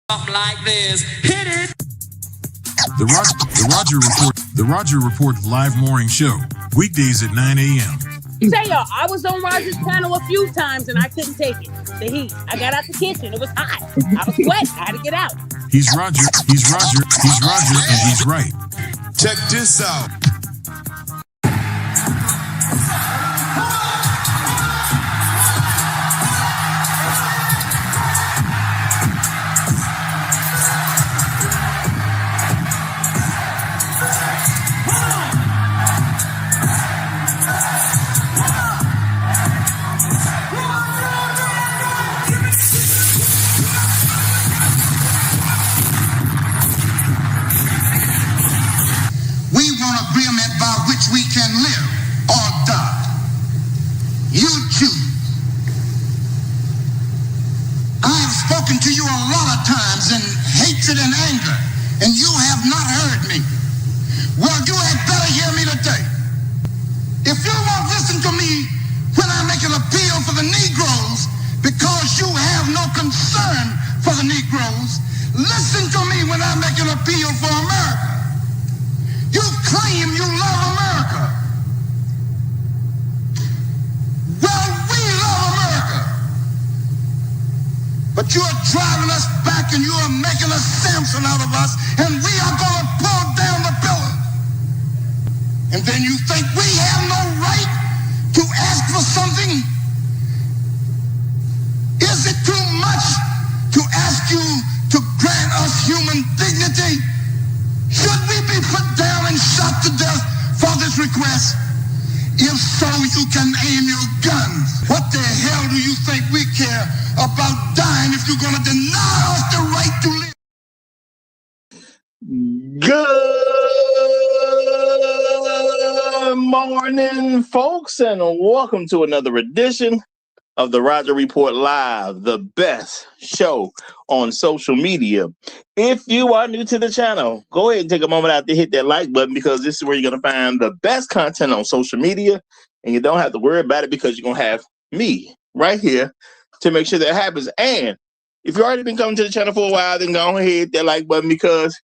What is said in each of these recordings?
Something like this. Hit it. The Roger Report live morning show, weekdays at 9 a.m. Say y'all, I was on Roger's panel a few times and I couldn't take it. The heat. I got out the kitchen. It was hot. I was sweating. I had to get out. He's Roger, and he's right. Check this out. We can live or die. You choose. I have spoken to you a lot of times in hatred and anger, and you have not heard me. Well, you had better hear me today. If you won't listen to me when I make an appeal for the Negroes because you have no concern for the Negroes, listen to me when I make an appeal for America. You claim you love America. Well, we love America. But you are driving us back and you are making a Samson out of us, and we are going to pull down the pillars. And then you think we have no right to ask for something? Is it too much to ask you to grant us human dignity? Should we be put down and shot to death for this request? If so, you can aim your guns. What the hell do you think we care about dying if you're going to deny us the right to live? Good morning, folks, and welcome to another edition of the Roger Report Live, the best show on social media. If you are new to the channel, go ahead and take a moment out to hit that like button, because this is where you're going to find the best content on social media, and you don't have to worry about it because you're going to have me right here to make sure that happens. And if you've already been coming to the channel for a while, then go ahead and hit that like button, because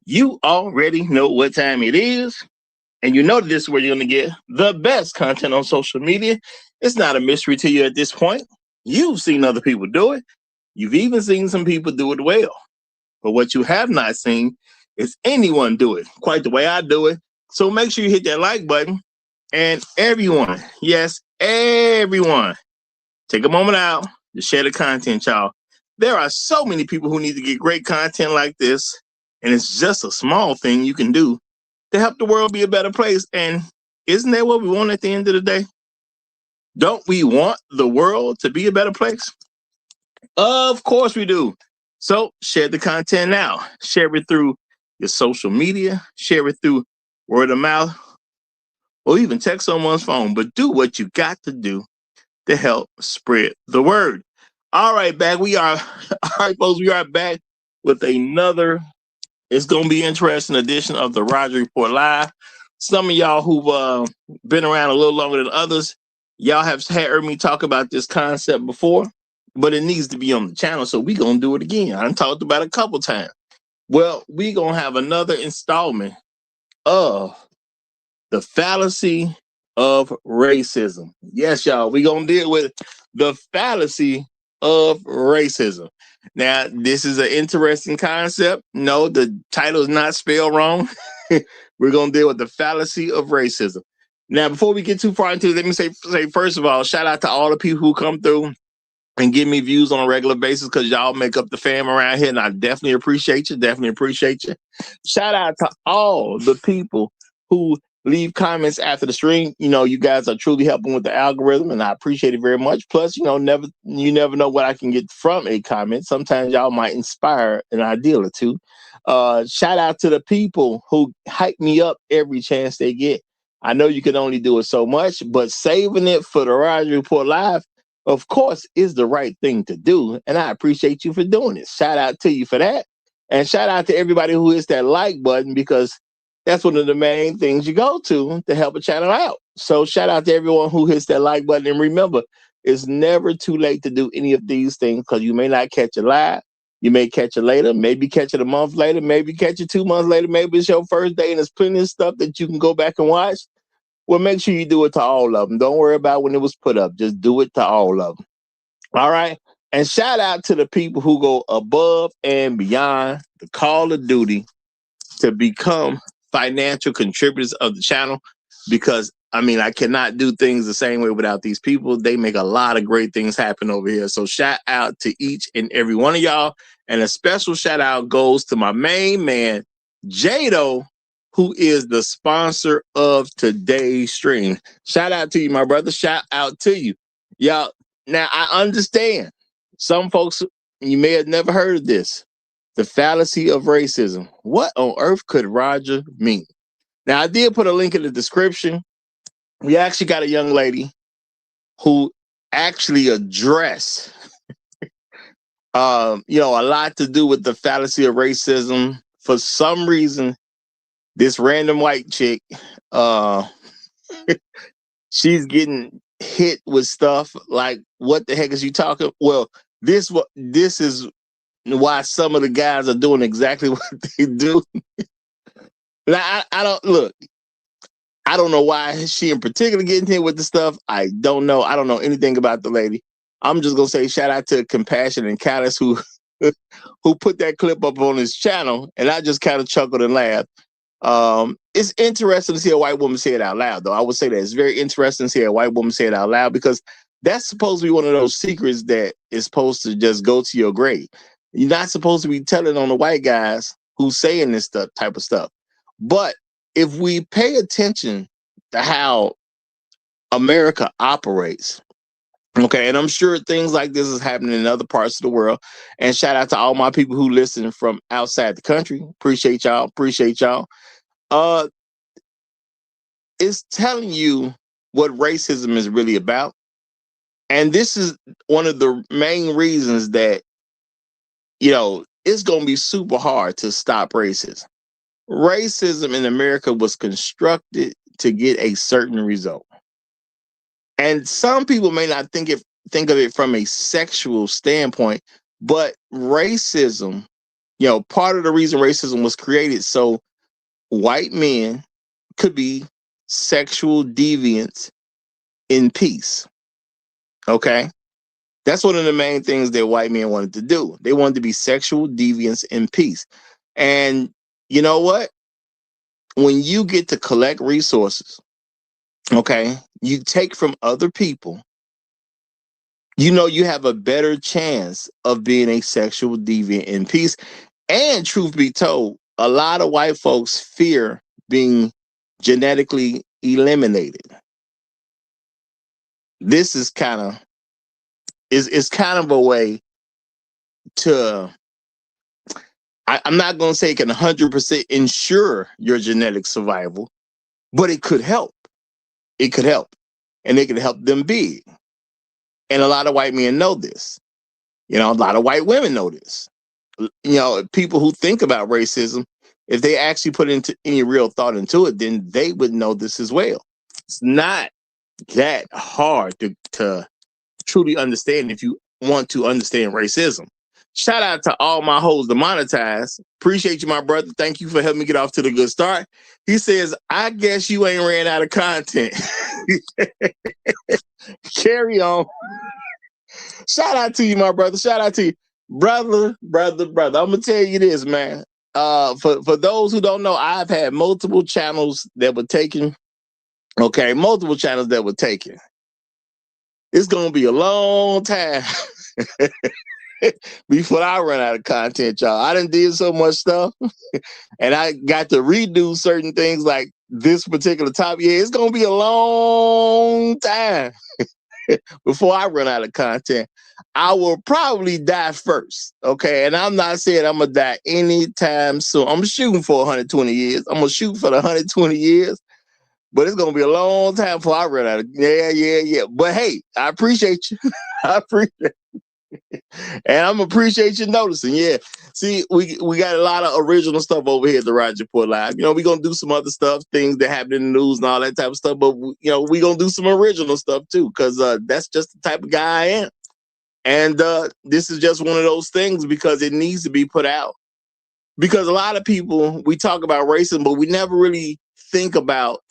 you already know what time it is, and you know that this is where you're going to get the best content on social media. It's not a mystery to you at this point. You've seen other people do it. You've even seen some people do it well. But what you have not seen is anyone do it quite the way I do it. So make sure you hit that like button. And everyone, yes, everyone, take a moment out to share the content, y'all. There are so many people who need to get great content like this, and it's just a small thing you can do to help the world be a better place. And isn't that what we want at the end of the day? Don't we want the world to be a better place? Of course we do. So share the content now. Share it through your social media. Share it through word of mouth, or even text someone's phone. But do what you got to do to help spread the word. All right, folks, we are back with another, it's going to be interesting edition of the Roger Report Live. Some of y'all who've been around a little longer than others, y'all have heard me talk about this concept before, but it needs to be on the channel, so we're going to do it again. I talked about it a couple times. Well, we're going to have another installment of the fallacy of racism. Yes, y'all, we're going to deal with the fallacy of racism. Now, this is an interesting concept. No, the title is not spelled wrong. We're going to deal with the fallacy of racism. Now, before we get too far into it, let me say first of all, shout out to all the people who come through and give me views on a regular basis, because y'all make up the fam around here, and I definitely appreciate you. Shout out to all the people who leave comments after the stream. You know, you guys are truly helping with the algorithm, and I appreciate it very much. Plus, you never know what I can get from a comment. Sometimes y'all might inspire an idea or two. Shout out to the people who hype me up every chance they get. I know you can only do it so much, but saving it for the Rivalry Report Live, of course, is the right thing to do. And I appreciate you for doing it. Shout out to you for that. And shout out to everybody who hits that like button, because that's one of the main things you go to help a channel out. So shout out to everyone who hits that like button. And remember, it's never too late to do any of these things, because you may not catch it live. You may catch it later, maybe catch it a month later, maybe catch it 2 months later, maybe it's your first day and there's plenty of stuff that you can go back and watch. Well, make sure you do it to all of them. Don't worry about when it was put up. Just do it to all of them. All right? And shout out to the people who go above and beyond the call of duty to become financial contributors of the channel, because I mean, I cannot do things the same way without these people. They make a lot of great things happen over here. So shout out to each and every one of y'all. And a special shout out goes to my main man, Jado, who is the sponsor of today's stream. Shout out to you, my brother. Shout out to you. Y'all, now I understand. Some folks, you may have never heard of this. The fallacy of racism. What on earth could Roger mean? Now, I did put a link in the description. We actually got a young lady who actually addressed, a lot to do with the fallacy of racism. For some reason, this random white chick, she's getting hit with stuff like, what the heck is you talking? Well, this is why some of the guys are doing exactly what they do. Now, I don't know why she in particular getting hit with the stuff. I don't know. I don't know anything about the lady. I'm just gonna say shout out to Compassion and Callus who put that clip up on his channel, and I just kind of chuckled and laughed. It's interesting to see a white woman say it out loud, though. I would say that it's very interesting to see a white woman say it out loud, because that's supposed to be one of those secrets that is supposed to just go to your grave. You're not supposed to be telling on the white guys who's saying this type of stuff. But if we pay attention to how America operates, okay, and I'm sure things like this is happening in other parts of the world. And shout out to all my people who listen from outside the country. Appreciate y'all. It's telling you what racism is really about. And this is one of the main reasons that, it's going to be super hard to stop racism. Racism in America was constructed to get a certain result. And some people may not think of it from a sexual standpoint, but racism, part of the reason racism was created so white men could be sexual deviants in peace. Okay? That's one of the main things that white men wanted to do. They wanted to be sexual deviants in peace. And you know what? When you get to collect resources, okay, you take from other people, you have a better chance of being a sexual deviant in peace. And truth be told, a lot of white folks fear being genetically eliminated. This is kind of a way to, I'm not going to say it can 100% ensure your genetic survival, but it could help. It could help. And it could help them big. And a lot of white men know this. A lot of white women know this. People who think about racism, if they actually put into any real thought into it, then they would know this as well. It's not that hard to truly understand if you want to understand racism. Shout out to all my hoes to monetize. Appreciate you, my brother. Thank you for helping me get off to the good start. He says, I guess you ain't ran out of content. Carry on. Shout out to you, my brother. Shout out to you. Brother. I'm going to tell you this, man. For those who don't know, I've had multiple channels that were taken. Okay, multiple channels that were taken. It's going to be a long time before I run out of content, y'all. I done did so much stuff and I got to redo certain things like this particular topic. Yeah, it's going to be a long time before I run out of content. I will probably die first, okay? And I'm not saying I'm going to die anytime soon. I'm shooting for 120 years. I'm going to shoot for the 120 years. But it's going to be a long time before I run out of... Yeah. But hey, I appreciate you. I appreciate it. And I'm appreciate you noticing. Yeah. See, we got a lot of original stuff over here at the Roger Report Live. We're going to do some other stuff, things that happen in the news and all that type of stuff. But, we're going to do some original stuff too, because that's just the type of guy I am. And this is just one of those things because it needs to be put out. Because a lot of people, we talk about racism, but we never really think about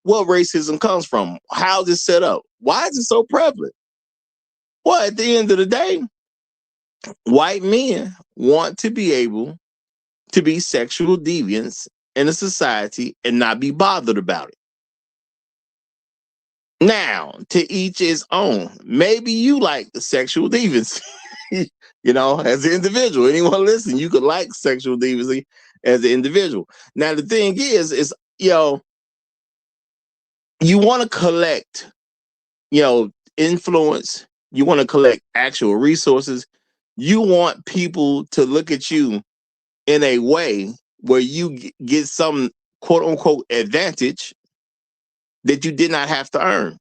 what racism comes from. How is it set up? Why is it so prevalent? Well, at the end of the day, white men want to be able to be sexual deviants in a society and not be bothered about it. Now, to each his own. Maybe you like the sexual deviancy, as an individual. Anyone listen, you could like sexual deviancy as an individual. Now, the thing is, you want to collect, influence. You want to collect actual resources. You want people to look at you in a way where you get some quote unquote advantage that you did not have to earn.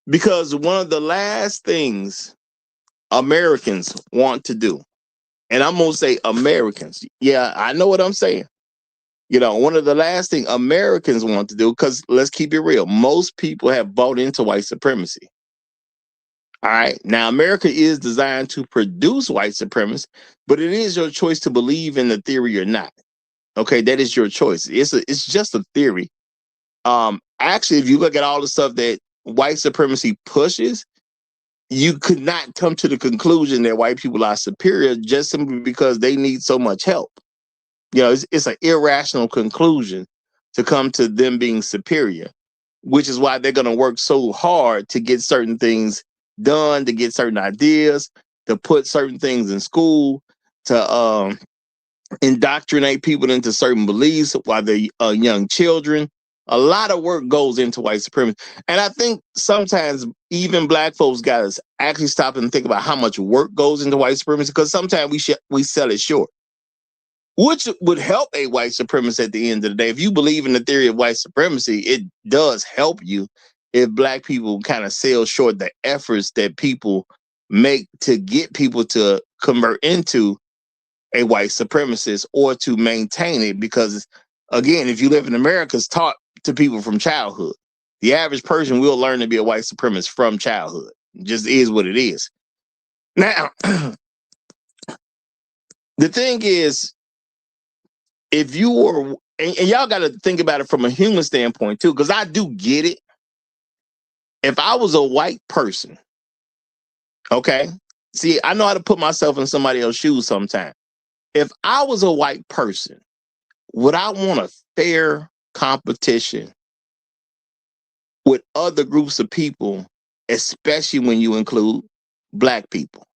Because one of the last things Americans want to do, and I'm going to say Americans. Yeah, I know what I'm saying. One of the last things Americans want to do, because let's keep it real, most people have bought into white supremacy. All right. Now, America is designed to produce white supremacists, but it is your choice to believe in the theory or not. Okay, that is your choice. It's just a theory. Actually, if you look at all the stuff that white supremacy pushes, you could not come to the conclusion that white people are superior just simply because they need so much help. It's an irrational conclusion to come to them being superior, which is why they're going to work so hard to get certain things done, to get certain ideas, to put certain things in school, to indoctrinate people into certain beliefs while they're young children. A lot of work goes into white supremacy. And I think sometimes even black folks got to actually stop and think about how much work goes into white supremacy, because sometimes we sell it short, which would help a white supremacist at the end of the day. If you believe in the theory of white supremacy, it does help you if black people kind of sell short the efforts that people make to get people to convert into a white supremacist or to maintain it. Because again, if you live in America, it's taught to people from childhood. The average person will learn to be a white supremacist from childhood. It just is what it is. Now, the thing is, if you were, and y'all got to think about it from a human standpoint too, because I do get it. If I was a white person, okay, see, I know how to put myself in somebody else's shoes sometimes. If I was a white person, would I want a fair competition with other groups of people, especially when you include black people?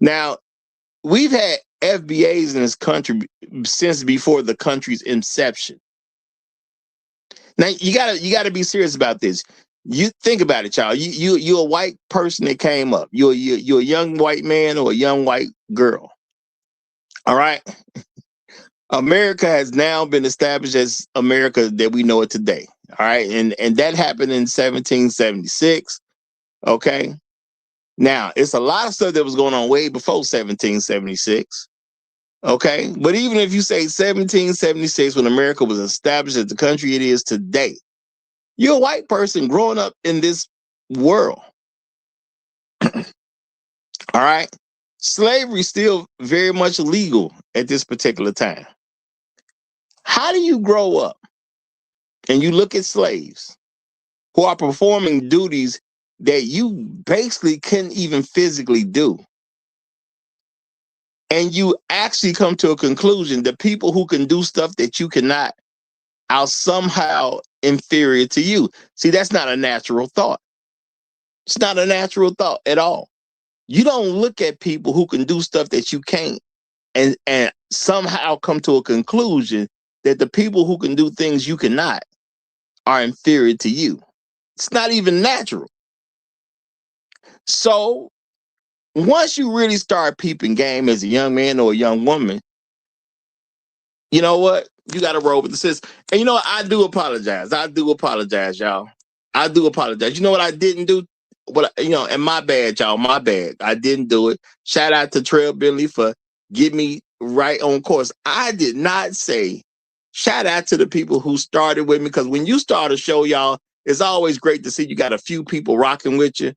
Now, we've had FBAs in this country since before the country's inception. Now, you gotta be serious about this. You think about it, y'all. You're a white person that came up. You're a young white man or a young white girl. All right. America has now been established as America that we know it today. All right. And that happened in 1776. Okay. Now, it's a lot of stuff that was going on way before 1776. Okay. But even if you say 1776, when America was established as the country it is today, you're a white person growing up in this world. All right. Slavery is still very much legal at this particular time. How do you grow up and you look at slaves who are performing duties that you basically couldn't even physically do, and you actually come to a conclusion that people who can do stuff that you cannot are somehow inferior to you? See, that's not a natural thought. It's not a natural thought at all. You don't look at people who can do stuff that you can't and somehow come to a conclusion that the people who can do things you cannot are inferior to you. It's not even natural. So once you really start peeping game as a young man or a young woman, you know what? You got to roll with the system. And you know what? I do apologize. Y'all. I do apologize. You know what I didn't do? And my bad, y'all. My bad. I didn't do it. Shout out to Trail Bentley for getting me right on course. I did not say shout out to the people who started with me, because when you start a show, y'all, it's always great to see you got a few people rocking with you.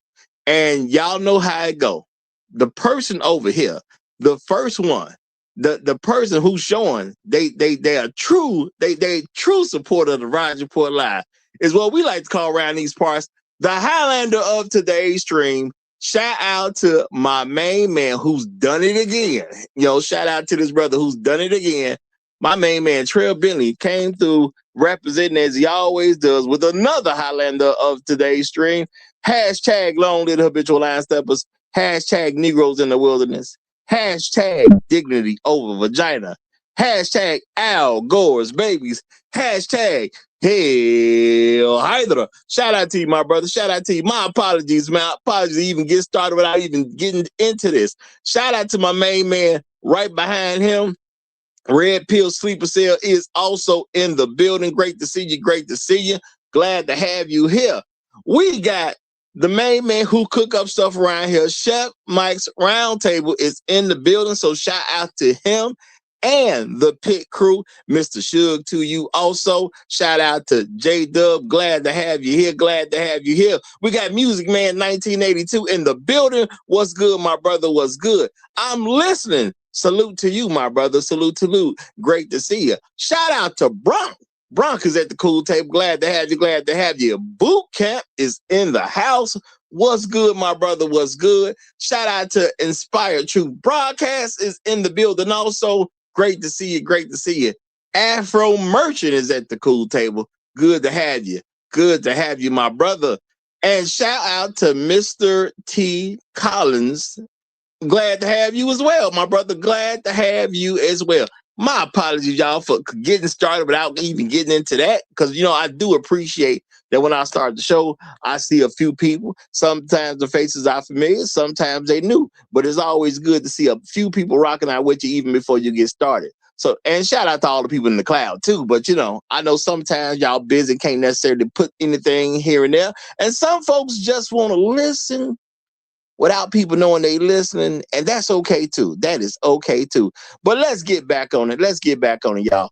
And y'all know how it go. The person over here, the first one, the person who's showing they are true, they true supporter of the Roger Report Live is what we like to call around these parts the Highlander of today's stream. Shout out to my main man who's done it again. Shout out to this brother who's done it again. My main man, Trail Bentley, came through representing as he always does with another Highlander of today's stream. Hashtag long live habitual line steppers. Hashtag Negroes in the wilderness. Hashtag dignity over vagina. Hashtag Al Gore's babies. Hashtag Hail Hydra. Shout out to you, my brother. Shout out to you. My apologies, man. Apologies to even get started without even getting into this. Shout out to my main man right behind him. Red Pill Sleeper Cell is also in the building. Great to see you. Great to see you. Glad to have you here. We got the main man who cook up stuff around here. Chef Mike's Roundtable is in the building. So shout out to him and the pit crew. Mr. Suge to you also. Shout out to J-Dub. Glad to have you here. Glad to have you here. We got Music Man 1982 in the building. What's good, my brother? What's good? I'm listening. Salute to you, my brother. Salute to Luke. Great to see you. Shout out to Bronk. Bronk is at the cool table. Glad to have you. Glad to have you. Boot Camp is in the house. What's good, my brother? What's good? Shout out to Inspired Truth Broadcast is in the building also. Great to see you. Great to see you. Afro Merchant is at the cool table. Good to have you. Good to have you, my brother. And shout out to Mr. T. Collins. Glad to have you as well, my brother. Glad to have you as well. My apologies, y'all, for getting started without even getting into that. Because, I do appreciate that when I start the show, I see a few people. Sometimes the faces are familiar, sometimes they new. But it's always good to see a few people rocking out with you even before you get started. So, and shout out to all the people in the cloud too. But, I know sometimes y'all busy, can't necessarily put anything here and there. And some folks just want to listen without people knowing they listening, and that's okay too. That is okay too. But let's get back on it. Let's get back on it, y'all.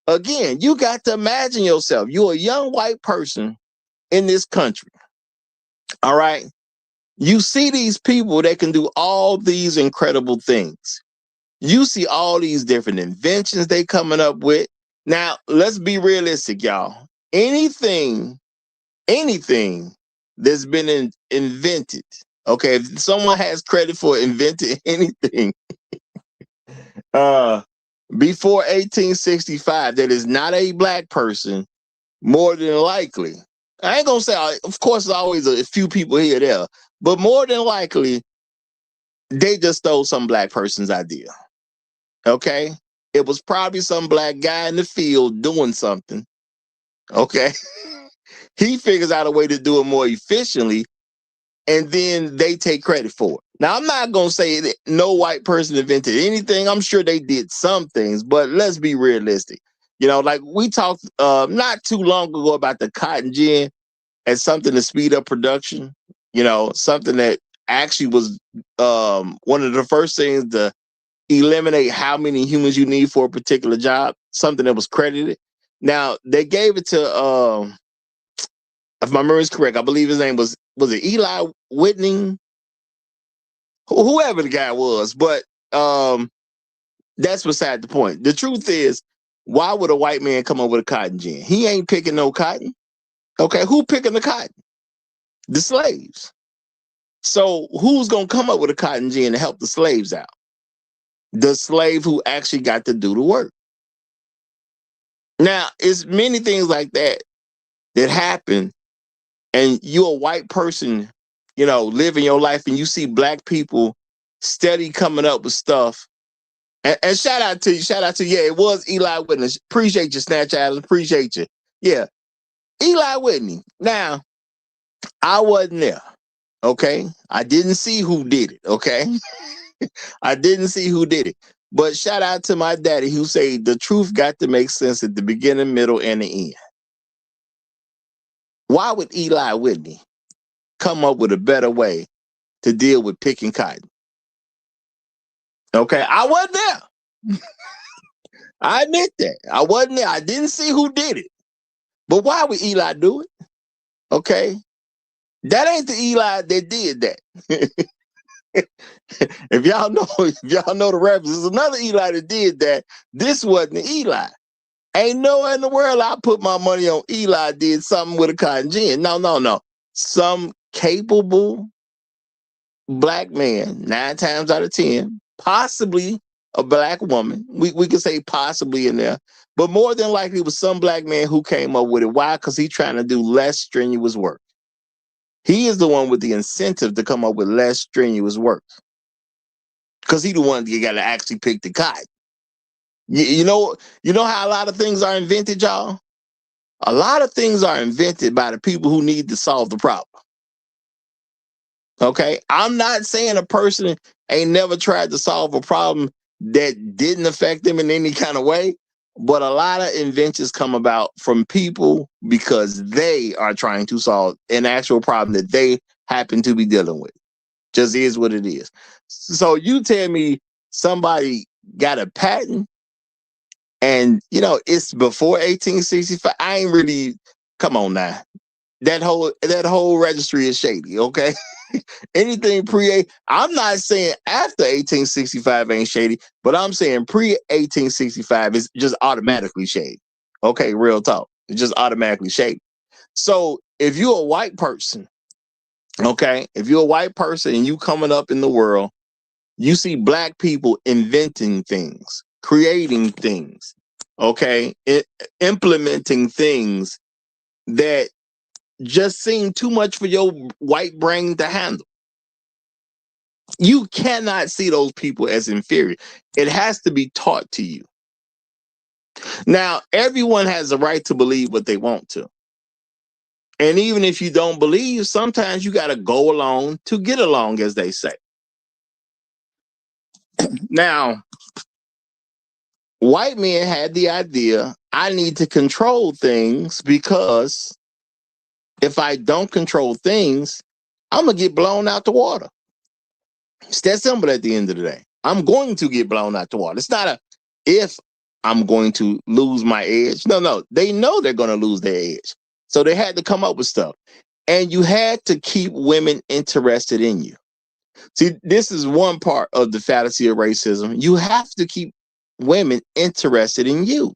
Again, you got to imagine yourself. You're a young white person in this country. All right. You see these people that can do all these incredible things. You see all these different inventions they coming up with. Now, let's be realistic, y'all. Anything that's been invented. Okay, if someone has credit for inventing anything before 1865 that is not a black person, more than likely, I ain't gonna say, of course, there's always a few people here or there, but more than likely, they just stole some black person's idea. Okay, it was probably some black guy in the field doing something. Okay, he figures out a way to do it more efficiently. And then they take credit for it. Now, I'm not going to say that no white person invented anything. I'm sure they did some things, but let's be realistic. Like we talked not too long ago about the cotton gin as something to speed up production, something that actually was one of the first things to eliminate how many humans you need for a particular job, something that was credited. Now, they gave it to... if my memory is correct, I believe his name was it Eli Whitney? Whoever the guy was, but that's beside the point. The truth is, why would a white man come up with a cotton gin? He ain't picking no cotton. Okay, who picking the cotton? The slaves. So who's gonna come up with a cotton gin to help the slaves out? The slave who actually got to do the work. Now, it's many things like that happen. And you're a white person, living your life, and you see black people steady coming up with stuff. And shout out to you. Yeah, it was Eli Whitney. Appreciate you, Snatch Adams. Appreciate you. Yeah, Eli Whitney. Now, I wasn't there. Okay, I didn't see who did it. Okay, I didn't see who did it. But shout out to my daddy who said the truth got to make sense at the beginning, middle, and the end. Why would Eli Whitney come up with a better way to deal with picking cotton? Okay, I wasn't there. I admit that. I wasn't there. I didn't see who did it. But why would Eli do it? Okay. That ain't the Eli that did that. If y'all know the reference, there's another Eli that did that. This wasn't the Eli. Ain't nowhere in the world I put my money on Eli did something with a cotton gin. No. Some capable black man, 9 times out of 10, possibly a black woman. We could say possibly in there, but more than likely it was some black man who came up with it. Why? Because he's trying to do less strenuous work. He is the one with the incentive to come up with less strenuous work. Because he the one you got to actually pick the cotton. You know how a lot of things are invented, y'all? A lot of things are invented by the people who need to solve the problem. Okay? I'm not saying a person ain't never tried to solve a problem that didn't affect them in any kind of way, but a lot of inventions come about from people because they are trying to solve an actual problem that they happen to be dealing with. Just is what it is. So you tell me somebody got a patent and, it's before 1865. I ain't really, come on now. That whole registry is shady, okay? Anything I'm not saying after 1865 ain't shady, but I'm saying pre-1865 is just automatically shady. Okay, real talk. It's just automatically shady. So if you're a white person, okay, if you're a white person and you coming up in the world, you see black people inventing things, creating things, okay, implementing things that just seem too much for your white brain to handle. You cannot see those people as inferior. It has to be taught to you. Now, everyone has the right to believe what they want to. And even if you don't believe, sometimes you got to go along to get along, as they say. Now, white men had the idea, I need to control things because if I don't control things, I'm going to get blown out the water. It's that simple at the end of the day. I'm going to get blown out the water. It's not a if I'm going to lose my edge. No. They know they're going to lose their edge. So they had to come up with stuff. And you had to keep women interested in you. See, this is one part of the fallacy of racism. You have to keep women interested in you.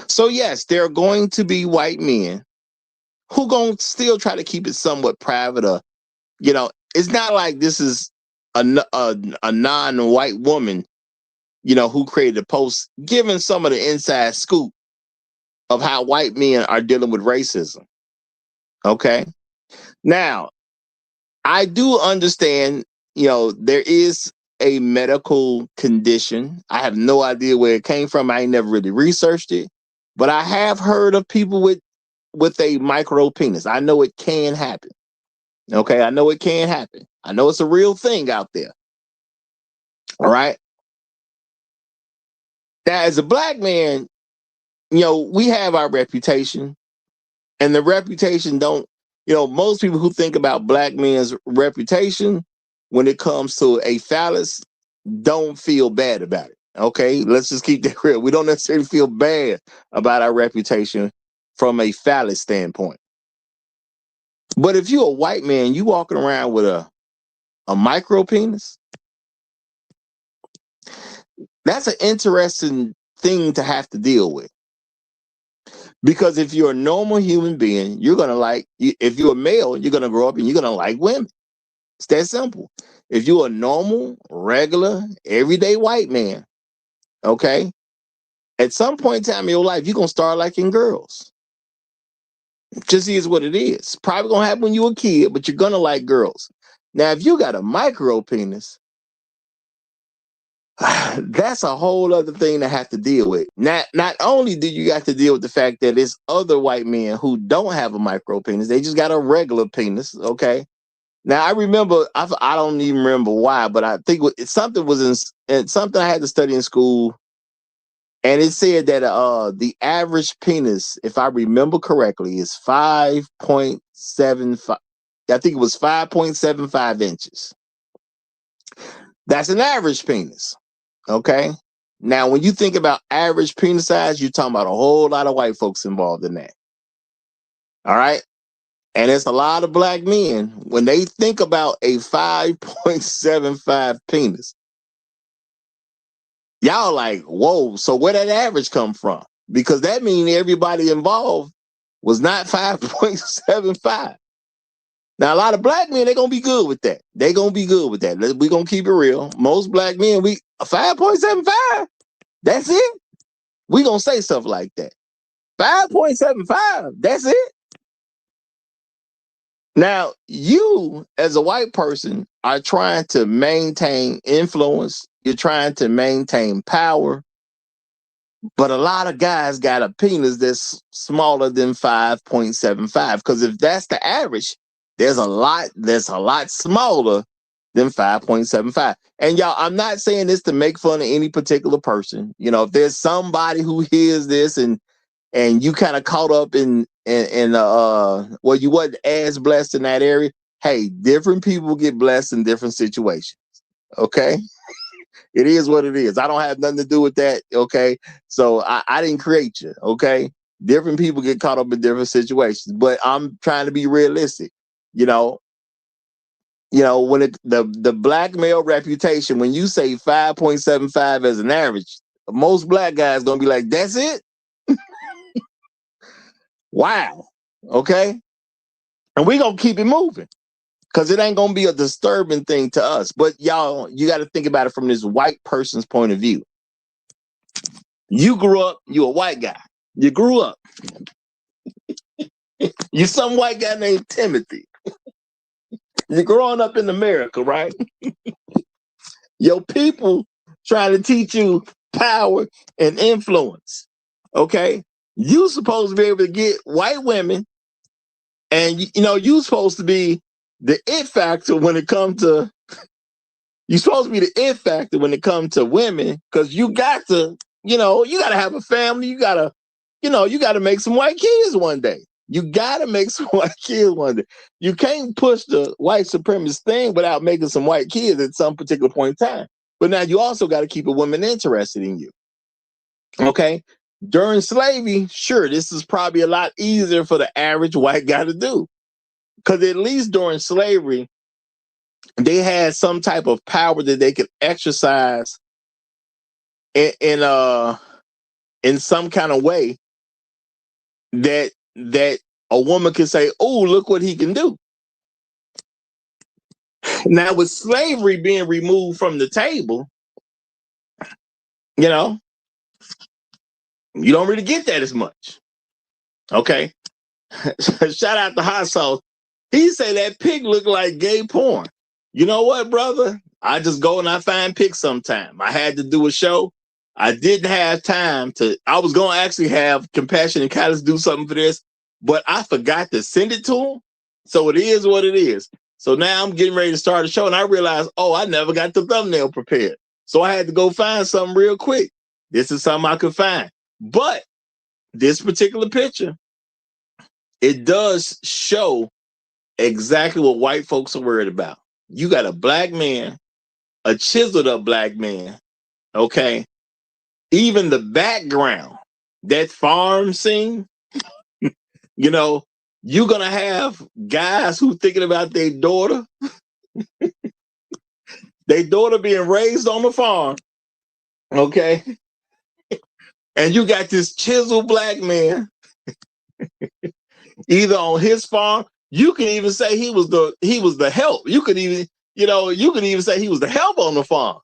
So yes, there are going to be white men who going to still try to keep it somewhat private. Or, it's not like this is a non-white woman, who created a post giving some of the inside scoop of how white men are dealing with racism. Okay. Now, I do understand, there is a medical condition. I have no idea where it came from. I ain't never really researched it, but I have heard of people with a micro penis. I know it can happen. Okay. I know it can happen. I know it's a real thing out there. All right. Now, as a black man, we have our reputation, and the reputation don't, most people who think about black men's reputation when it comes to a phallus don't feel bad about it. Okay, let's just keep that real. We don't necessarily feel bad about our reputation from a phallus standpoint. But if you're a white man, you walking around with a micro penis, that's an interesting thing to have to deal with. Because if you're a normal human being, you're going to like, if you're a male, you're going to grow up and you're going to like women. It's that simple. If you're a normal, regular, everyday white man, okay, at some point in time in your life, you're going to start liking girls. Just is what it is. Probably going to happen when you're a kid, but you're going to like girls. Now, if you got a micro penis, that's a whole other thing to have to deal with. Not only do you got to deal with the fact that it's other white men who don't have a micro penis, they just got a regular penis, okay? Now, I remember, I don't even remember why, but I think something was something I had to study in school, and it said that the average penis, if I remember correctly, is 5.75. I think it was 5.75 inches. That's an average penis. Okay. Now, when you think about average penis size, you're talking about a whole lot of white folks involved in that. All right. And it's a lot of black men, when they think about a 5.75 penis, y'all like, whoa, so where that average come from? Because that means everybody involved was not 5.75. Now, a lot of black men, they're going to be good with that. They're going to be good with that. We're going to keep it real. Most black men, 5.75, that's it? We're going to say stuff like that. 5.75, that's it? Now, you, as a white person, are trying to maintain influence. You're trying to maintain power. But a lot of guys got a penis that's smaller than 5.75. Because if that's the average, there's a lot smaller than 5.75. And y'all, I'm not saying this to make fun of any particular person. You know, if there's somebody who hears this and you kind of caught up in well, you wasn't as blessed in that area. Hey, different people get blessed in different situations. Okay. It is what it is. I don't have nothing to do with that. Okay. So I didn't create you. Okay. Different people get caught up in different situations, but I'm trying to be realistic. You know, when the black male reputation, when you say 5.75 as an average, most black guys gonna be like, that's it? Wow. Okay. And we're gonna keep it moving. Because it ain't going to be a disturbing thing to us. But y'all, you got to think about it from this white person's point of view. You grew up, you a white guy. You grew up. You some white guy named Timothy. You're growing up in America, right? Your people trying to teach you power and influence. Okay? You supposed to be able to get white women, and you supposed to be the it factor when it comes to you're supposed to be the it factor when it comes to women, because you got to, you got to have a family. You got to make some white kids one day. You got to make some white kids one day. You can't push the white supremacist thing without making some white kids at some particular point in time. But now you also got to keep a woman interested in you. Okay? During slavery, sure, this is probably a lot easier for the average white guy to do. Because at least during slavery, they had some type of power that they could exercise in some kind of way that a woman can say, oh, look what he can do. Now, with slavery being removed from the table, you don't really get that as much. Okay. Shout out to Hot Sauce. He said that pig looked like gay porn. You know what, brother? I just go and I find pics sometime. I had to do a show. I didn't have time I was going to actually have Compassion and Kindness do something for this, but I forgot to send it to him. So it is what it is. So now I'm getting ready to start a show and I realized, I never got the thumbnail prepared. So I had to go find something real quick. This is something I could find. But this particular picture, it does show exactly what white folks are worried about. You got a black man, a chiseled up black man, okay? Even the background, that farm scene, you're going to have guys who thinking about their daughter, their daughter being raised on the farm, okay? And you got this chiseled black man, either on his farm. You can even say he was the help. You could even say he was the help on the farm.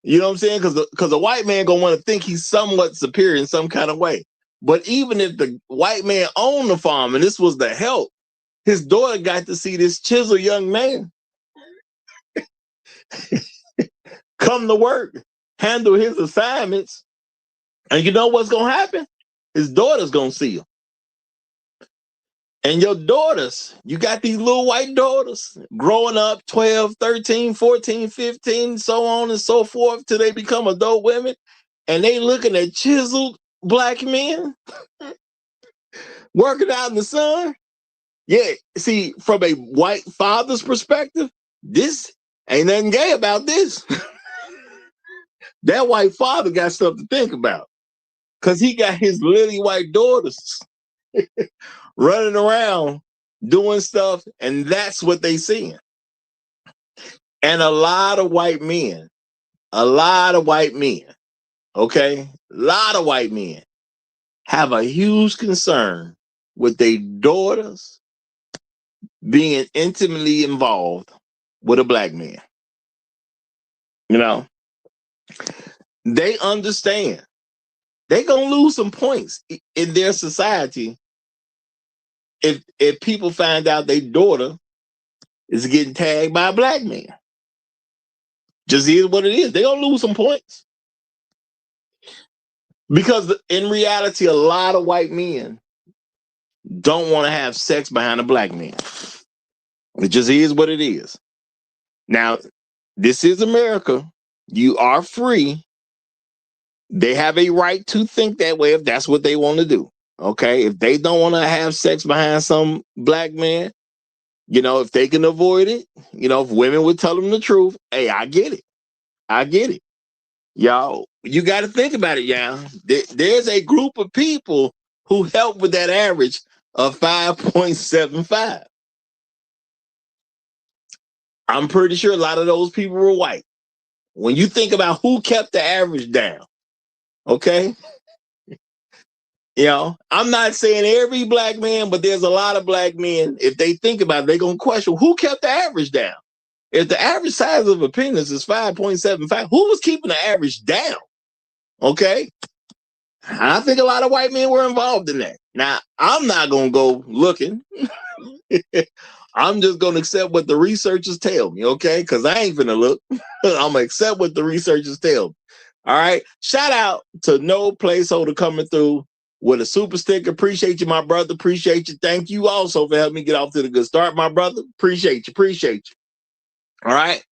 You know what I'm saying? Because a white man gonna want to think he's somewhat superior in some kind of way. But even if the white man owned the farm and this was the help, his daughter got to see this chiseled young man come to work, handle his assignments, and you know what's gonna happen? His daughter's gonna see him. And your daughters, you got these little white daughters growing up 12, 13, 14, 15, so on and so forth till they become adult women. And they looking at chiseled black men working out in the sun. Yeah, see, from a white father's perspective, this ain't nothing gay about this. That white father got stuff to think about because he got his lily white daughters running around doing stuff, and that's what they seeing. And a lot of white men, okay, a lot of white men have a huge concern with their daughters being intimately involved with a black man. You know, they understand they're gonna lose some points in their society if people find out their daughter is getting tagged by a black man. Just is what it is. They're gonna lose some points. Because in reality, a lot of white men don't want to have sex behind a black man. It just is what it is. Now, this is America. You are free. They have a right to think that way if that's what they want to do. Okay? If they don't want to have sex behind some black man, you know, if they can avoid it, you know, if women would tell them the truth, hey, I get it. I get it. Y'all, you got to think about it, y'all. There's a group of people who help with that average of 5.75. I'm pretty sure a lot of those people were white. When you think about who kept the average down, okay? You know, I'm not saying every black man, but there's a lot of black men, if they think about it, they're going to question who kept the average down. If the average size of a penis is 5.75, who was keeping the average down? Okay? I think a lot of white men were involved in that. Now, I'm not going to go looking. I'm just going to accept what the researchers tell me, okay? Because I ain't finna look. I'm going to accept what the researchers tell me. All right? Shout out to No Placeholder coming through with a super sticker. Appreciate you, my brother. Appreciate you. Thank you also for helping me get off to the good start, my brother. Appreciate you. Appreciate you. All right?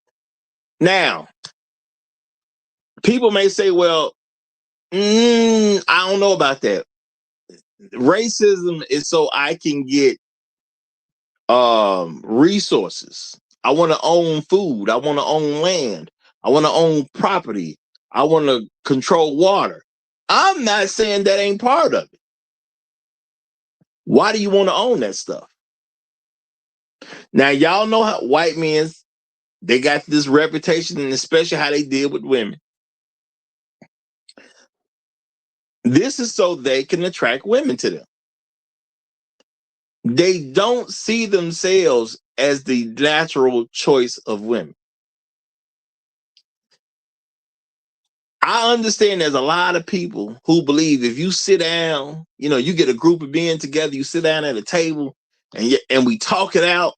Now, people may say, well, I don't know about that. Racism is so I can get resources. I want to own food. I want to own land. I want to own property. I want to control water. I'm not saying that ain't part of it. Why do you want to own that stuff? Now, y'all know how white men, they got this reputation, and especially how they deal with women. This is so they can attract women to them. They don't see themselves as the natural choice of women. I understand there's a lot of people who believe if you sit down, you know, you get a group of men together, you sit down at a table and we talk it out,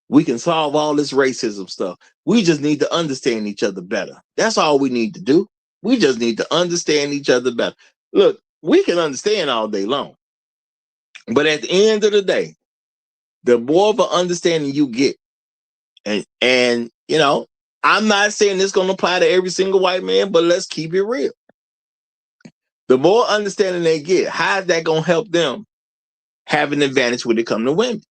we can solve all this racism stuff. We just need to understand each other better. That's all we need to do. We just need to understand each other better. Look, we can understand all day long. But at the end of the day, the more of an understanding you get, and you know, I'm not saying this going to apply to every single white man, but let's keep it real. The more understanding they get, how is that going to help them have an advantage when it comes to women?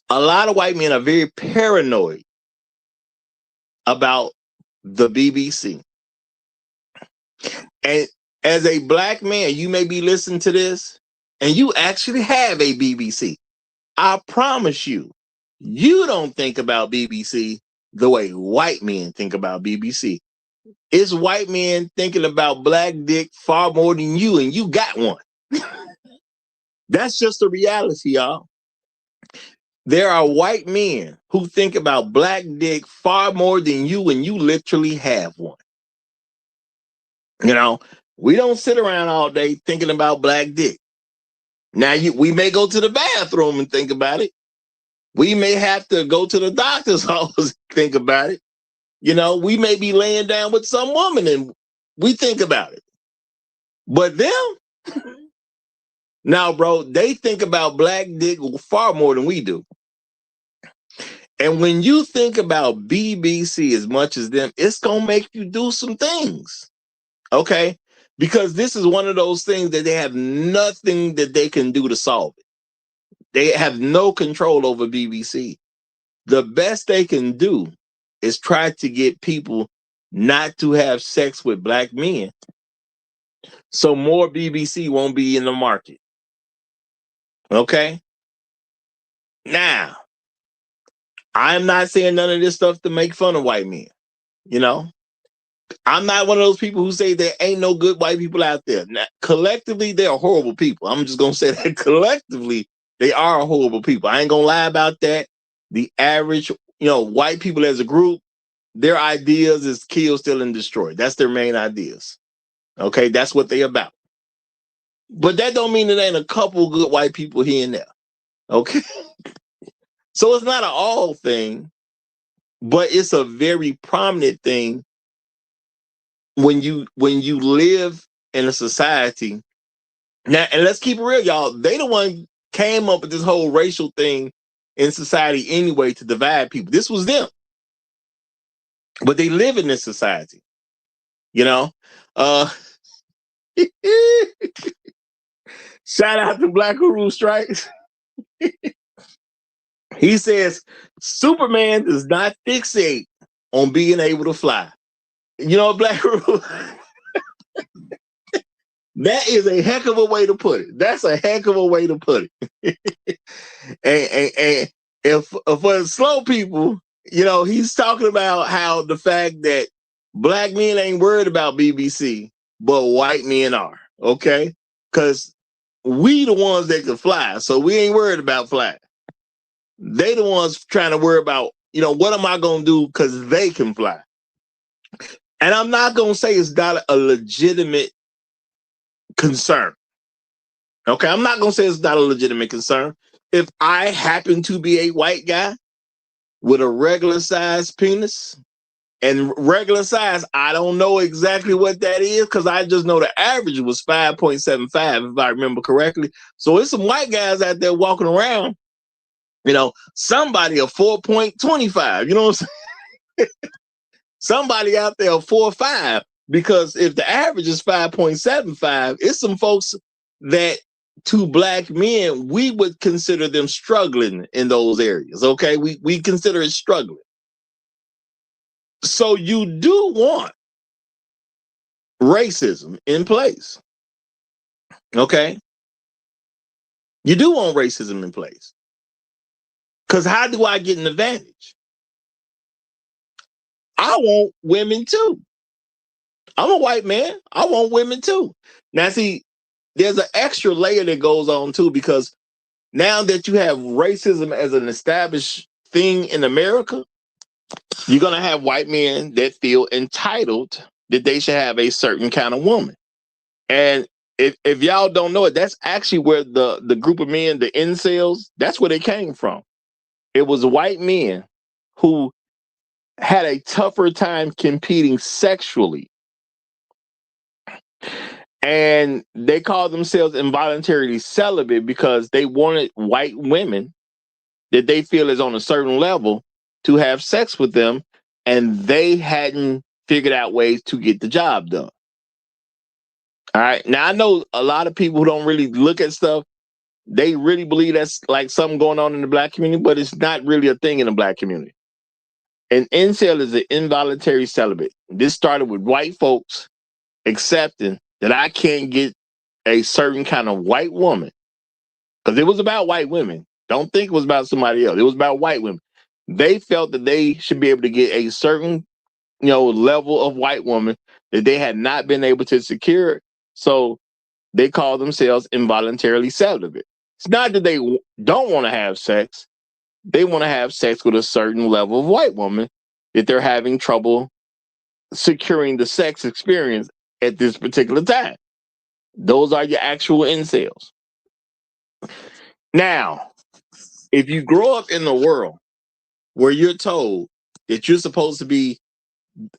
A lot of white men are very paranoid about the BBC. And as a black man, you may be listening to this and you actually have a BBC. I promise you, you don't think about BBC the way white men think about BBC. It's white men thinking about black dick far more than you, and you got one. That's just the reality, y'all. There are white men who think about black dick far more than you, and you literally have one. You know, we don't sit around all day thinking about black dick. Now, we may go to the bathroom and think about it. We may have to go to the doctor's office and think about it. You know, we may be laying down with some woman and we think about it. But them, now, bro, they think about black dick far more than we do. And when you think about BBC as much as them, it's going to make you do some things. Okay? Because this is one of those things that they have nothing that they can do to solve it. They have no control over BBC. The best they can do is try to get people not to have sex with black men, so more BBC won't be in the market. Okay? Now, I'm not saying none of this stuff to make fun of white men. You know, I'm not one of those people who say there ain't no good white people out there. Now, collectively, they are horrible people. I'm just going to say that collectively, they are horrible people. I ain't going to lie about that. The average, white people as a group, their ideas is kill, steal, and destroy. That's their main ideas. Okay, that's what they about. But that don't mean there ain't a couple good white people here and there. Okay, so it's not an all thing, but it's a very prominent thing when you live in a society. Now, and let's keep it real, y'all. They the one came up with this whole racial thing in society anyway to divide people. This was them, but they live in this society. Shout out to Black Guru Strikes. He says Superman does not fixate on being able to fly. Black Guru. That is a heck of a way to put it. That's a heck of a way to put it. and if for the slow people, he's talking about how the fact that black men ain't worried about BBC, but white men are. Okay, because we the ones that can fly, so we ain't worried about flying. They the ones trying to worry about, what am I going to do because they can fly? And I'm not going to say it's not a legitimate concern. Okay, I'm not going to say it's not a legitimate concern. If I happen to be a white guy with a regular size penis, and regular size, I don't know exactly what that is because I just know the average was 5.75, if I remember correctly. So it's some white guys out there walking around, somebody a 4.25, you know what I'm saying? Somebody out there 4.5, because if the average is 5.75, it's some folks that to black men, we would consider them struggling in those areas. Okay, we consider it struggling. So you do want racism in place. Okay, you do want racism in place. Because how do I get an advantage? I want women too. I'm a white man. I want women too. Now, see, there's an extra layer that goes on too, because now that you have racism as an established thing in America, you're going to have white men that feel entitled that they should have a certain kind of woman. And if y'all don't know it, that's actually where the group of men, the incels, that's where they came from. It was white men who had a tougher time competing sexually. And they called themselves involuntarily celibate because they wanted white women that they feel is on a certain level to have sex with them, and they hadn't figured out ways to get the job done. All right. Now, I know a lot of people who don't really look at stuff, they really believe that's like something going on in the black community, but it's not really a thing in the black community. An incel is an involuntary celibate. This started with white folks accepting that I can't get a certain kind of white woman, because it was about white women. Don't think it was about somebody else. It was about white women. They felt that they should be able to get a certain, level of white woman that they had not been able to secure. So they call themselves involuntarily celibate. It's not that they don't want to have sex. They want to have sex with a certain level of white woman that they're having trouble securing the sex experience at this particular time. Those are your actual incels. Now, if you grow up in the world where you're told that you're supposed to be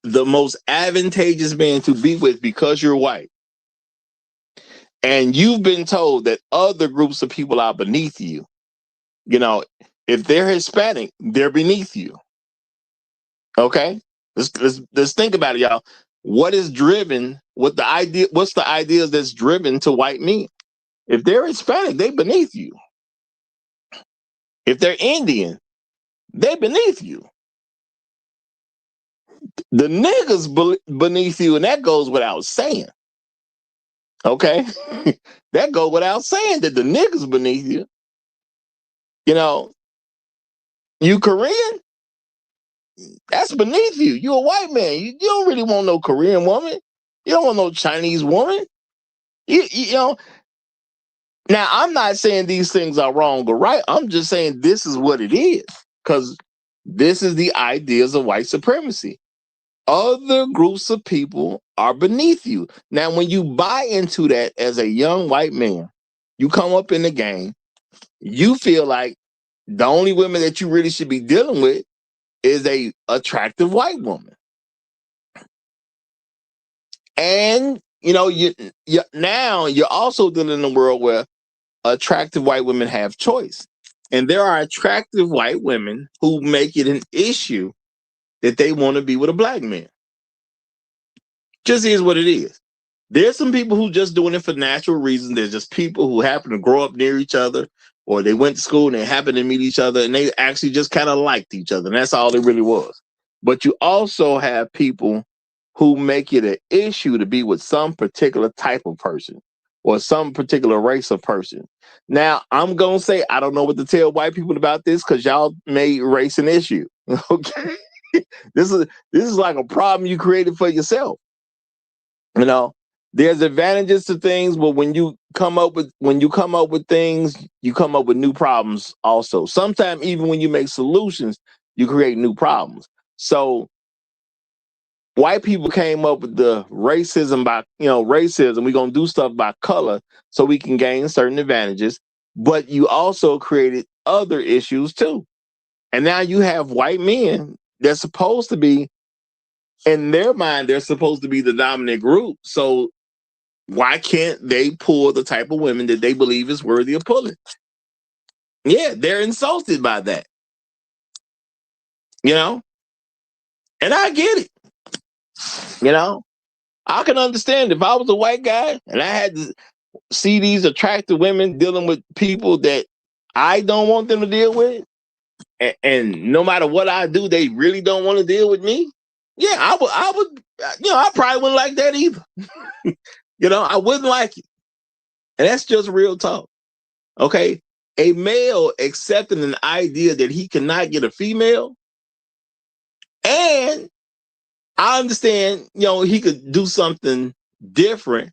the most advantageous man to be with because you're white, and you've been told that other groups of people are beneath you, if they're Hispanic, they're beneath you. Okay? Let's think about it, y'all. What's the ideas that's driven to white men? If they're Hispanic, they beneath you. If they're Indian, they beneath you. The niggas beneath you, and that goes without saying. Okay? That goes without saying that the niggas beneath you. You Korean? That's beneath you. You're a white man. You don't really want no Korean woman. You don't want no Chinese woman. You know. Now, I'm not saying these things are wrong or right. I'm just saying this is what it is, because this is the ideas of white supremacy. Other groups of people are beneath you. Now, when you buy into that as a young white man, you come up in the game, you feel like the only women that you really should be dealing with is a attractive white woman. And, now you're also dealing in a world where attractive white women have choice. And there are attractive white women who make it an issue that they want to be with a black man. Just is what it is. There's some people who just doing it for natural reasons. There's just people who happen to grow up near each other, or they went to school and they happen to meet each other and they actually just kind of liked each other. And that's all it really was. But you also have people who make it an issue to be with some particular type of person or some particular race of person. Now, I'm going to say, I don't know what to tell white people about this, because y'all made race an issue. Okay. This is like a problem you created for yourself. There's advantages to things, but when you come up with things, you come up with new problems also. Sometimes even when you make solutions, you create new problems. So white people came up with the racism by, racism. We're going to do stuff by color so we can gain certain advantages, but you also created other issues too. And now you have white men that's supposed to be, in their mind, they're supposed to be the dominant group. So why can't they pull the type of women that they believe is worthy of pulling? Yeah, they're insulted by that. And I get it. I can understand if I was a white guy and I had to see these attractive women dealing with people that I don't want them to deal with, and no matter what I do, they really don't want to deal with me. Yeah, I would, I probably wouldn't like that either. I wouldn't like it. And that's just real talk. Okay. A male accepting an idea that he cannot get a female, and I understand, he could do something different,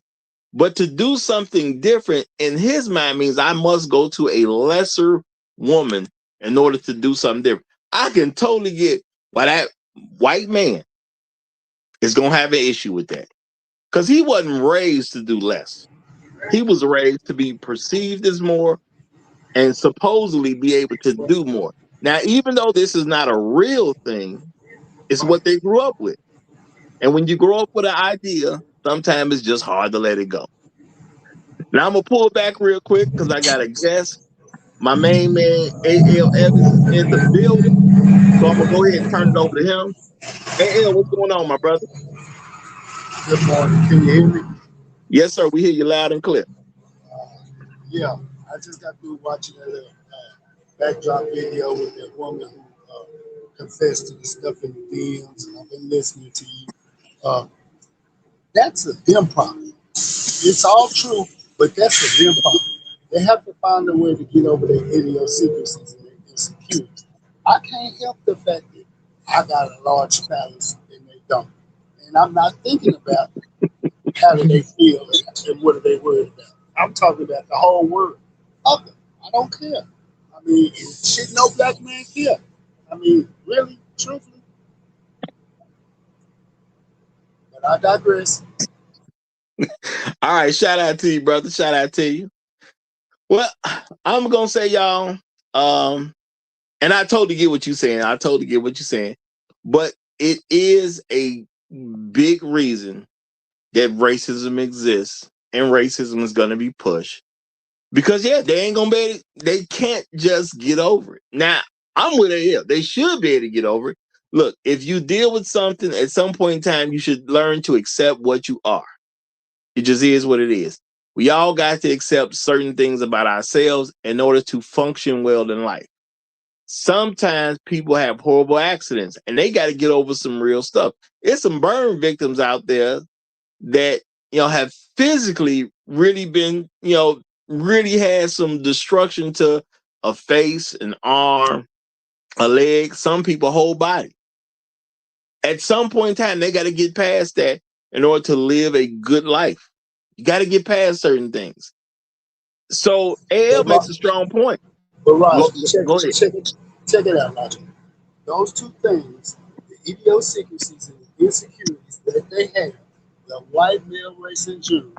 but to do something different in his mind means I must go to a lesser woman in order to do something different. I can totally get why that white man is going to have an issue with that, because he wasn't raised to do less. He was raised to be perceived as more and supposedly be able to do more. Now, even though this is not a real thing, it's what they grew up with. And when you grow up with an idea, sometimes it's just hard to let it go. Now, I'm going to pull back real quick because I got a guest. My main man, A.L. Evans, is in the building. So I'm going to go ahead and turn it over to him. A.L., what's going on, my brother? Good morning. Can you hear me? Yes, sir. We hear you loud and clear. Yeah, I just got through watching that little backdrop video with that woman who confessed to the stuff in the DMs, and I've been listening to you. That's a them problem. It's all true, but that's a them problem. They have to find a way to get over their idiosyncrasies and their insecurities. I can't help the fact that I got a large palace and they don't. And I'm not thinking about how do they feel and what are they worried about. I'm talking about the whole world of them. I don't care. I mean, shit, no black man care. I mean, really, truthfully. But I digress. All right, shout out to you, brother. Shout out to you. Well, I'm gonna say, y'all, and I totally get what you're saying. But it is a big reason that racism exists and racism is gonna be pushed. Because they ain't gonna they can't just get over it. Now, I'm with AL. They should be able to get over it. Look, if you deal with something at some point in time, you should learn to accept what you are. It just is what it is. We all got to accept certain things about ourselves in order to function well in life. Sometimes people have horrible accidents and they got to get over some real stuff. There's some burn victims out there that, have physically really been, really had some destruction to a face, an arm, a leg, some people whole body. At some point in time, they got to get past that in order to live a good life. You got to get past certain things. So AL makes a strong point. But Roger, Go ahead. check it out, Roger. Those two things, the idiosyncrasies and the insecurities that they have, the white male race in general,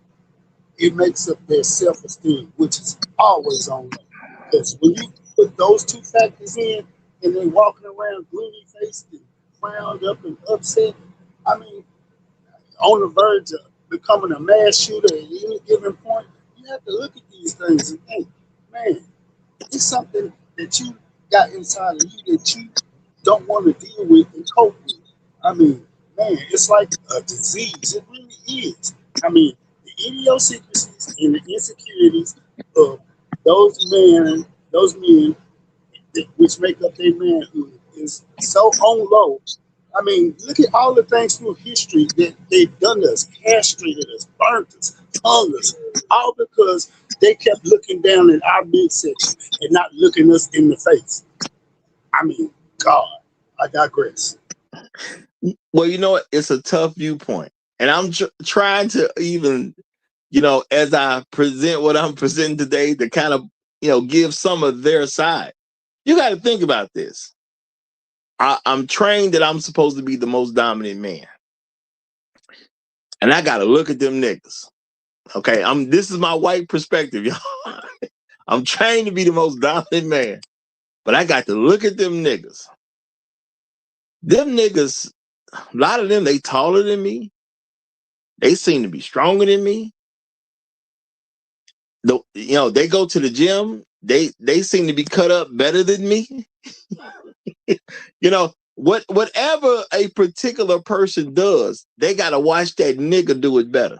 it makes up their self-esteem, which is always on low. Because when you put those two factors in, and they walking around gloomy faced and frowned up and upset, I mean, on the verge of becoming a mass shooter at any given point, you have to look at these things and think, man, it's something that you got inside of you that you don't want to deal with and cope with. I mean, man, it's like a disease. It really is. I mean, the idiosyncrasies and the insecurities of those men which make up their manhood is so on low. I mean, look at all the things through history that they've done to us, castrated us, burnt us, hung us, all because they kept looking down at our midsection and not looking us in the face. I mean, God, I digress. Well, you know what? It's a tough viewpoint. And I'm trying to even, as I present what I'm presenting today, to kind of, give some of their side. You got to think about this. I'm trained that I'm supposed to be the most dominant man. And I got to look at them niggas. Okay, this is my white perspective, y'all. I'm trained to be the most dominant man. But I got to look at them niggas. Them niggas, a lot of them, they taller than me. They seem to be stronger than me. They go to the gym. They seem to be cut up better than me. Whatever a particular person does, they gotta watch that nigga do it better.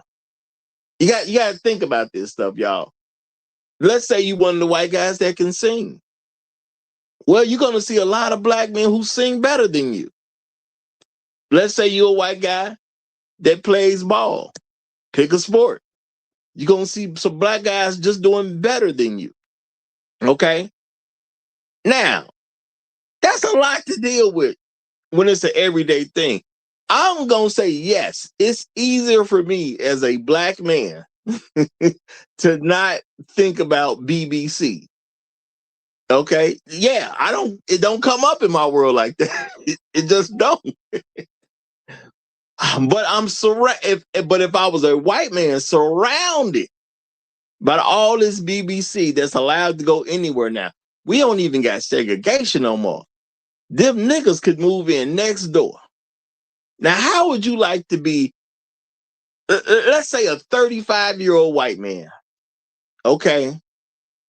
You got to think about this stuff, y'all. Let's say you one of the white guys that can sing. Well, you're gonna see a lot of black men who sing better than you. Let's say you're a white guy that plays ball. Pick a sport. You're gonna see some black guys just doing better than you. Okay? Now, that's a lot to deal with when it's an everyday thing. I'm going to say yes, it's easier for me as a black man to not think about BBC. Okay? Yeah, it don't come up in my world like that. It just don't. But if I was a white man surrounded by all this BBC that's allowed to go anywhere now, we don't even got segregation no more. Them niggas could move in next door. Now, how would you like to be, let's say a 35-year-old white man, okay?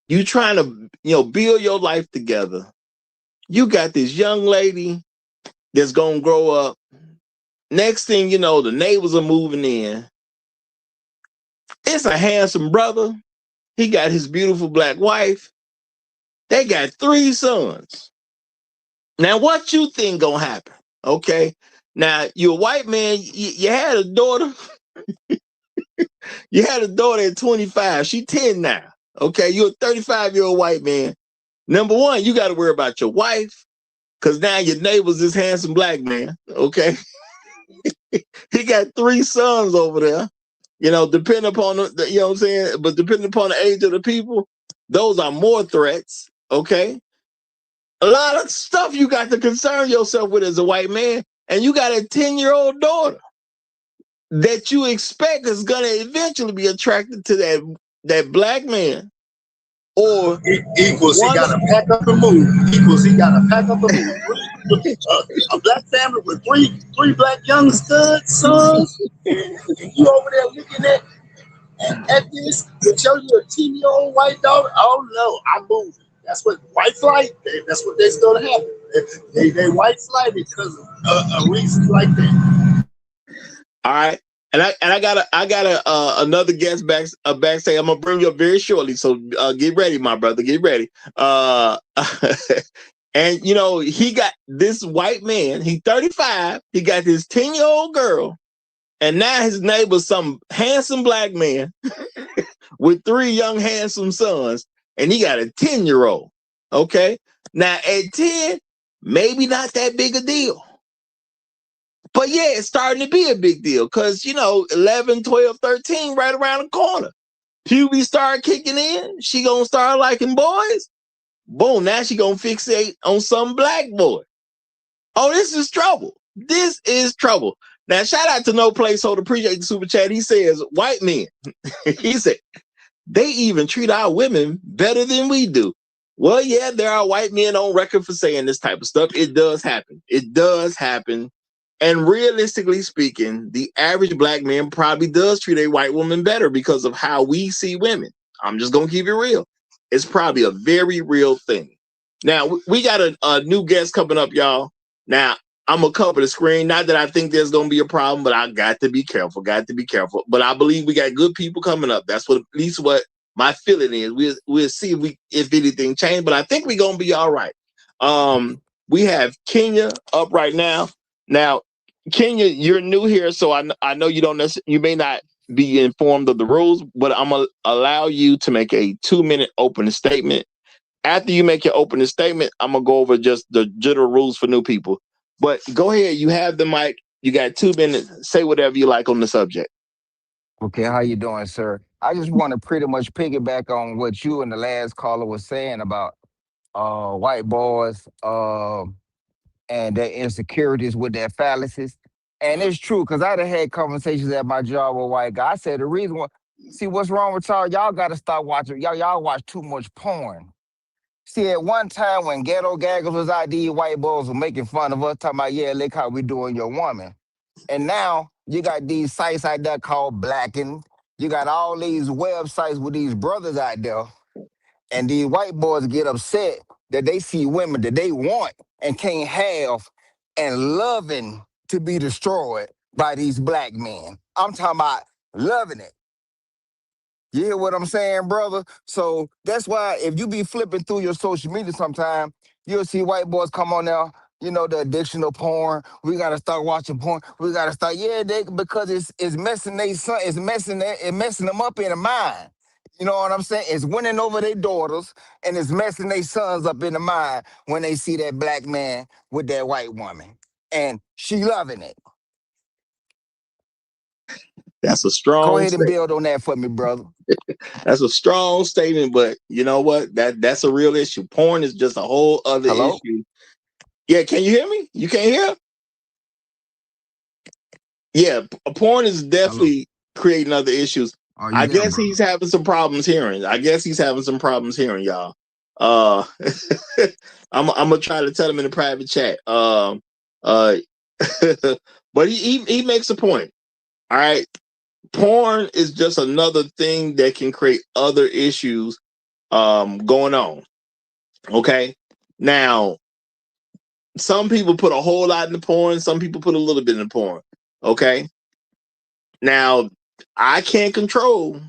You trying to, build your life together. You got this young lady that's going to grow up. Next thing you know, the neighbors are moving in. It's a handsome brother. He got his beautiful black wife. They got 3 sons. Now, what you think going to happen? Okay? Now, you're a white man. You had a daughter. You had a daughter at 25. She 10 now. Okay, you're a 35-year-old white man. Number one, you got to worry about your wife, because now your neighbor's this handsome black man. Okay, he got 3 sons over there. Depending upon the, what I'm saying, but depending upon the age of the people, those are more threats. Okay, a lot of stuff you got to concern yourself with as a white man, and you got a 10-year-old daughter that you expect is going to eventually be attracted to that black man. Or equals he got to pack up and move. Equals he got to pack up and move. A black family with three black young sons, and you over there looking at this with your little 10-year-old white daughter. Oh no, I'm moving. That's what white flight. That's what that's going to happen. They white flight because of reasons like that. All right. And I got another guest backstage. I'm gonna bring you up very shortly. So get ready, my brother. Get ready. And he got this white man. He's 35. He got this 10-year-old girl, and now his neighbor's some handsome black man with 3 young handsome sons, and he got a 10-year-old. Okay. Now at 10, maybe not that big a deal. But yeah, it's starting to be a big deal because, 11, 12, 13 right around the corner. Puberty start kicking in. She going to start liking boys. Boom, now she going to fixate on some black boy. Oh, this is trouble. This is trouble. Now, shout out to No Placeholder. Appreciate the super chat. He says, white men. He said, they even treat our women better than we do. Well, yeah, there are white men on record for saying this type of stuff. It does happen. It does happen. And realistically speaking, the average black man probably does treat a white woman better because of how we see women. I'm just going to keep it real. It's probably a very real thing. Now, we got a new guest coming up, y'all. Now, I'm going to cover the screen. Not that I think there's going to be a problem, but I got to be careful. But I believe we got good people coming up. That's what, at least what my feeling is. We'll see if anything changed, but I think we're going to be all right. We have Kenya up right now. Now, Kenya, you're new here, so I know you may not be informed of the rules, but I'm going to allow you to make a 2-minute opening statement. After you make your opening statement, I'm going to go over just the general rules for new people. But go ahead. You have the mic. You got 2 minutes. Say whatever you like on the subject. Okay, how you doing, sir? I just want to pretty much piggyback on what you and the last caller was saying about white boys and their insecurities with their fallacies. And it's true, because I done had conversations at my job with white guys. I said the reason why, see what's wrong with y'all? Y'all got to stop watching. Y'all watch too much porn. See, at one time when Ghetto Gaggles was out, these white boys were making fun of us, talking about, yeah, look how we doing your woman. And now you got these sites out there called Blackened. You got all these websites with these brothers out there. And these white boys get upset that they see women that they want and can't have and loving to be destroyed by these black men. I'm talking about loving it. You hear what I'm saying, brother? So that's why if you be flipping through your social media sometime, you'll see white boys come on there, the addiction of porn. We gotta start watching porn. We gotta start, because it's messing they son, it's messing them up in the mind. You know what I'm saying? It's winning over their daughters and it's messing their sons up in the mind when they see that black man with that white woman. And she loving it. That's a strong Go ahead statement. and build on that for me, brother. That's a strong statement, but you know what? That's a real issue. Porn is just a whole other issue. Yeah, can you hear me? You can't hear? Yeah, porn is definitely creating other issues. I guess he's having some problems hearing. Y'all. I'm gonna try to tell him in the private chat. But he makes a point. All right. Porn is just another thing that can create other issues going on. Okay. Now, some people put a whole lot in the porn, some people put a little bit in the porn. Okay. Now, I can't control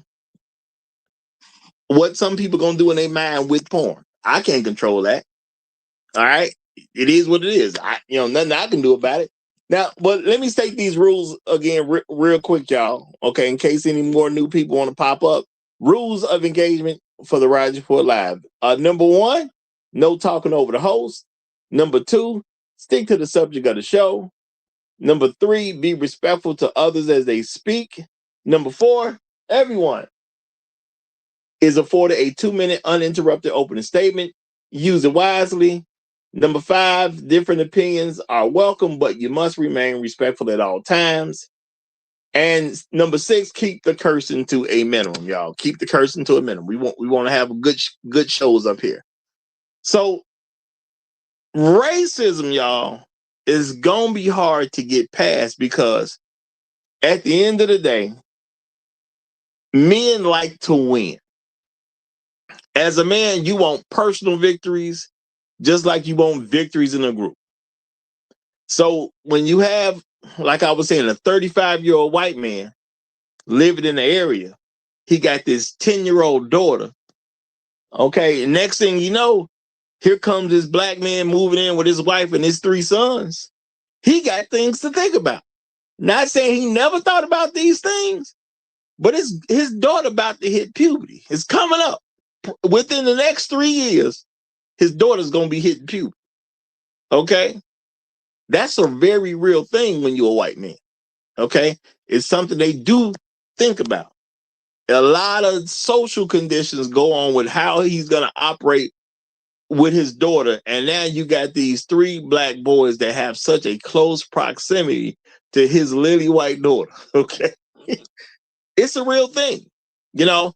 what some people gonna do in their mind with porn. I can't control that. All right. It is what it is. Nothing I can do about it. Now, but let me state these rules again real quick, y'all. Okay, in case any more new people want to pop up. Rules of engagement for the Rivalry Report Live. Number 1, no talking over the host. Number 2, stick to the subject of the show. Number 3, be respectful to others as they speak. Number 4, everyone is afforded a 2-minute uninterrupted opening statement. Use it wisely. Number 5, different opinions are welcome, but you must remain respectful at all times. And number 6, keep the cursing to a minimum, y'all. Keep the cursing to a minimum. We want to have good shows up here. So racism, y'all, is gonna be hard to get past because at the end of the day, men like to win. As a man, you want personal victories just like you want victories in a group. So when you have, like I was saying, a 35-year-old white man living in the area, he got this 10-year-old daughter. Okay, and next thing you know, here comes this black man moving in with his wife and his 3 sons. He got things to think about. Not saying he never thought about these things, but his daughter about to hit puberty. It's coming up. Within the next 3 years, his daughter's going to be hitting puberty. Okay? That's a very real thing when you're a white man. Okay? It's something they do think about. A lot of social conditions go on with how he's going to operate with his daughter. And now you got these 3 black boys that have such a close proximity to his lily white daughter. Okay? It's a real thing. You know?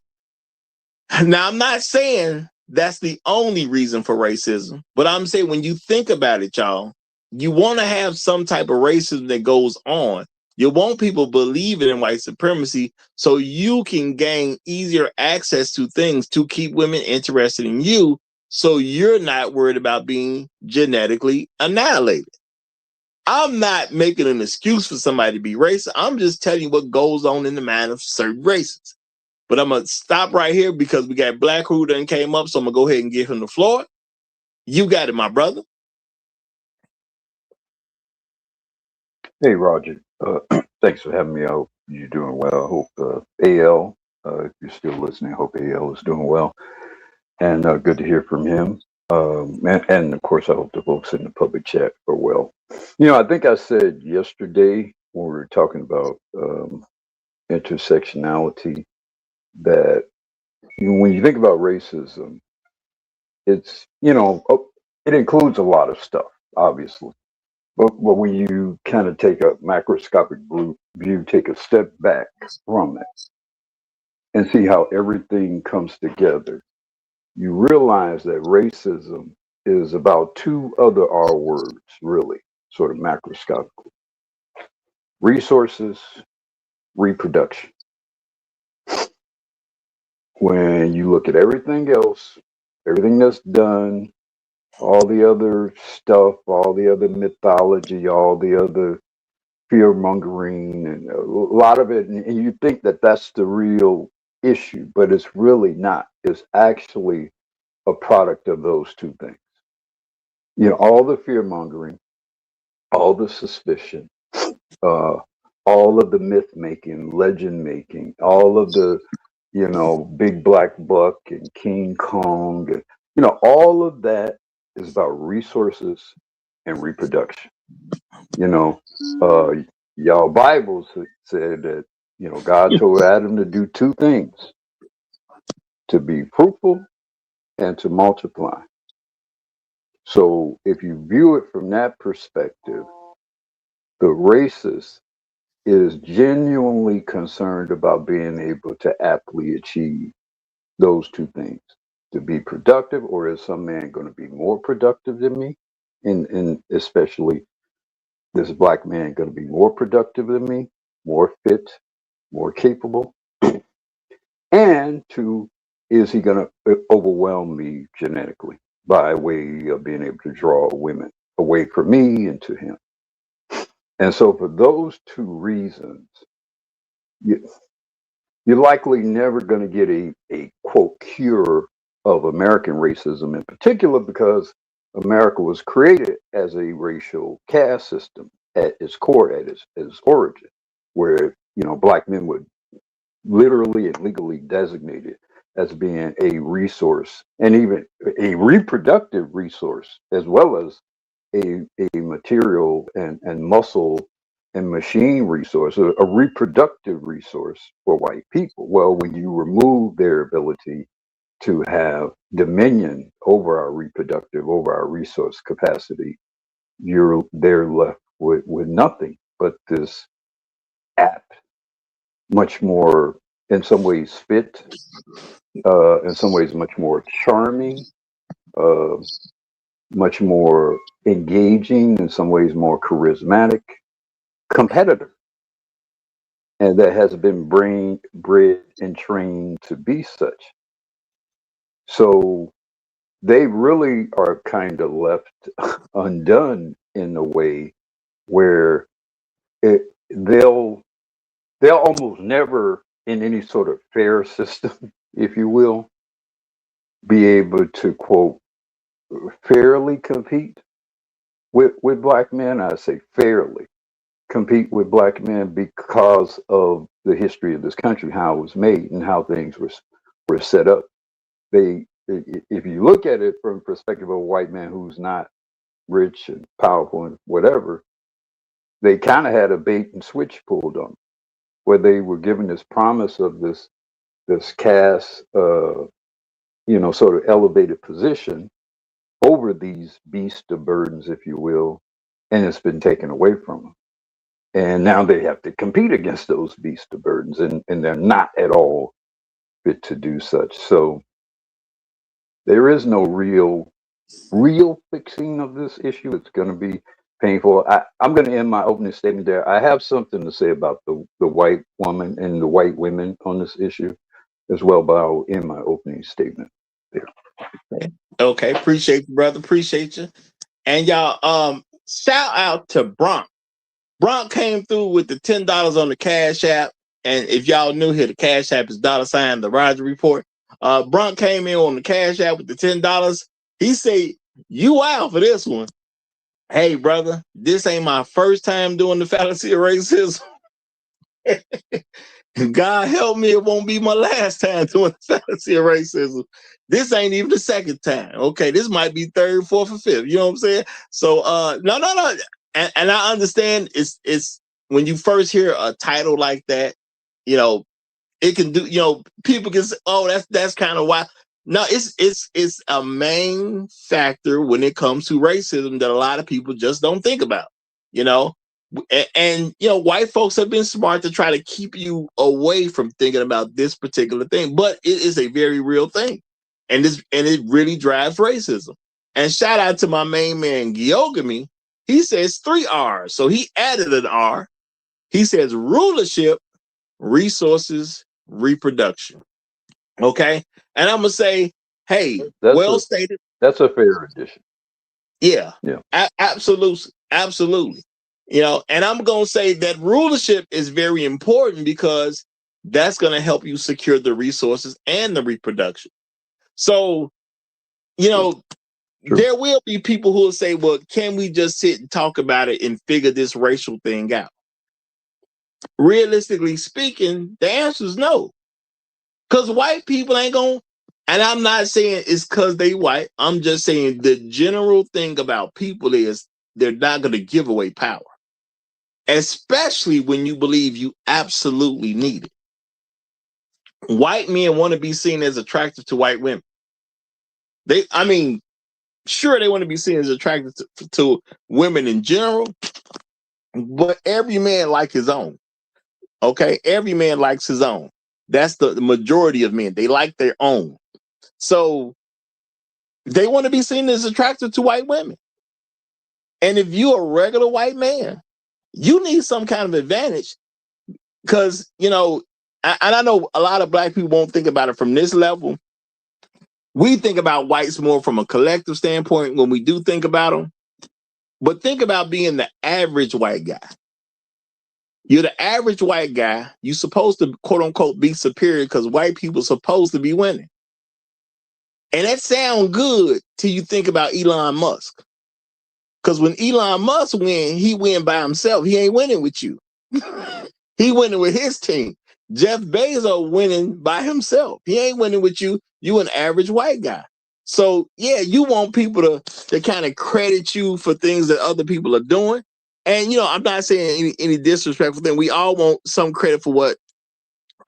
Now, I'm not saying that's the only reason for racism, but I'm saying when you think about it, y'all, you want to have some type of racism that goes on. You want people believing in white supremacy so you can gain easier access to things to keep women interested in you, so you're not worried about being genetically annihilated. I'm not making an excuse for somebody to be racist. I'm just telling you what goes on in the mind of certain races. But I'm going to stop right here because we got Black who done came up, so I'm going to go ahead and give him the floor. You got it, my brother. Hey, Roger. Thanks for having me. I hope you're doing well. I hope AL, if you're still listening, I hope AL is doing well. And good to hear from him. And of course, I hope the folks in the public chat are well. You know, I think I said yesterday when we were talking about intersectionality that when you think about racism, it's, it includes a lot of stuff, obviously. But when you kind of take a macroscopic view, take a step back from it and see how everything comes together, you realize that racism is about 2 other R words, really, sort of macroscopically. Resources, reproduction. When you look at everything else, everything that's done, all the other stuff, all the other mythology, all the other fear mongering, and a lot of it, and you think that that's the real issue, but it's really not. It's actually a product of those 2 things. You know, all the fear mongering, all the suspicion, all of the myth making, legend making, all of the, big black buck and King Kong, and, all of that is about resources and reproduction. Y'all Bibles said that, God told Adam to do 2 things, to be fruitful and to multiply. So if you view it from that perspective, the racist is genuinely concerned about being able to aptly achieve those 2 things, to be productive, or is some man going to be more productive than me? And especially this black man going to be more productive than me, more fit, more capable? And 2, is he going to overwhelm me genetically by way of being able to draw women away from me and to him? And so for those 2 reasons, you're likely never going to get a quote cure of American racism in particular, because America was created as a racial caste system at its core, at its origin, where, black men would literally and legally designated as being a resource, and even a reproductive resource, as well as a material and muscle and machine resource, a reproductive resource for white people. Well, when you remove their ability to have dominion over our reproductive, over our resource capacity, they're left with nothing but this apt, much more, in some ways fit, in some ways much more charming, much more engaging, in some ways more charismatic competitor, and that has been bred and trained to be such. So they really are kind of left undone in a way where they'll almost never, in any sort of fair system, if you will, be able to quote fairly compete with black men. I say fairly compete with black men because of the history of this country, how it was made and how things were set up. If you look at it from the perspective of a white man who's not rich and powerful and whatever, they kind of had a bait and switch pulled on them, where they were given this promise of this caste, sort of elevated position over these beasts of burdens, if you will, and it's been taken away from them. And now they have to compete against those beasts of burdens, and they're not at all fit to do such. So there is no real fixing of this issue. It's going to be painful. I'm going to end my opening statement there. I have something to say about the white woman and the white women on this issue as well, but I'll end my opening statement there. Okay, appreciate you, brother. Appreciate you. And y'all, shout out to Bronk. Bronk came through with the $10 on the Cash App. And if y'all new here, the Cash App is $ the Roger Report. Bronk came in on the Cash App with the $10. He said, "You out for this one." Hey, brother, this ain't my first time doing the Phallicy of Racism. God help me, it won't be my last time doing the Phallicy of Racism. This ain't even the second time. Okay, this might be third, fourth, or fifth. You know what I'm saying? So, no. And I understand it's when you first hear a title like that, it can do, people can say, oh, that's kind of why. No, it's a main factor when it comes to racism that a lot of people just don't think about, and white folks have been smart to try to keep you away from thinking about this particular thing, but it is a very real thing, and it really drives racism. And shout out to my main man Gyogami. He says 3 R's, so he added an R. He says rulership, resources, reproduction. Okay, and I'm gonna say, hey, well stated. That's a fair addition. Yeah. Absolutely. And I'm gonna say that rulership is very important because that's gonna help you secure the resources and the reproduction. So, True. There will be people who will say, well, can we just sit and talk about it and figure this racial thing out? Realistically speaking, the answer is no. Because white people ain't going to, and I'm not saying it's because they white. I'm just saying the general thing about people is they're not going to give away power, especially when you believe you absolutely need it. White men want to be seen as attractive to white women. Sure, they want to be seen as attractive to women in general, but every man likes his own. Okay, every man likes his own. That's the majority of men. They like their own. So they want to be seen as attractive to white women. And if you're a regular white man, you need some kind of advantage because, and I know a lot of black people won't think about it from this level. We think about whites more from a collective standpoint when we do think about them. But think about being the average white guy. You're the average white guy. You're supposed to, quote unquote, be superior because white people are supposed to be winning. And that sounds good till you think about Elon Musk. Because when Elon Musk win, he win by himself. He ain't winning with you. He winning with his team. Jeff Bezos winning by himself. He ain't winning with you. You an average white guy. So, yeah, you want people to kind of credit you for things that other people are doing. And, I'm not saying any disrespectful thing. We all want some credit for what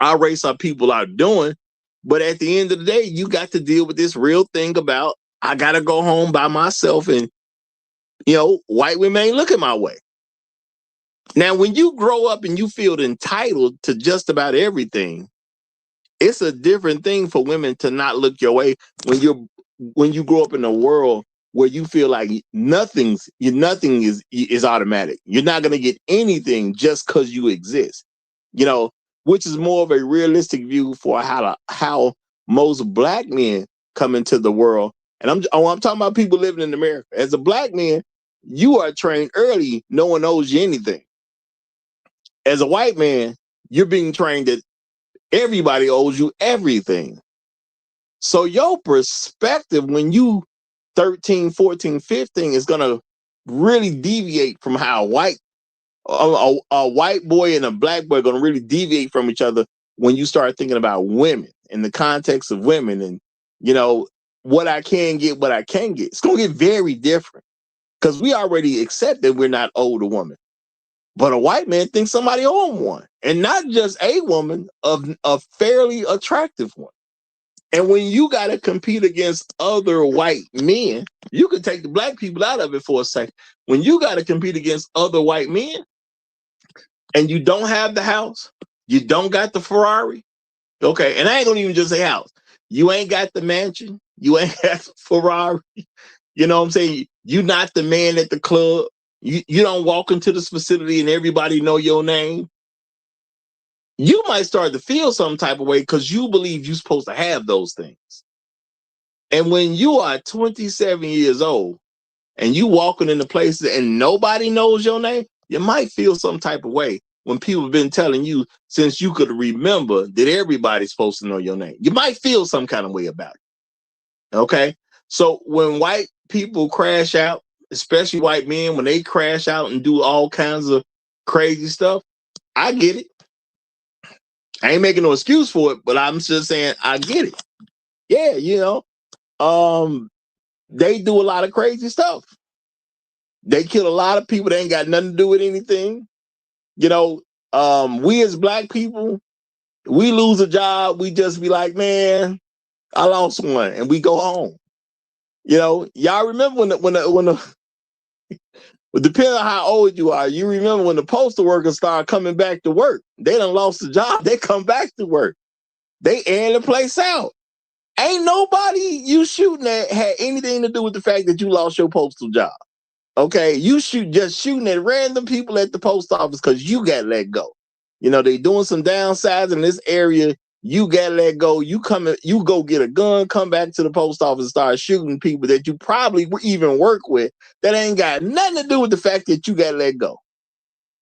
our race, our people are doing. But at the end of the day, you got to deal with this real thing about, I got to go home by myself and, white women ain't looking my way. Now, when you grow up and you feel entitled to just about everything, it's a different thing for women to not look your way when you grow up in a world where you feel like nothing is automatic. You're not going to get anything just because you exist, which is more of a realistic view for how most black men come into the world. And I'm talking about people living in America. As a black man, you are trained early. No one owes you anything. As a white man, you're being trained that everybody owes you everything. So your perspective when you 13, 14, 15 is going to really deviate from how a white boy and a black boy are going to really deviate from each other when you start thinking about women in the context of women and, what I can get, what I can get. It's going to get very different. because we already accept that we're not owed a woman. But a white man thinks somebody own one, and not just a woman, of a fairly attractive one. And when you got to compete against other white men, you could take the black people out of it for a second. When you got to compete against other white men and you don't have the house, you don't got the Ferrari, okay, and I ain't gonna even just say house. You ain't got the mansion, you ain't got the Ferrari, you know what I'm saying? You not the man at the club. You don't walk into this facility and everybody know your name. You might start to feel some type of way because you believe you're supposed to have those things. And when you are 27 years old and you walking into places and nobody knows your name, you might feel some type of way when people have been telling you since you could remember that everybody's supposed to know your name. You might feel some kind of way about it. Okay? So when white people crash out, especially white men, when they crash out and do all kinds of crazy stuff, I get it. I ain't making no excuse for it, but I'm just saying I get it. Yeah, they do a lot of crazy stuff. They kill a lot of people that ain't got nothing to do with anything. We as black people, we lose a job, we just be like, man, I lost one, and we go home. Y'all remember when depending on how old you are, you remember when the postal workers start coming back to work. They done lost the job, they come back to work. They air the place out. Ain't nobody you shooting at had anything to do with the fact that you lost your postal job. Okay, you shooting at random people at the post office because you got let go. They doing some downsizing in this area. You got let go. You go get a gun, come back to the post office, and start shooting people that you probably even work with that ain't got nothing to do with the fact that you got let go.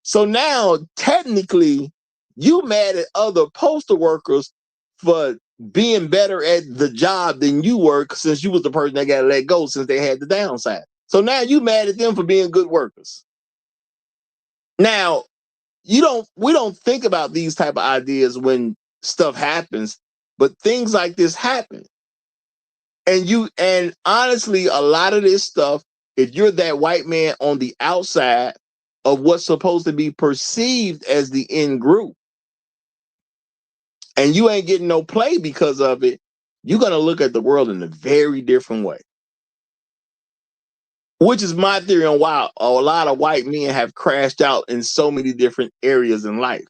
So now, technically, you mad at other postal workers for being better at the job than you were since you was the person that got let go since they had the downside. So now you mad at them for being good workers. Now, we don't think about these type of ideas when stuff happens, but things like this happen. And honestly, a lot of this stuff, if you're that white man on the outside of what's supposed to be perceived as the in group, and you ain't getting no play because of it, you're going to look at the world in a very different way. Which is my theory on why a lot of white men have crashed out in so many different areas in life.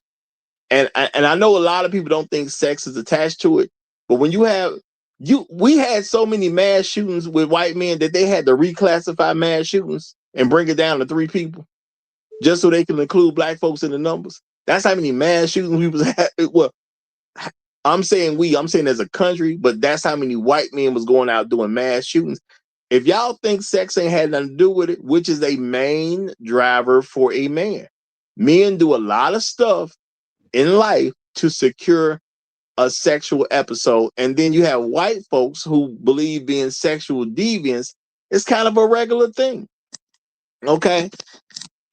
And I know a lot of people don't think sex is attached to it, but when we had so many mass shootings with white men that they had to reclassify mass shootings and bring it down to 3 people just so they can include black folks in the numbers. That's how many mass shootings we was had. Well, I'm saying as a country, but that's how many white men was going out doing mass shootings. If y'all think sex ain't had nothing to do with it, which is a main driver for a man, men do a lot of stuff in life to secure a sexual episode. And then you have white folks who believe being sexual deviants is kind of a regular thing. Okay.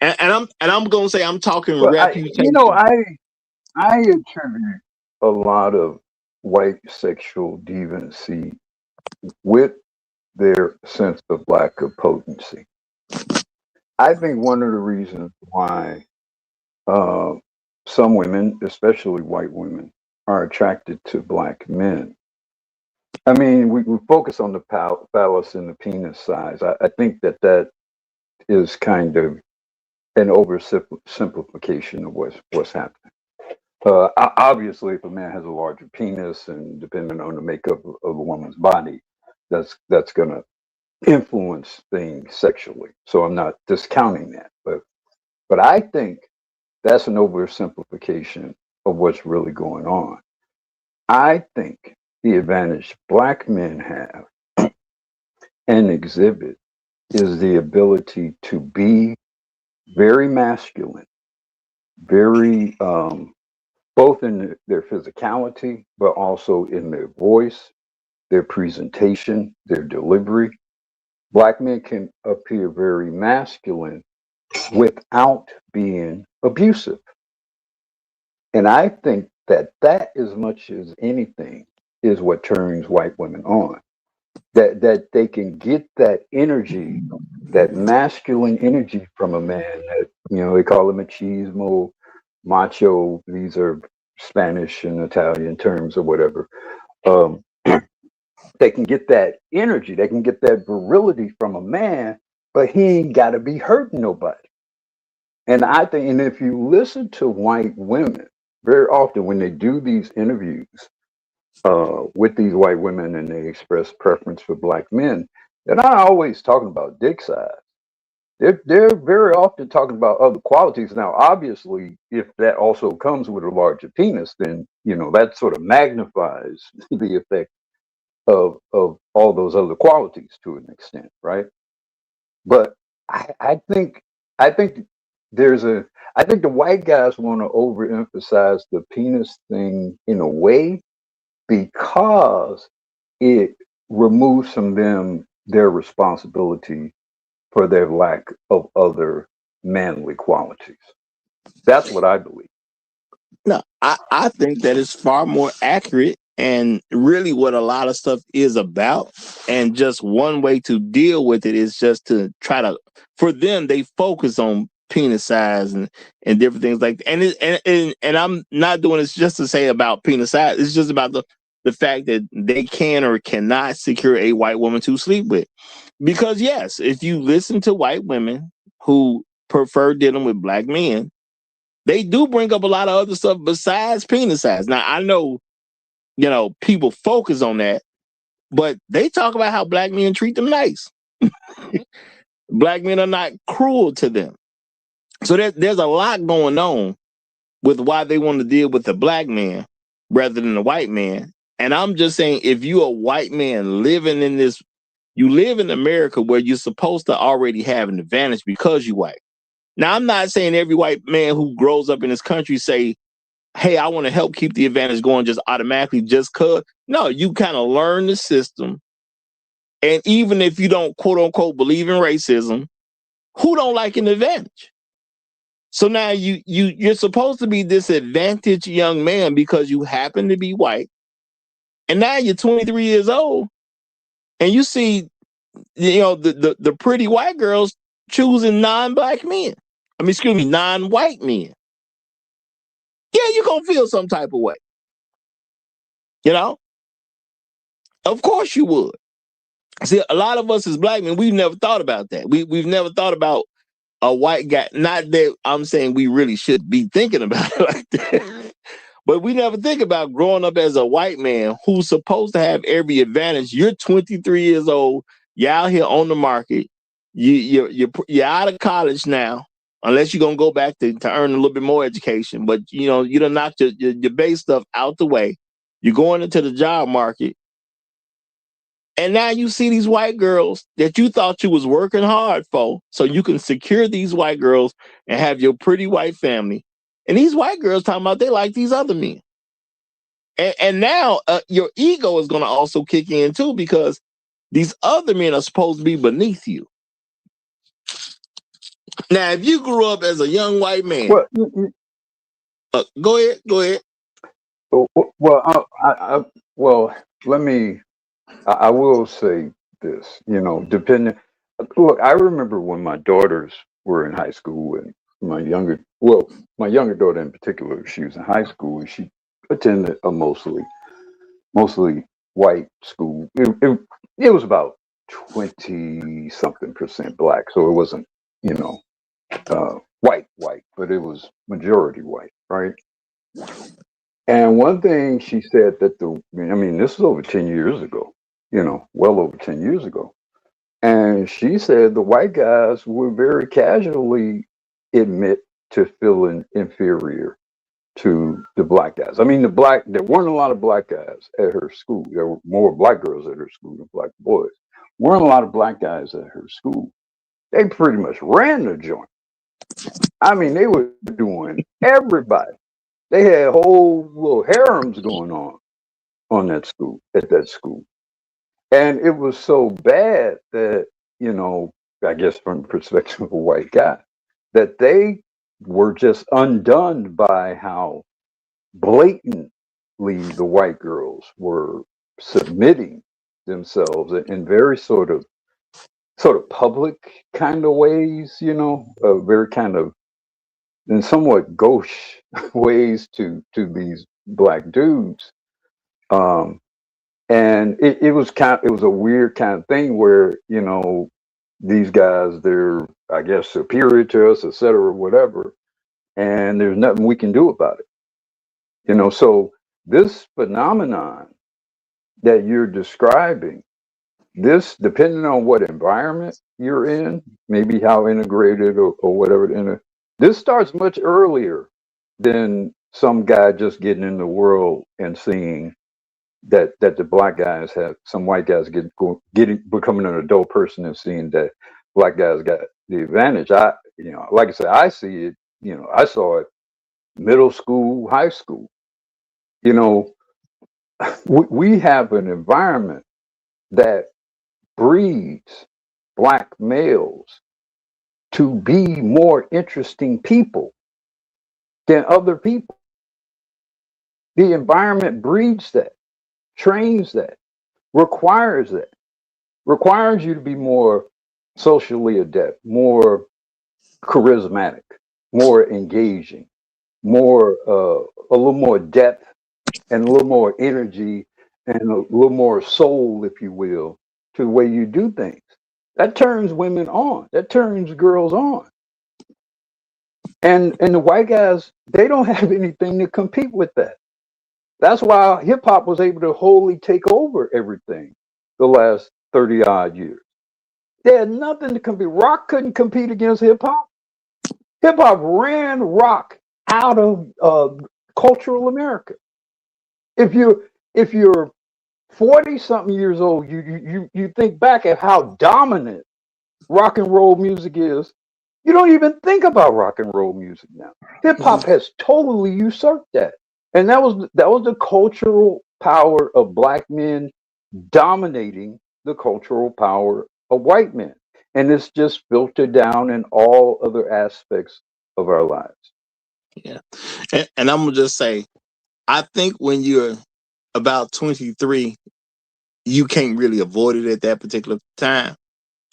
And I'm gonna say I'm talking reputation. I attribute a lot of white sexual deviancy with their sense of lack of potency. I think one of the reasons why some women, especially white women, are attracted to black men. I mean, we focus on the phallus and the penis size. I think that is kind of an oversimplification of what's happening. Obviously, if a man has a larger penis, and depending on the makeup of a woman's body, that's going to influence things sexually. So I'm not discounting that, but I think that's an oversimplification of what's really going on. I think the advantage black men have and exhibit is the ability to be very masculine, very both in their physicality, but also in their voice, their presentation, their delivery. Black men can appear very masculine without being abusive. And I think that as much as anything, is what turns white women on. that they can get that energy, that masculine energy from a man. That they call him machismo, macho. These are Spanish and Italian terms or whatever. Um, they can get that energy. They can get that virility from a man, but he ain't got to be hurting nobody. And I think, and if you listen to white women, very often when they do these interviews with these white women and they express preference for black men, they're not always talking about dick size. They're very often talking about other qualities. Now, obviously, if that also comes with a larger penis, then that sort of magnifies the effect of all those other qualities to an extent, right? But I think there's a I think the white guys want to overemphasize the penis thing in a way because it removes from them their responsibility for their lack of other manly qualities. That's what I believe. No, I think that is far more accurate and really what a lot of stuff is about. And just one way to deal with it is just to try to, for them, they focus on penis size and different things like that. And I'm not doing this just to say about penis size. It's just about the fact that they can or cannot secure a white woman to sleep with. Because yes, if you listen to white women who prefer dealing with black men, they do bring up a lot of other stuff besides penis size. Now, I know, people focus on that, but they talk about how black men treat them nice. Black men are not cruel to them. So there's a lot going on with why they want to deal with the black man rather than the white man. And I'm just saying, if you're a white man living in this, you live in America where you're supposed to already have an advantage because you're white. Now, I'm not saying every white man who grows up in this country say, hey, I want to help keep the advantage going just automatically just cause. No, you kind of learn the system. And even if you don't, quote unquote, believe in racism, who don't like an advantage? So now you're supposed to be this advantaged young man because you happen to be white. And now you're 23 years old and you see, the pretty white girls choosing non-black men. Non-white men. Yeah, you're going to feel some type of way. Of course you would. See, a lot of us as black men, we've never thought about that. We've never thought about a white guy. Not that I'm saying we really should be thinking about it like that. But we never think about growing up as a white man who's supposed to have every advantage. You're 23 years old. You're out here on the market. You're out of college now, unless you're gonna go back to earn a little bit more education. But you done knocked your base stuff out the way. You're going into the job market. And now you see these white girls that you thought you was working hard for, so you can secure these white girls and have your pretty white family. And these white girls talking about they like these other men. And now your ego is going to also kick in too, because these other men are supposed to be beneath you. Now, if you grew up as a young white man, go ahead. I will say this, depending. Look, I remember when my daughters were in high school, and my younger daughter in particular, she was in high school and she attended a mostly white school. It was about 20 something percent black, so it wasn't white, but it was majority white, right? And one thing she said that this is over 10 years ago, well over 10 years ago. And she said the white guys would very casually admit to feeling inferior to the black guys. There weren't a lot of black guys at her school. There were more black girls at her school than black boys. Weren't a lot of black guys at her school. They pretty much ran the joint. They were doing everybody. They had whole little harems going on at that school. And it was so bad that, I guess from the perspective of a white guy, that they were just undone by how blatantly the white girls were submitting themselves in very sort of public kind of ways, very kind of in somewhat gauche ways to these black dudes. Um, and it was a weird kind of thing where, these guys, they're, I guess, superior to us, et cetera, whatever, and there's nothing we can do about it. So this phenomenon that you're describing, this, depending on what environment you're in, maybe how integrated or whatever, this starts much earlier than some guy just getting in the world and seeing that the black guys have, some white guys becoming an adult person and seeing that black guys got the advantage. Like I said, I see it. I saw it middle school, high school. You know, we have an environment that breeds black males to be more interesting people than other people. The environment breeds that, trains that, requires that, requires you to be more socially adept, more charismatic, more engaging, more a little more depth and a little more energy and a little more soul, if you will, to the way you do things. That turns women on. That turns girls on. And the white guys, they don't have anything to compete with that. That's why hip hop was able to wholly take over everything the last 30 odd years. They had nothing to compete. Rock couldn't compete against hip hop. Hip hop ran rock out of cultural America. If you're 40 something years old, you think back at how dominant rock and roll music is. You don't even think about rock and roll music now. Hip hop has totally usurped that. And that was the cultural power of black men dominating the cultural power of white men. And it's just filtered down in all other aspects of our lives. Yeah. And I'm going to just say, I think when you're about 23, you can't really avoid it at that particular time.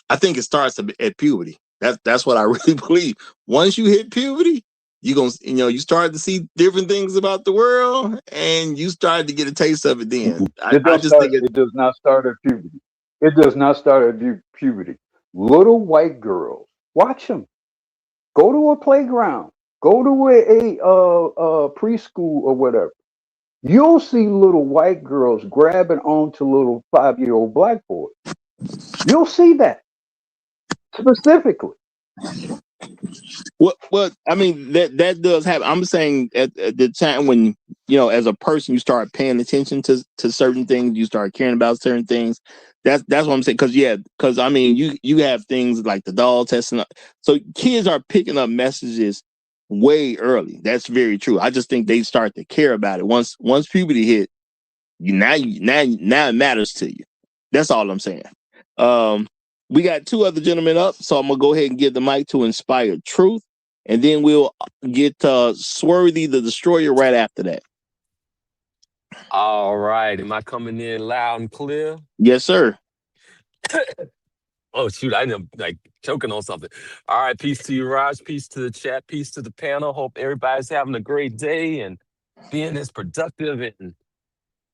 I think it starts at puberty. That's what I really believe. Once you hit puberty, you start to see different things about the world, and you start to get a taste of it. Then It does not start at puberty. It does not start at puberty. Little white girls, watch them. Go to a playground. Go to a preschool or whatever. You'll see little white girls grabbing onto little 5-year-old black boys. You'll see that specifically. Well, I mean that does happen. I'm saying at the time when as a person, you start paying attention to certain things, you start caring about certain things. That's what I'm saying. Because I mean you have things like the doll testing. So kids are picking up messages way early. That's very true. I just think they start to care about it once puberty hit. Now it matters to you. That's all I'm saying. We got two other gentlemen up, so I'm gonna go ahead and give the mic to Inspired Truth, and then we'll get Swervy the Destroyer right after that. All right, am I coming in loud and clear? Yes, sir. Oh shoot, I am like choking on something. All right, peace to you, Raj. Peace to the chat. Peace to the panel. Hope everybody's having a great day and being as productive and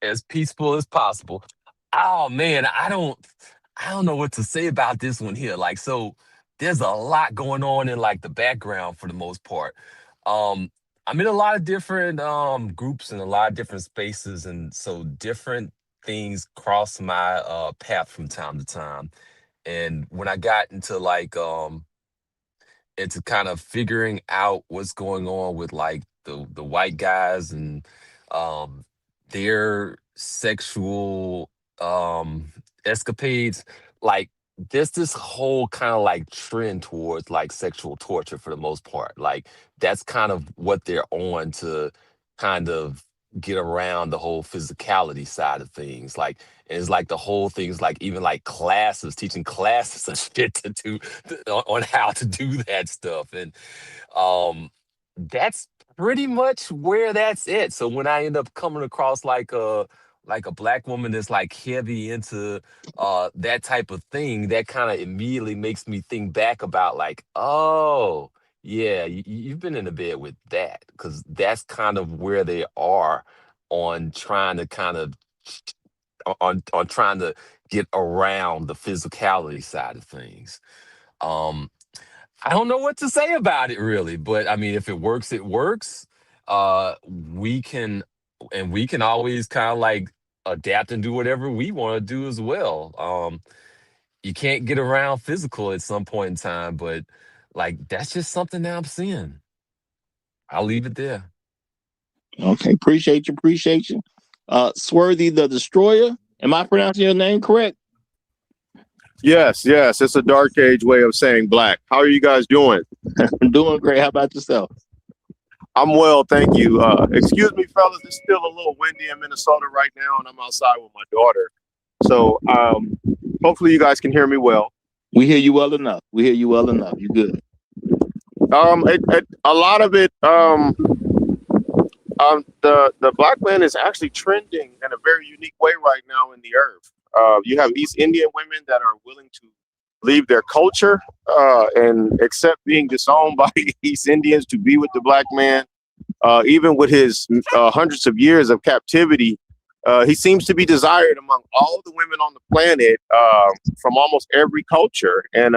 as peaceful as possible. Oh man, I don't know what to say about this one here. Like, so there's a lot going on in like the background for the most part. I'm in a lot of different groups and a lot of different spaces, and so different things cross my path from time to time. And when I got into like into kind of figuring out what's going on with like the white guys and um their sexual escapades, like there's this whole kind of like trend towards like sexual torture for the most part. Like that's kind of what they're on to kind of get around the whole physicality side of things. Like, and it's like the whole thing is like even like classes, teaching classes and shit to do on how to do that stuff. And that's pretty much where that's it. So when I end up coming across like like a black woman that's like heavy into that type of thing, that kind of immediately makes me think back about like, oh yeah, you've been in the bed with that, because that's kind of where they are on trying to kind of on trying to get around the physicality side of things. Um, I don't know what to say about it really, but I mean, if it works, it works. We can, and we can always kind of like adapt and do whatever we want to do as well. You can't get around physical at some point in time, but like that's just something that I'm seeing. I'll leave it there. Okay, appreciate you, appreciate you. Swarthy the Destroyer. Am I pronouncing your name correct? Yes, yes. It's a dark age way of saying black. How are you guys doing? I'm doing great. How about yourself? I'm well, thank you. Excuse me, fellas. It's still a little windy in Minnesota right now, and I'm outside with my daughter. So hopefully you guys can hear me well. We hear you well enough. We hear you well enough. You good? A lot of it, the black man is actually trending in a very unique way right now in the earth. You have East Indian women that are willing to leave their culture and accept being disowned by East Indians to be with the black man. Even with his hundreds of years of captivity, he seems to be desired among all the women on the planet from almost every culture. And,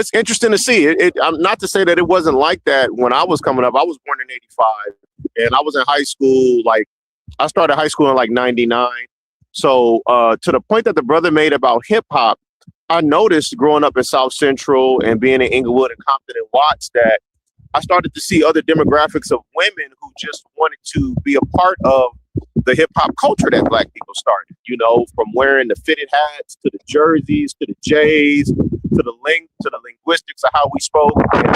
it's interesting to see. I'm not to say that it wasn't like that when I was coming up. I was born in '85 and I was in high school. I started high school in 99. So to the point that the brother made about hip hop, I noticed growing up in South Central and being in Inglewood and Compton and Watts that I started to see other demographics of women who just wanted to be a part of the hip hop culture that black people started, from wearing the fitted hats to the jerseys, to the J's, to the linguistics of how we spoke. And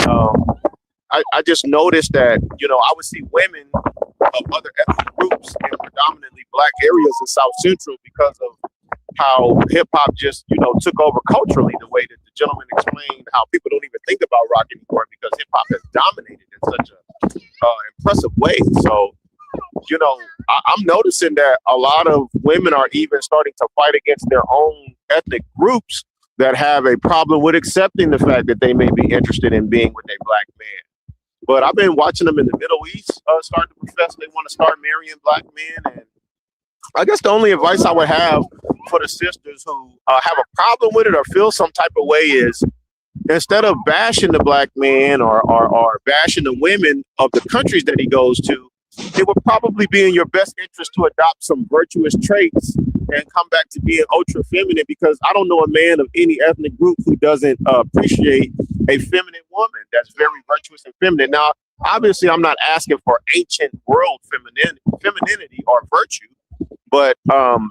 I just noticed that, I would see women of other ethnic groups in predominantly black areas in South Central because of how hip hop just, took over culturally, the way that the gentleman explained how people don't even think about rock anymore because hip hop has dominated in such a impressive way. So, I'm noticing that a lot of women are even starting to fight against their own ethnic groups that have a problem with accepting the fact that they may be interested in being with a black man. But I've been watching them in the Middle East start to profess they want to start marrying black men. And I guess the only advice I would have for the sisters who have a problem with it or feel some type of way is, instead of bashing the black man or bashing the women of the countries that he goes to, it would probably be in your best interest to adopt some virtuous traits and come back to being ultra feminine, because I don't know a man of any ethnic group who doesn't appreciate a feminine woman that's very virtuous and feminine. Now, obviously, I'm not asking for ancient world femininity or virtue, but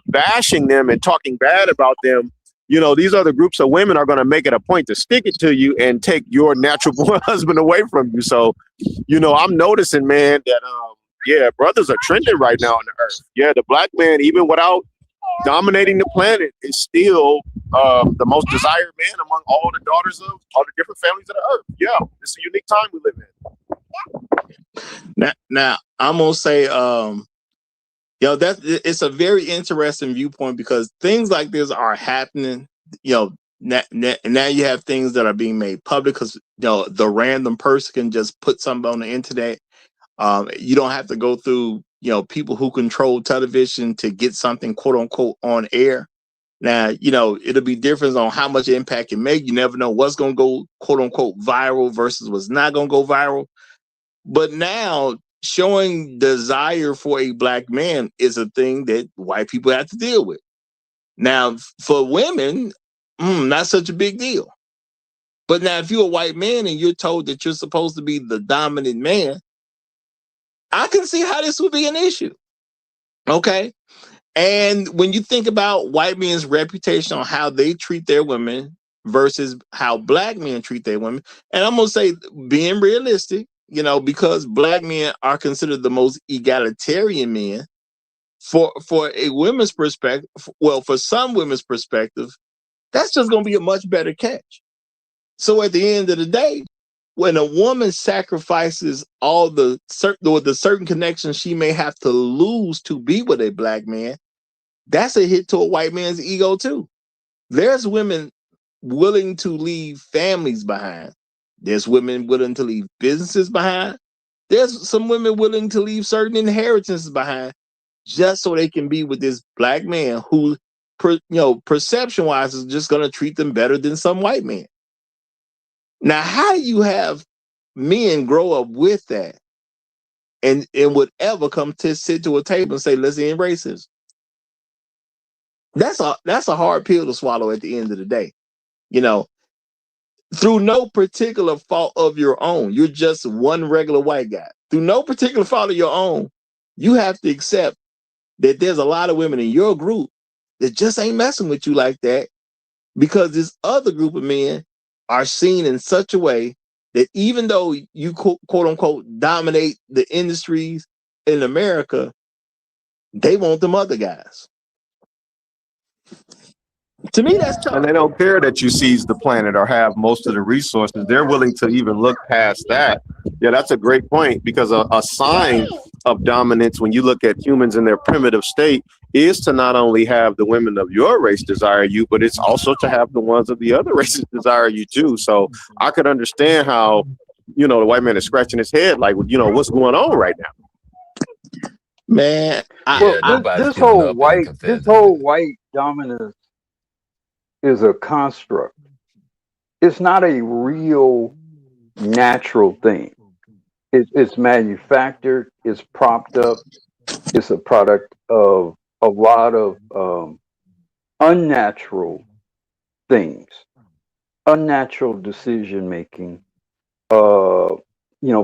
bashing them and talking bad about them, these other groups of women are going to make it a point to stick it to you and take your natural born husband away from you. So, I'm noticing, man, that brothers are trending right now on the earth. Yeah, the black man, even without dominating the planet, is still the most desired man among all the daughters of all the different families of the earth. Yeah, it's a unique time we live in. Now I'm gonna say, it's a very interesting viewpoint, because things like this are happening. Now you have things that are being made public because the random person can just put something on the internet. You don't have to go through people who control television to get something quote unquote on air. Now it'll be different on how much impact it make. You never know what's going to go quote unquote viral versus what's not going to go viral. But now showing desire for a black man is a thing that white people have to deal with. Now for women, not such a big deal. But now if you're a white man and you're told that you're supposed to be the dominant man, I can see how this would be an issue. Okay. And when you think about white men's reputation on how they treat their women versus how black men treat their women, and I'm going to say, being realistic, because black men are considered the most egalitarian men, for a women's perspective, for some women's perspective, that's just going to be a much better catch. So at the end of the day, when a woman sacrifices all the certain connections she may have to lose to be with a black man, that's a hit to a white man's ego too. There's women willing to leave families behind. There's women willing to leave businesses behind. There's some women willing to leave certain inheritances behind just so they can be with this black man who, perception wise, is just going to treat them better than some white man. Now, how do you have men grow up with that and would ever come to sit to a table and say, let's end racism? That's a hard pill to swallow at the end of the day. Through no particular fault of your own, you're just one regular white guy. Through no particular fault of your own, you have to accept that there's a lot of women in your group that just ain't messing with you like that, because this other group of men are seen in such a way that even though you quote unquote dominate the industries in America, they want them other guys. To me, that's tough. And they don't care that you seize the planet or have most of the resources. They're willing to even look past that. Yeah, that's a great point, because a sign of dominance when you look at humans in their primitive state is to not only have the women of your race desire you, but it's also to have the ones of the other races desire you too. So I could understand how, the white man is scratching his head like, what's going on right now? Man, this whole white dominance is a construct. It's not a real natural thing. It's manufactured, it's propped up, it's a product of a lot of unnatural things, unnatural decision making,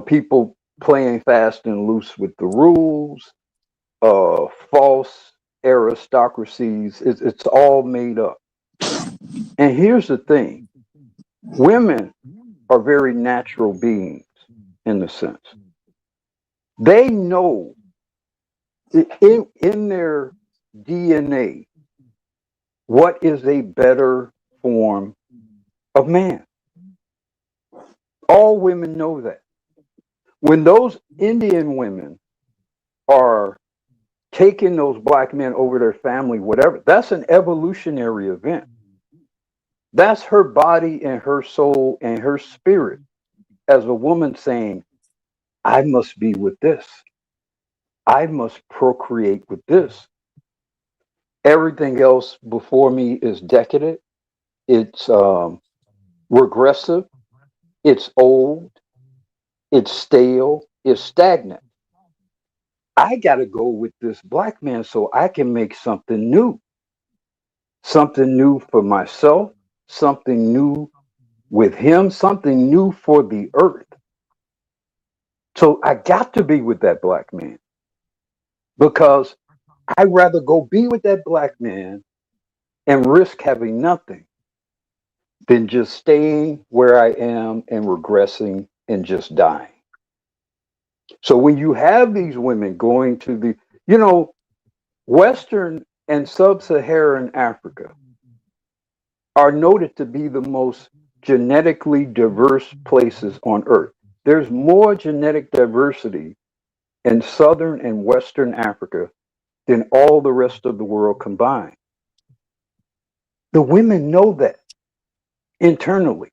people playing fast and loose with the rules, false aristocracies. It's all made up. And here's the thing: women are very natural beings in the sense they know in their DNA what is a better form of man. All women know that. When those Indian women are taking those black men over their family, whatever, that's an evolutionary event. That's her body and her soul and her spirit as a woman saying, I must be with this. I must procreate with this. Everything else before me is decadent. It's regressive. It's old. It's stale. It's stagnant. I got to go with this black man so I can make something new. Something new for myself, something new with him, something new for the earth. So I got to be with that black man because I'd rather go be with that black man and risk having nothing than just staying where I am and regressing and just dying. So when you have these women going to the, Western and Sub-Saharan Africa are noted to be the most genetically diverse places on earth. There's more genetic diversity in Southern and Western Africa than all the rest of the world combined. The women know that internally.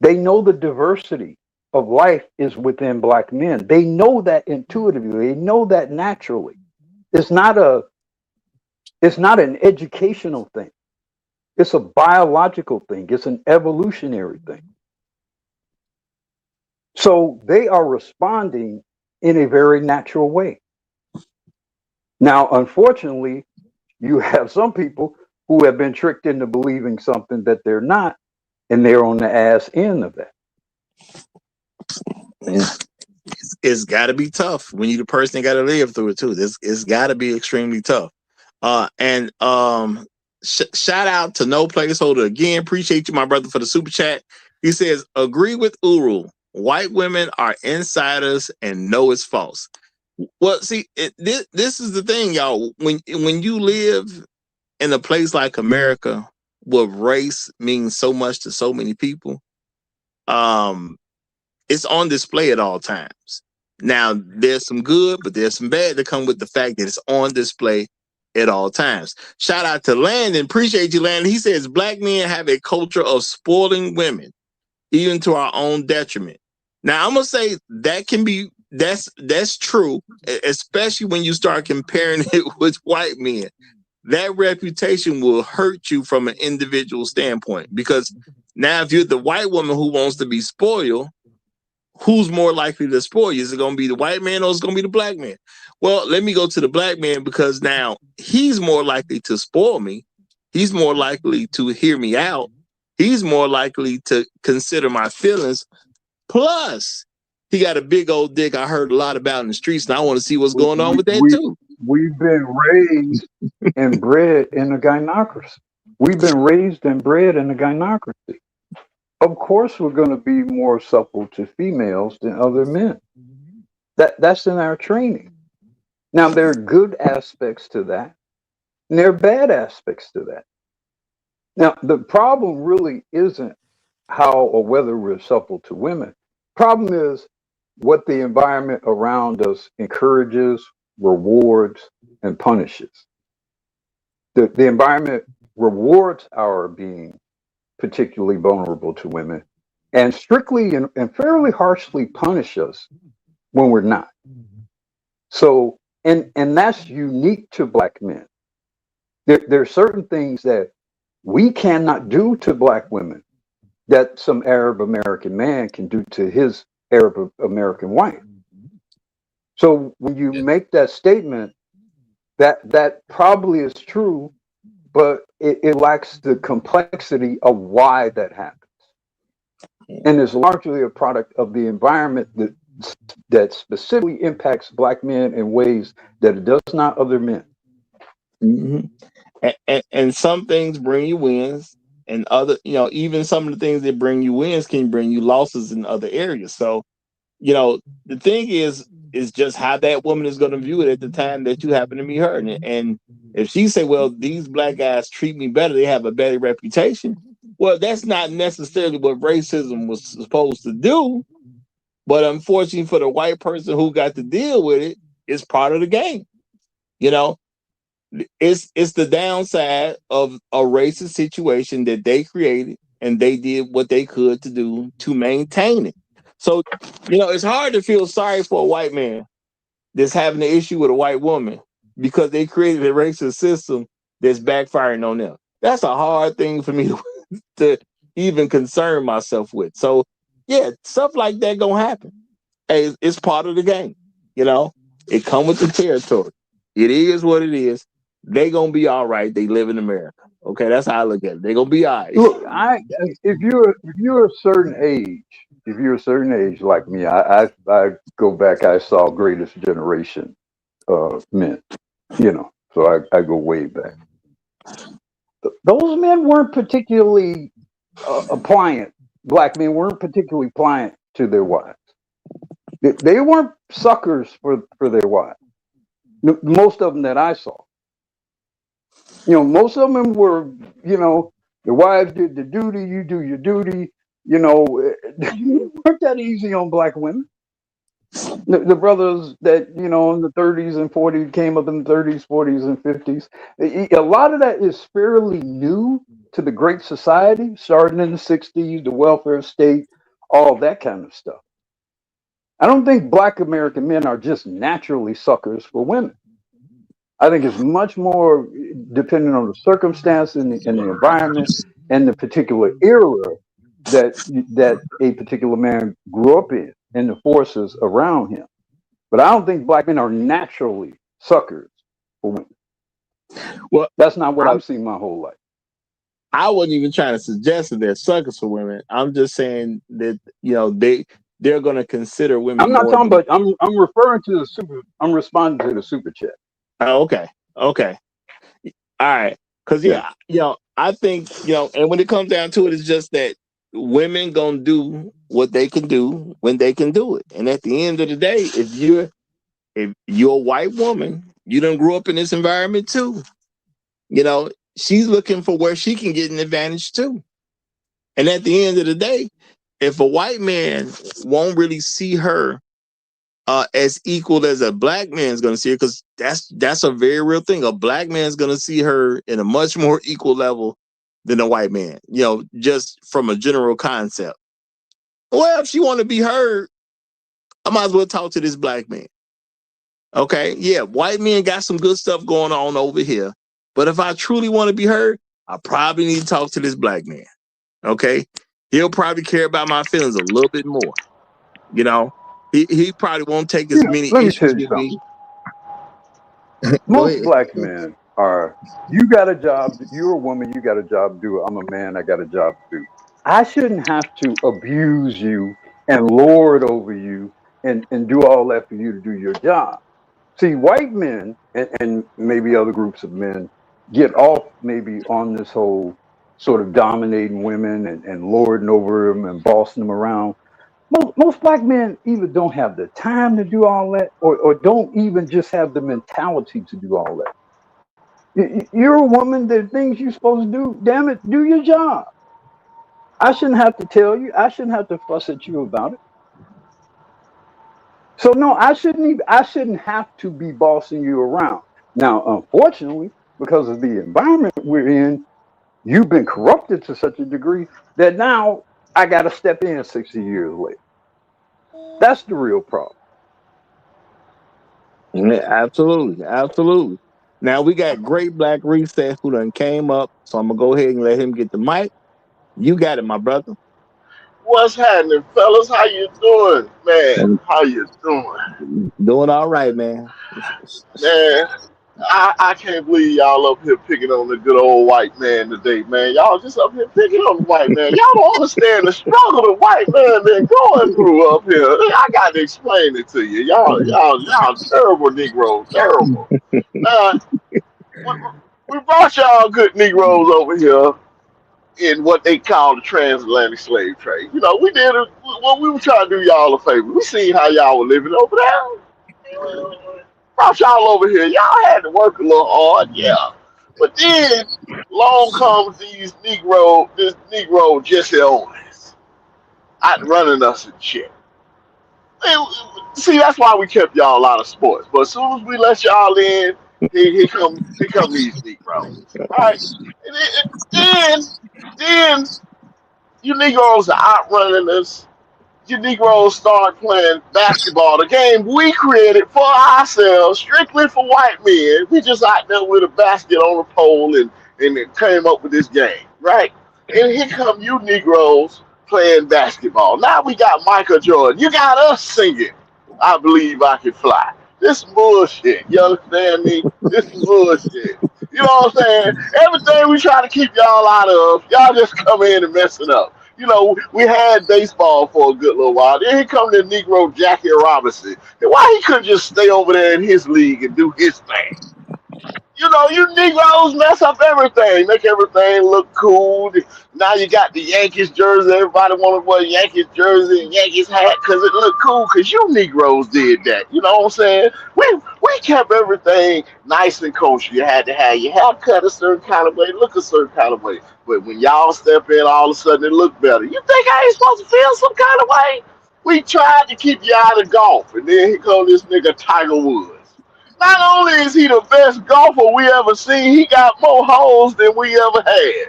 They know the diversity of life is within black men. They know that intuitively. They know that naturally. It's not an educational thing. It's a biological thing. It's an evolutionary thing. So they are responding in a very natural way. Now, unfortunately, you have some people who have been tricked into believing something that they're not, and they're on the ass end of that. It's got to be tough when you the person got to live through it too. It's got to be extremely tough. Shout out to No Placeholder again. Appreciate you, my brother, for the super chat. He says, agree with Uru. White women are insiders and know it's false. Well, see, this is the thing, y'all. When you live in a place like America, where race means so much to so many people, it's on display at all times. Now, there's some good, but there's some bad that come with the fact that it's on display at all times. Shout out to Landon. Appreciate you, Landon. He says black men have a culture of spoiling women, even to our own detriment. Now, I'm gonna say that can be that's true, especially when you start comparing it with white men. That reputation will hurt you from an individual standpoint, because now if you're the white woman who wants to be spoiled, who's more likely to spoil you? Is it going to be the white man or is it going to be the black man? Well, let me go to the black man, because now he's more likely to spoil me. He's more likely to hear me out. He's more likely to consider my feelings. Plus, he got a big old dick I heard a lot about in the streets, and I want to see what's going on with that too. We've been raised and bred in a gynocracy. We've been raised and bred in a gynocracy. Of course, we're going to be more supple to females than other men. That's in our training. Now, there are good aspects to that, and there are bad aspects to that. Now, the problem really isn't how or whether we're supple to women. Problem is what the environment around us encourages, rewards, and punishes. The environment rewards our being particularly vulnerable to women, and strictly and fairly harshly punish us when we're not. So, and that's unique to black men. There are certain things that we cannot do to black women that some Arab American man can do to his Arab American wife. So when you make that statement, that probably is true, but it lacks the complexity of why that happens. And it's largely a product of the environment that specifically impacts black men in ways that it does not other men. Mm-hmm. And some things bring you wins, and other, even some of the things that bring you wins can bring you losses in other areas. So, the thing is just how that woman is going to view it at the time that you happen to meet her. And if she say, well, these black guys treat me better, they have a better reputation. Well, that's not necessarily what racism was supposed to do. But unfortunately for the white person who got to deal with it, it's part of the game. It's the downside of a racist situation that they created, and they did what they could to do to maintain it. So, it's hard to feel sorry for a white man that's having an issue with a white woman because they created a racist system that's backfiring on them. That's a hard thing for me to even concern myself with. So, yeah, stuff like that gonna happen. Hey, it's part of the game. It come with the territory. It is what it is. They gonna be all right. They live in America. Okay, that's how I look at it. They gonna be all right. Look, if you're a certain age like me, I go back. I saw Greatest Generation men. So I go way back. Those men weren't particularly pliant. Black men weren't particularly pliant to their wives. They weren't suckers for their wives. Most of them that I saw. Most of them were, the wives did the duty, you do your duty. It weren't that easy on black women. The brothers that, in the 30s and 40s came up in the 30s, 40s, and 50s. A lot of that is fairly new to the Great Society, starting in the 60s, the welfare state, all that kind of stuff. I don't think black American men are just naturally suckers for women. I think it's much more dependent on the circumstance and the environment and the particular era that a particular man grew up in and the forces around him. But I don't think black men are naturally suckers for women. Well, that's not what I've seen my whole life. I wasn't even trying to suggest that they're suckers for women. I'm just saying that they're going to consider women. I'm not talking about. I'm referring to the super. I'm responding to the super chat. Oh, okay. All right. Because I think and when it comes down to it, it's just that women gonna do what they can do when they can do it. And at the end of the day, if you're a white woman, you done grew up in this environment too. She's looking for where she can get an advantage too. And at the end of the day, if a white man won't really see her as equal as a black man's going to see her, because that's a very real thing. A black man's going to see her in a much more equal level than a white man, just from a general concept. Well, if she want to be heard, I might as well talk to this black man. Okay, yeah, white men got some good stuff going on over here, but if I truly want to be heard, I probably need to talk to this black man. Okay, he'll probably care about my feelings a little bit more. He probably won't take as many Let me tell issues you with me. something. Most black men are, you got a job, you're a woman, you got a job to do. I'm a man, I got a job to do. I shouldn't have to abuse you and lord over you and do all that for you to do your job. See, white men and maybe other groups of men get off maybe on this whole sort of dominating women and lording over them and bossing them around. Most black men either don't have the time to do all that or don't even just have the mentality to do all that. You're a woman, there are things you're supposed to do. Damn it, do your job. I shouldn't have to tell you. I shouldn't have to fuss at you about it. So no, I shouldn't have to be bossing you around. Now, unfortunately, because of the environment we're in, you've been corrupted to such a degree that now I got to step in 60 years later. That's the real problem. Yeah, absolutely. Now we got Great Black Reset who done came up, so I'm gonna go ahead and let him get the mic. You got it, my brother. What's happening, fellas? How you doing, man? How you doing? Doing all right, man. Man, I can't believe y'all up here picking on the good old white man today, man. Y'all just up here picking on the white man. Y'all don't understand the struggle the white man been going through up here. I got to explain it to you. Y'all terrible Negroes, terrible. Now, we brought y'all good Negroes over here in what they call the transatlantic slave trade. We did it. Well, we were trying to do y'all a favor. We seen how y'all were living over there. Brought y'all over here. Y'all had to work a little hard, yeah. But then, long comes this Negro Jesse Owens, out running us and shit. See, that's why we kept y'all out of sports. But as soon as we let y'all in, here come these Negroes. All right? And then you Negroes are outrunning us. You Negroes start playing basketball, the game we created for ourselves, strictly for white men. We just out there with a basket on a pole and it came up with this game, right? And here come you Negroes playing basketball. Now we got Michael Jordan. You got us singing, I Believe I Can Fly. This is bullshit. You understand me? This is bullshit. You know what I'm saying? Everything we try to keep y'all out of, y'all just come in and mess it up. We had baseball for a good little while. Then here come the Negro Jackie Robinson. And why he couldn't just stay over there in his league and do his thing? You Negroes mess up everything, make everything look cool. Now you got the Yankees jersey. Everybody want to wear Yankees jersey and Yankees hat because it look cool because you Negroes did that. You know what I'm saying? We kept everything nice and kosher. You had to have your hair cut a certain kind of way, look a certain kind of way. But when y'all step in, all of a sudden it look better. You think I ain't supposed to feel some kind of way? We tried to keep you out of golf, and then here comes this nigga Tiger Woods. Not only is he the best golfer we ever seen, he got more holes than we ever had.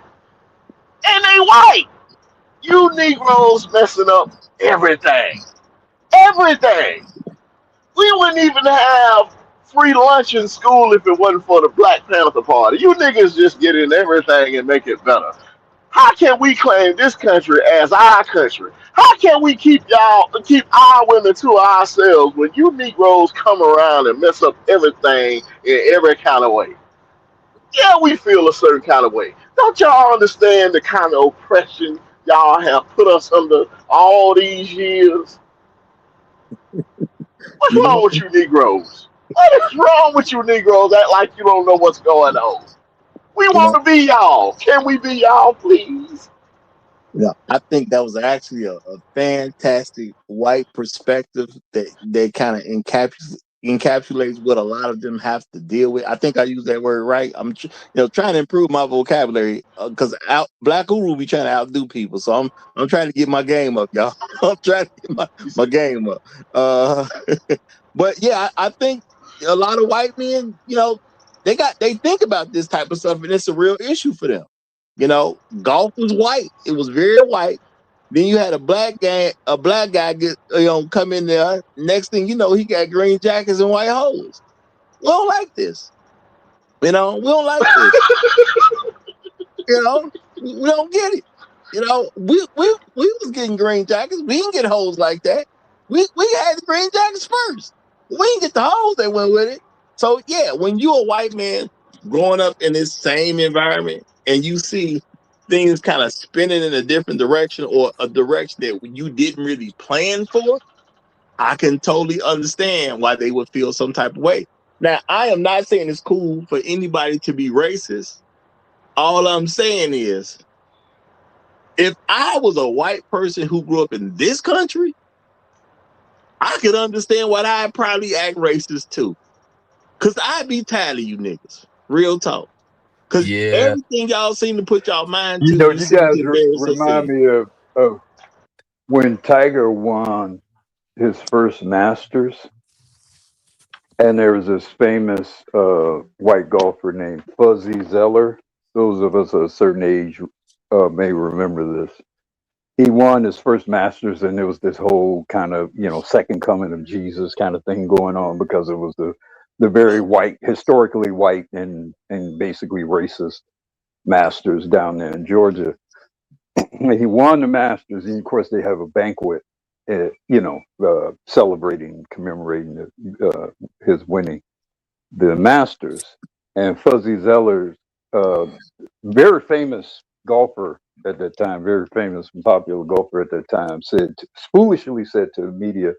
And they white. You Negroes messing up everything. Everything. We wouldn't even have free lunch in school if it wasn't for the Black Panther Party. You niggas just get in everything and make it better. How can we claim this country as our country? How can we keep our women to ourselves when you Negroes come around and mess up everything in every kind of way? Yeah, we feel a certain kind of way. Don't y'all understand the kind of oppression y'all have put us under all these years? What's wrong with you Negroes? What is wrong with you Negroes? Act like you don't know what's going on. We want to be y'all. Can we be y'all, please? Yeah, I think that was actually a fantastic white perspective that kind of encapsulates what a lot of them have to deal with. I think I use that word right. I'm trying to improve my vocabulary because Black Guru be trying to outdo people. So I'm trying to get my game up, y'all. I'm trying to get my game up. But yeah, I think a lot of white men, they think about this type of stuff, and it's a real issue for them. Golf was white. It was very white. Then you had a black guy get come in there. Next thing you know, he got green jackets and white holes. We don't like this. We don't like this. We don't get it. We was getting green jackets. We didn't get holes like that. We had the green jackets first. We didn't get the holes that went with it. So yeah, when you're a white man growing up in this same environment and you see things kind of spinning in a different direction or a direction that you didn't really plan for, I can totally understand why they would feel some type of way. Now, I am not saying it's cool for anybody to be racist. All I'm saying is, if I was a white person who grew up in this country, I could understand why I'd probably act racist too. Because I'd be tired of you niggas. Real talk. Because everything y'all seem to put y'all mind to, You seem guys to embarrass us remind in. me of when Tiger won his first Masters, and there was this famous white golfer named Fuzzy Zeller. Those of us of a certain age may remember this. He won his first Masters, and there was this whole kind of second coming of Jesus kind of thing going on because it was the very white, historically white, and basically racist Masters down there in Georgia. He won the Masters, and of course they have a banquet, celebrating, commemorating his winning the Masters. And Fuzzy Zeller, very famous golfer at that time, very famous and popular golfer at that time, foolishly said to the media,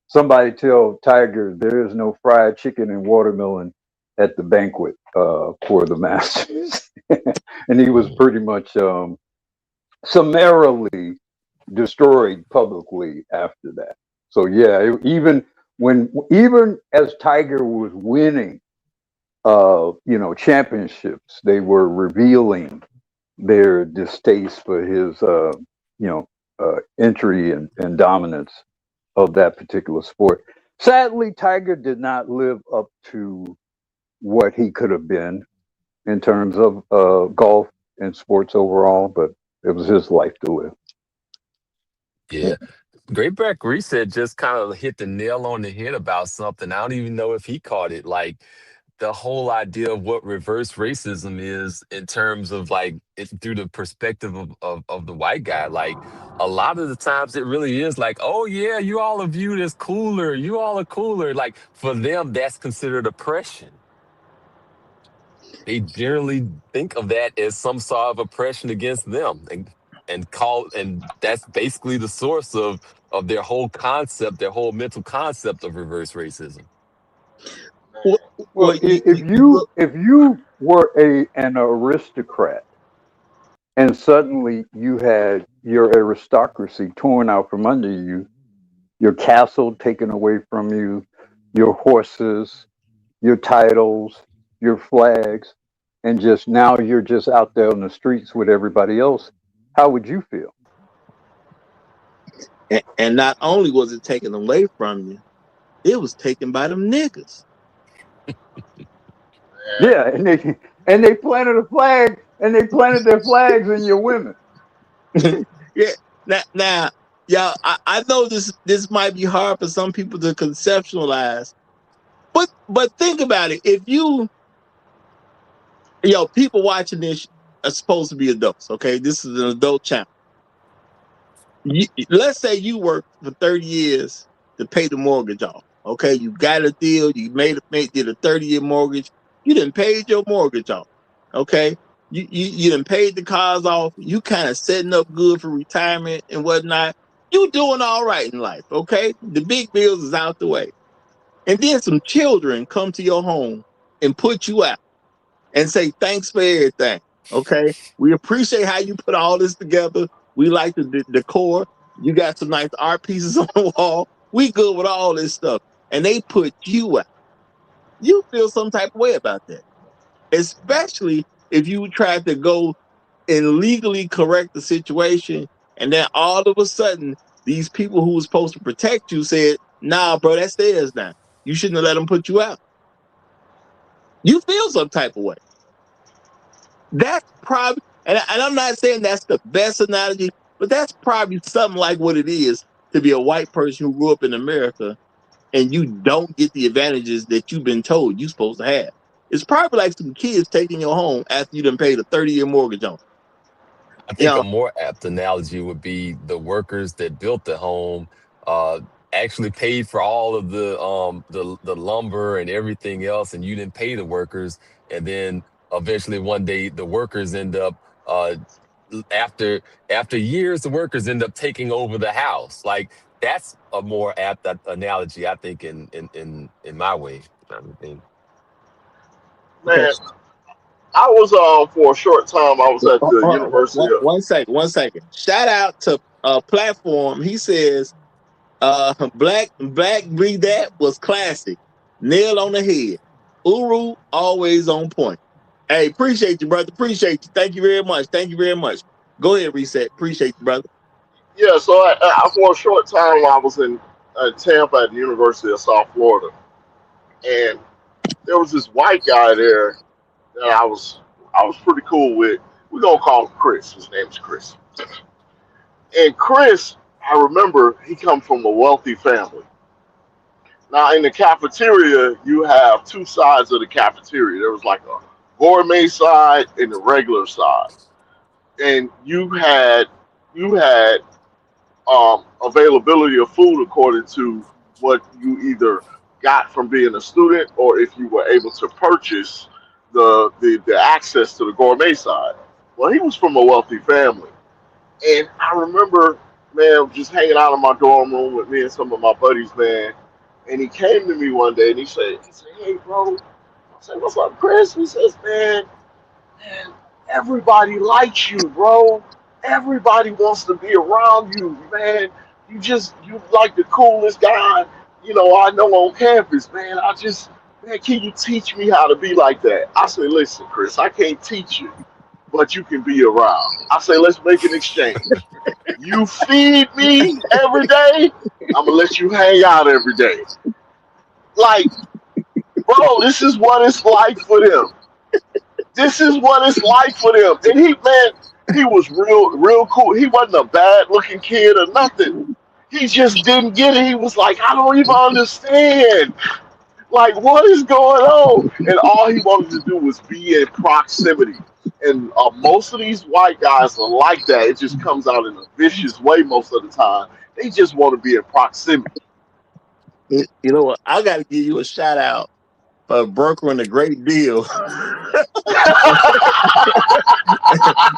"Somebody tell Tiger there is no fried chicken and watermelon at the banquet for the Masters." And he was pretty much summarily destroyed publicly after that. So yeah, even as Tiger was winning championships, they were revealing their distaste for his entry and dominance of that particular sport. Sadly, Tiger did not live up to what he could have been in terms of golf and sports overall, but it was his life to live. Yeah. Great Back Reset just kind of hit the nail on the head about something. I don't even know if he caught it. Like the whole idea of what reverse racism is in terms of like through the perspective of the white guy. Like a lot of the times it really is like, oh yeah, you all are viewed as cooler. You all are cooler. Like for them, that's considered oppression. They generally think of that as some sort of oppression against them, and that's basically the source of their whole concept, their whole mental concept of reverse racism. Well, if you were an aristocrat and suddenly you had your aristocracy torn out from under you, your castle taken away from you, your horses, your titles, your flags, and just now you're just out there on the streets with everybody else, how would you feel? And not only was it taken away from you, it was taken by them niggas. Yeah, and they planted a flag, and they planted their flags in your women. Yeah. Now, y'all, I know this might be hard for some people to conceptualize, but think about it. If people watching this are supposed to be adults, okay? This is an adult channel. Let's say you worked for 30 years to pay the mortgage off. Okay, you got a deal. You did a 30-year mortgage. You done paid your mortgage off. Okay, you done paid the cars off. You kind of setting up good for retirement and whatnot. You doing all right in life. Okay, the big bills is out the way, and then some children come to your home and put you out and say thanks for everything. Okay, we appreciate how you put all this together. We like the decor. You got some nice art pieces on the wall. We good with all this stuff. and they put you out, you feel some type of way about that. Especially if you tried to go and legally correct the situation, and then all of a sudden, these people who was supposed to protect you said, nah, bro, that's theirs now. You shouldn't have let them put you out. You feel some type of way. That's probably, and I'm not saying that's the best analogy, but that's probably something like what it is to be a white person who grew up in America and you don't get the advantages that you've been told you're supposed to have. It's probably like some kids taking your home after you done paid a 30-year mortgage on. I think a more apt analogy would be the workers that built the home uh actually paid for all of the lumber and everything else, and you didn't pay the workers, and then eventually one day the workers end up after years the workers end up taking over the house. Like that's a more apt analogy, I think, in my way. I think. Man, I was for a short time. I was at the University of. One second. Shout out to Platform. He says, Black Be That was classic. Nail on the head. Uru always on point. Hey, appreciate you, brother. Appreciate you. Thank you very much. Thank you very much. Go ahead, Reset. Appreciate you, brother. Yeah, so for a short time I was in Tampa at the University of South Florida, and there was this white guy there that I was pretty cool with. We're gonna call him Chris. His name's Chris. And Chris, I remember he come from a wealthy family. Now in the cafeteria, you have two sides of the cafeteria. There was like a gourmet side and the regular side, and you had availability of food according to what you either got from being a student or if you were able to purchase the access to the gourmet side. Well, he was from a wealthy family, and I remember, man, just hanging out in my dorm room with me and some of my buddies, man. And he came to me one day and he said, "Hey, bro," I said, "What's up, Chris?" He says, man, everybody likes you, bro. Everybody wants to be around you, man. You like the coolest guy, I know on campus, man. Man, can you teach me how to be like that? I say, listen, Chris, I can't teach you, but you can be around. I say, let's make an exchange. You feed me every day, I'm gonna let you hang out every day. Like, bro, this is what it's like for them. This is what it's like for them. And he was real cool. He wasn't a bad looking kid or nothing. He just didn't get it. He was like, I don't even understand. Like, what is going on? And all he wanted to do was be in proximity. And most of these white guys are like that. It just comes out in a vicious way most of the time. They just want to be in proximity. You know what? I got to give you a shout out for brokering a great deal at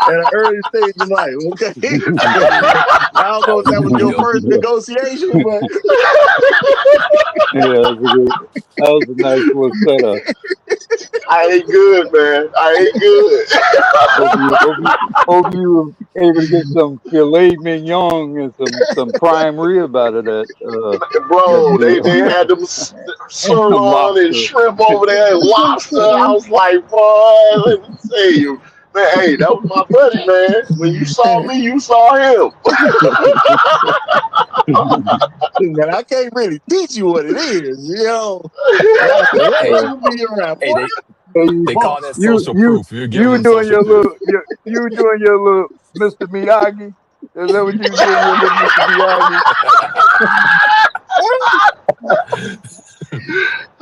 an early stage of life. Okay, I don't know if that was your first negotiation, but Yeah, that was a nice little setup. I ain't good, man. Hope you were able to get some filet mignon and some prime rib out of that. Bro, they had them sirloin and shrimp over there and lobster. I was like, boy, let me tell you. Man, hey, that was my buddy, man. When you saw me, you saw him. man, I can't really teach you what it is, They call that social proof. You're You giving were them doing social your proof. you were doing your little Mr. Miyagi. Is that what you were doing, your little Mr. Miyagi?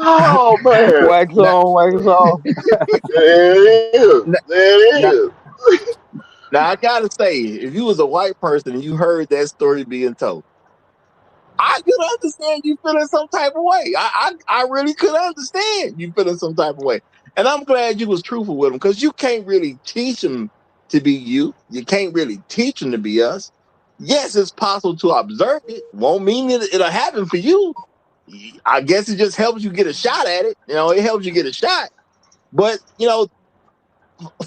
Oh man, Wax on, wax off. There it is. Now I gotta say, if you was a white person and you heard that story being told, I could understand you feeling some type of way. I really could understand you feeling some type of way. And I'm glad you was truthful with them, because you can't really teach them to be you. You can't really teach them to be us. Yes, it's possible to observe it. Won't mean that it'll happen for you. I guess it just helps you get a shot at it. It helps you get a shot. But,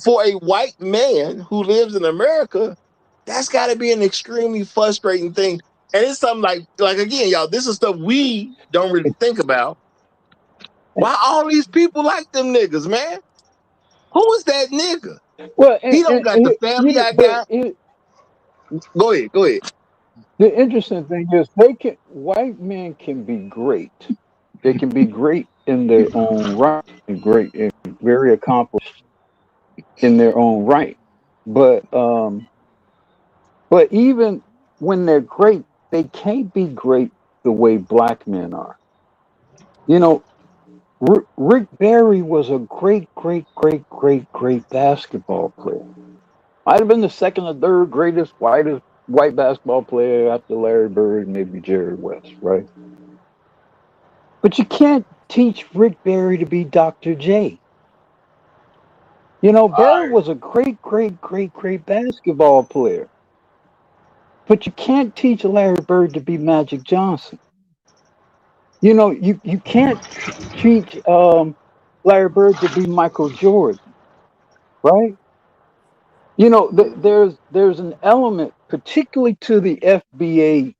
for a white man who lives in America, that's got to be an extremely frustrating thing And it's something like again, y'all, this is stuff we don't really think about. Why all these people like them niggas, man? Who is that nigga? Well, He don't got the family I got. Go ahead. The interesting thing is, white men can be great. They can be great in their own right, and great and very accomplished in their own right. But even when they're great, they can't be great the way black men are. You know, Rick Barry was a great basketball player. Might have been the second or third greatest white basketball player after Larry Bird, maybe Jerry West, right? But you can't teach Rick Barry to be Dr. J. Barry was a great basketball player. But you can't teach Larry Bird to be Magic Johnson. You can't teach Larry Bird to be Michael Jordan, right? There's an element, particularly to the FBA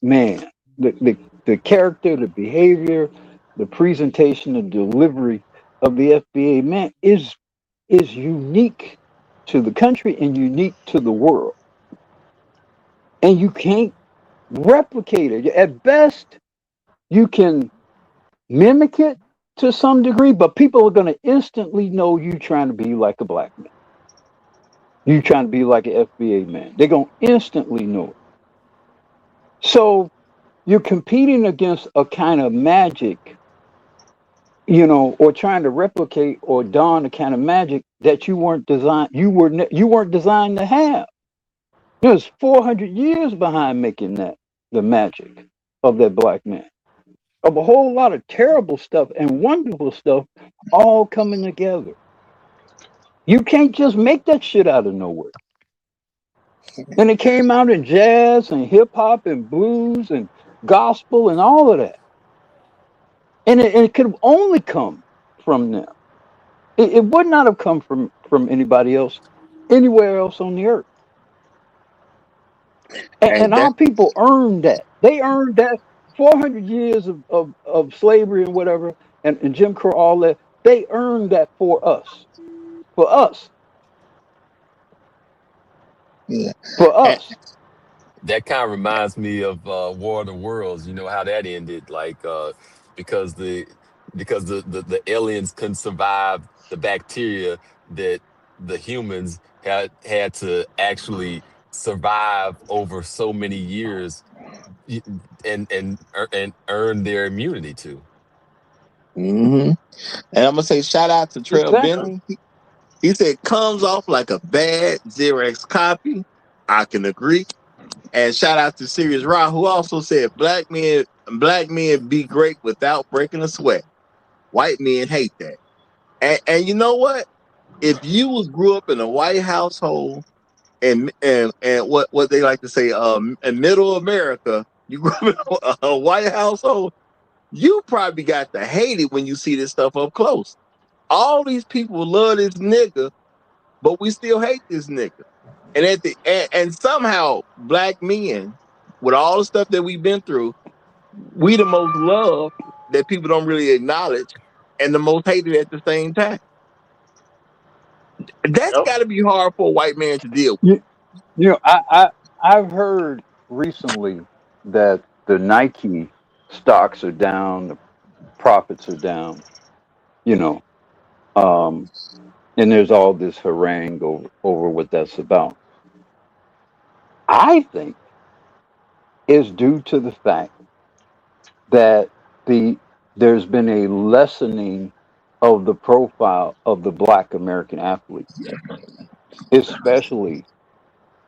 man, the character, the behavior, the presentation, the delivery of the FBA man is unique to the country and unique to the world, and you can't replicate it. At best, you can mimic it to some degree, but people are going to instantly know you trying to be like a black man. You trying to be like an FBA man. They're going to instantly know it. So you're competing against a kind of magic, or trying to replicate or don a kind of magic that you weren't designed. You weren't designed to have. There's 400 years behind making the magic of that black man, of a whole lot of terrible stuff and wonderful stuff all coming together. You can't just make that shit out of nowhere. And it came out in jazz and hip hop and blues and gospel and all of that. And it could have only come from them. It would not have come from anybody else, anywhere else on the earth. And our people earned that. They earned that 400 years of slavery and whatever, and Jim Crow, all that. They earned that for us. For us. Yeah. For us. That kind of reminds me of War of the Worlds. You know how that ended, because the aliens couldn't survive the bacteria that the humans had to actually survive over so many years, and earn their immunity to. Mm-hmm. And I'm gonna say shout out to Trail Exactly. Bentley. He said comes off like a bad Xerox copy. I can agree. And shout out to Sirius Ra, who also said black men be great without breaking a sweat. White men hate that. And you know what? If you grew up in a white household and what they like to say, in middle America, you grew up in a white household, you probably got to hate it when you see this stuff up close. All these people love this nigga, but we still hate this nigga. And somehow black men, with all the stuff that we've been through, we the most loved that people don't really acknowledge, and the most hated at the same time. That's got to be hard for a white man to deal with. I've heard recently that the Nike stocks are down, the profits are down, and there's all this harangue over what that's about. I think is due to the fact that there's been a lessening of the profile of the Black American athlete, especially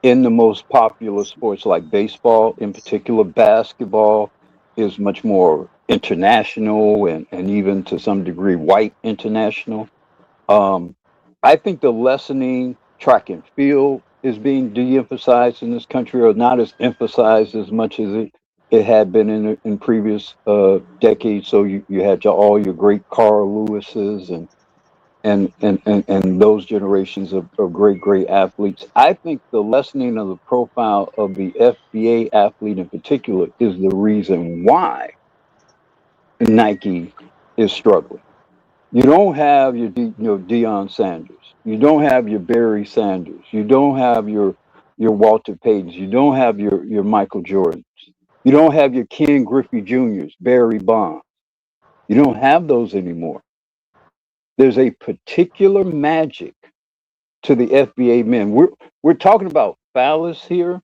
in the most popular sports like baseball. In particular, basketball is much more international and even to some degree white international. I think the lessening, track and field is being de-emphasized in this country, or not as emphasized as much as it had been in previous decades. So you had all your great Carl Lewises and and those generations of great athletes. I think the lessening of the profile of the FBA athlete in particular is the reason why Nike is struggling. You don't have your Deion Sanders. You don't have your Barry Sanders. You don't have your Walter Paytons. You don't have your Michael Jordans. You don't have your Ken Griffey Juniors, Barry Bonds. You don't have those anymore. There's a particular magic to the FBA men. We're talking about phallus here,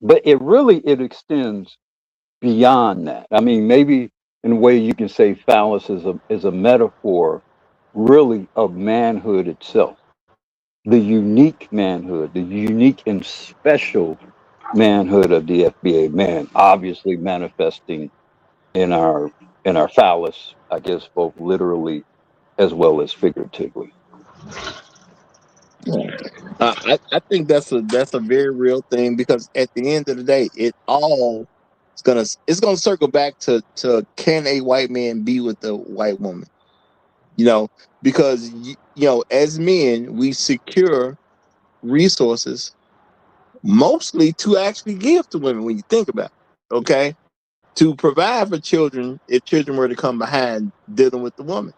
but it extends beyond that. I mean, maybe in a way you can say phallus is a metaphor really of manhood itself. The unique manhood, the unique and special manhood of the FBA man, obviously manifesting in our phallus, I guess both literally as well as figuratively. I think that's a very real thing, because at the end of the day, it's gonna circle back to can a white man be with a white woman? You know, because as men, we secure resources mostly to actually give to women when you think about it. Okay, to provide for children if children were to come behind dealing with the woman.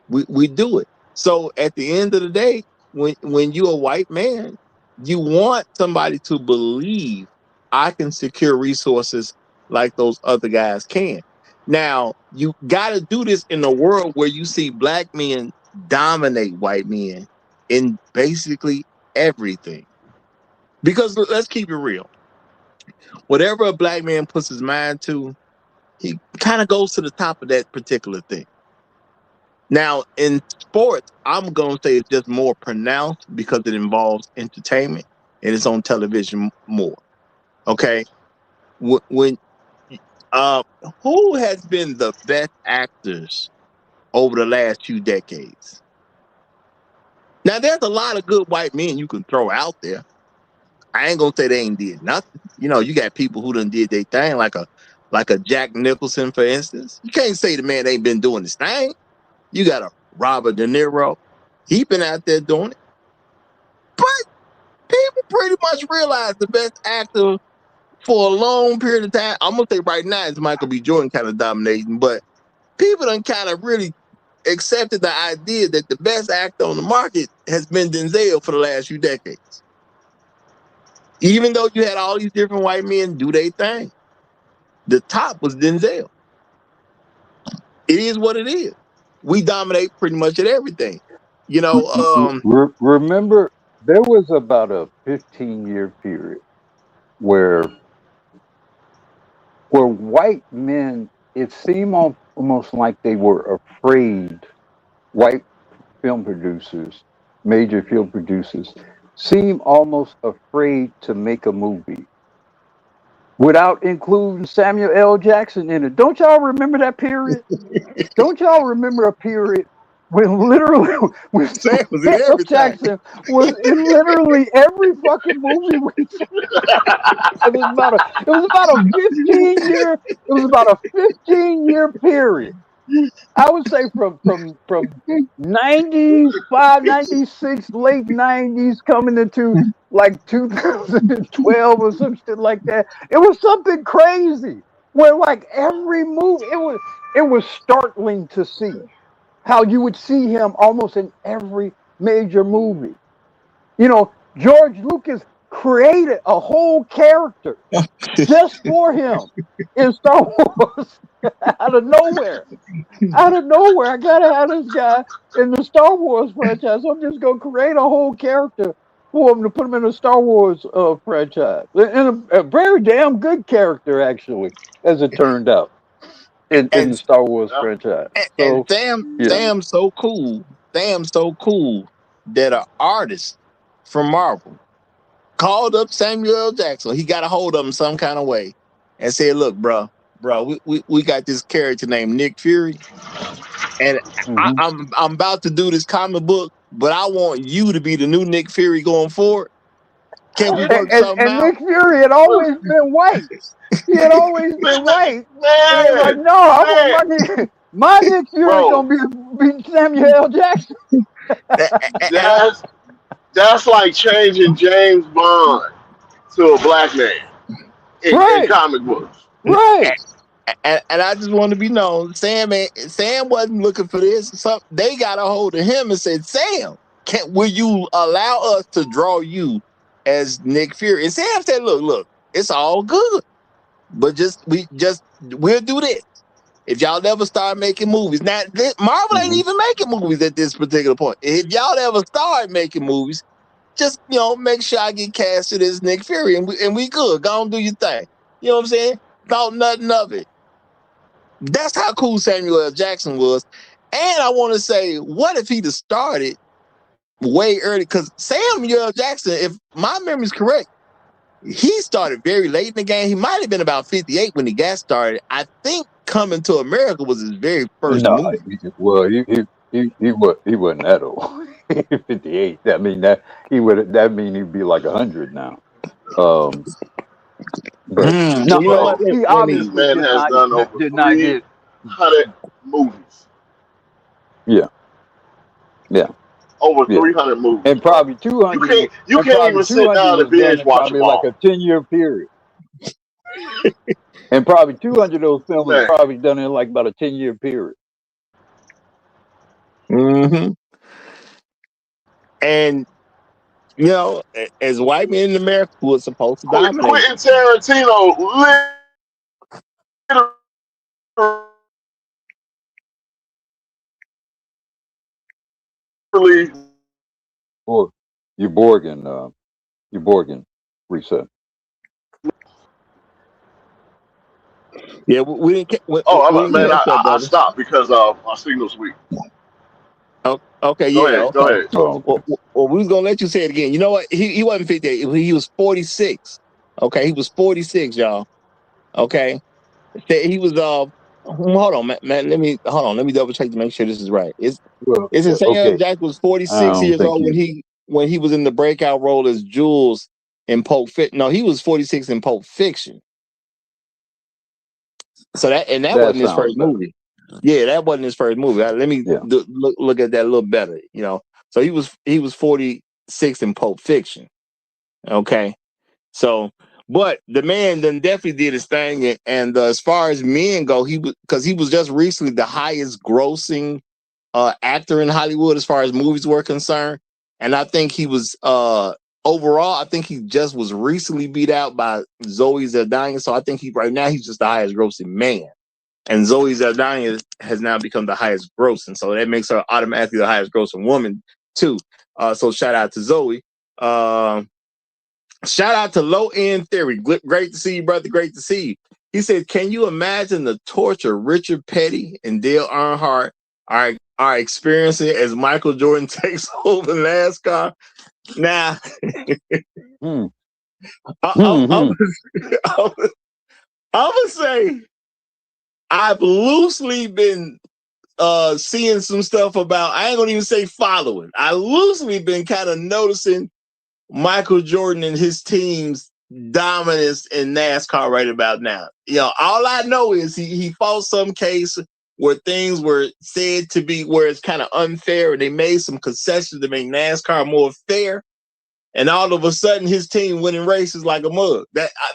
We do it. So at the end of the day, when you're a white man, you want somebody to believe I can secure resources like those other guys can. Now, you got to do this in a world where you see black men dominate white men in basically everything. Because let's keep it real. Whatever a black man puts his mind to, he kind of goes to the top of that particular thing. Now, in sports, I'm going to say it's just more pronounced because it involves entertainment and it's on television more. Okay. When who has been the best actors over the last few decades? Now, there's a lot of good white men you can throw out there. I ain't gonna say they ain't did nothing. You got people who done did their thing, like a Jack Nicholson, for instance. You can't say the man ain't been doing his thing. You got a Robert De Niro. He been out there doing it. But people pretty much realize the best actor for a long period of time, I'm gonna say right now, is Michael B. Jordan kind of dominating, but people done kind of really accepted the idea that the best actor on the market has been Denzel for the last few decades. Even though you had all these different white men do their thing, the top was Denzel. It is what it is. We dominate pretty much at everything. Remember, there was about a 15-year period where white men, it seemed almost like they were afraid. White film producers, major film producers, seem almost afraid to make a movie without including Samuel L. Jackson in it. Don't y'all remember that period? Don't y'all remember a period when literally when Samuel L. Jackson was in literally every fucking movie? It was about a 15-year period. I would say from 95, 96, late 90s coming into like 2012 or some shit like that. It was something crazy where like every movie, it was startling to see how you would see him almost in every major movie. George Lucas created a whole character just for him in Star Wars out of nowhere. I gotta have this guy in the Star Wars franchise. I'm just gonna create a whole character for him to put him in a Star Wars franchise, and a very damn good character actually, as it turned out in the Star Wars franchise. So, Sam's so cool. Sam's so cool that an artist from Marvel called up Samuel L. Jackson. He got a hold of him some kind of way and said, "Look, bro, we got this character named Nick Fury, and I'm about to do this comic book, but I want you to be the new Nick Fury going forward. Can we work something out?" Nick Fury had always been white. He had always been white. And he's like, "No, I want my Nick Fury gonna be Samuel L. Jackson." That's like changing James Bond to a black man in Right, comic books. right. And I just want to be known, Sam wasn't looking for this. They got a hold of him and said, Sam, will you allow us to draw you as Nick Fury? And Sam said, look, it's all good, but we'll do this. If y'all never start making movies, now Marvel ain't even making movies at this particular point. If y'all ever start making movies, just make sure I get casted as Nick Fury, and we good. Go on, do your thing. You know what I'm saying? Thought nothing of it. That's how cool Samuel L. Jackson was. And I want to say, what if he'd have started way early? Because Samuel L. Jackson, if my memory is correct, he started very late in the game. He might have been about 58 when he got started. I think Coming to America was his very first No, movie. well, he wasn't that old. 58. That mean he'd be like 100 now. But no, You know what? he This obviously man has done over did not get. 300 movies. Yeah. Over 300 movies. And probably 200. You can't even sit down and binge watch them all. Like a 10-year period. And probably 200 of those films Man. probably done in like about a 10-year period. Mm-hmm. And as white men in America who are supposed to dominate, Quentin Tarantino literally. Or your Borgen reset. Yeah, we didn't. I stopped because my signal's weak. Oh, okay, Go yeah, ahead. Go ahead. Well, we was gonna let you say it again. You know what? He wasn't 58. He was 46. Okay, he was 46, y'all. Okay, he was Hold on, man. Let me double check to make sure this is right. It's Samuel Jackson was 46 years old when he was in the breakout role as Jules in Pulp Fiction. No, he was 46 in Pulp Fiction. So that wasn't his first movie. Yeah, that wasn't his first movie. Let me look at that a little better. So he was 46 in Pulp Fiction. Okay, so but the man then definitely did his thing, and as far as men go, he was just recently the highest grossing actor in Hollywood as far as movies were concerned, and I think he was overall. I think he just was recently beat out by Zoe Saldana. So I think right now he's just the highest grossing man. And Zoe Saldana has now become the highest grossing. So that makes her automatically the highest grossing woman, too. So shout out to Zoe. Shout out to Low End Theory. Great to see you, brother. Great to see you. He said, can you imagine the torture Richard Petty and Dale Earnhardt are experiencing as Michael Jordan takes over NASCAR? Now, I'm going to say, I've loosely been seeing some stuff about, I ain't gonna even say following. I loosely been kind of noticing Michael Jordan and his team's dominance in NASCAR right about now. All I know is he fought some case where things were said to be where it's kind of unfair, and they made some concessions to make NASCAR more fair. And all of a sudden, his team winning races like a mug.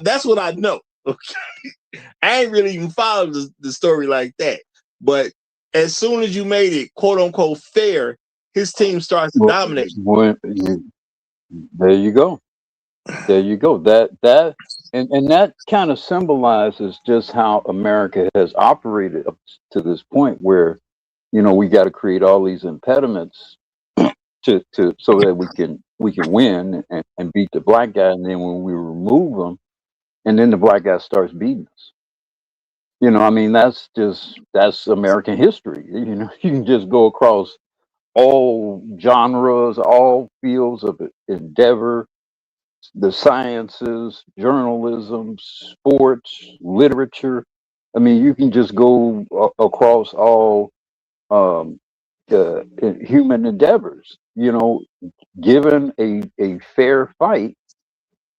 That's what I know. Okay. I ain't really even followed the story like that. But as soon as you made it, quote unquote, fair, his team starts to dominate. There you go. That and that kind of symbolizes just how America has operated up to this point, where we got to create all these impediments to so that we can win and beat the black guy, and then when we remove them, and then the black guy starts beating us. I mean, that's American history. You can just go across all genres, all fields of endeavor, the sciences, journalism, sports, literature. I mean, you can just go across all human endeavors. Given a fair fight,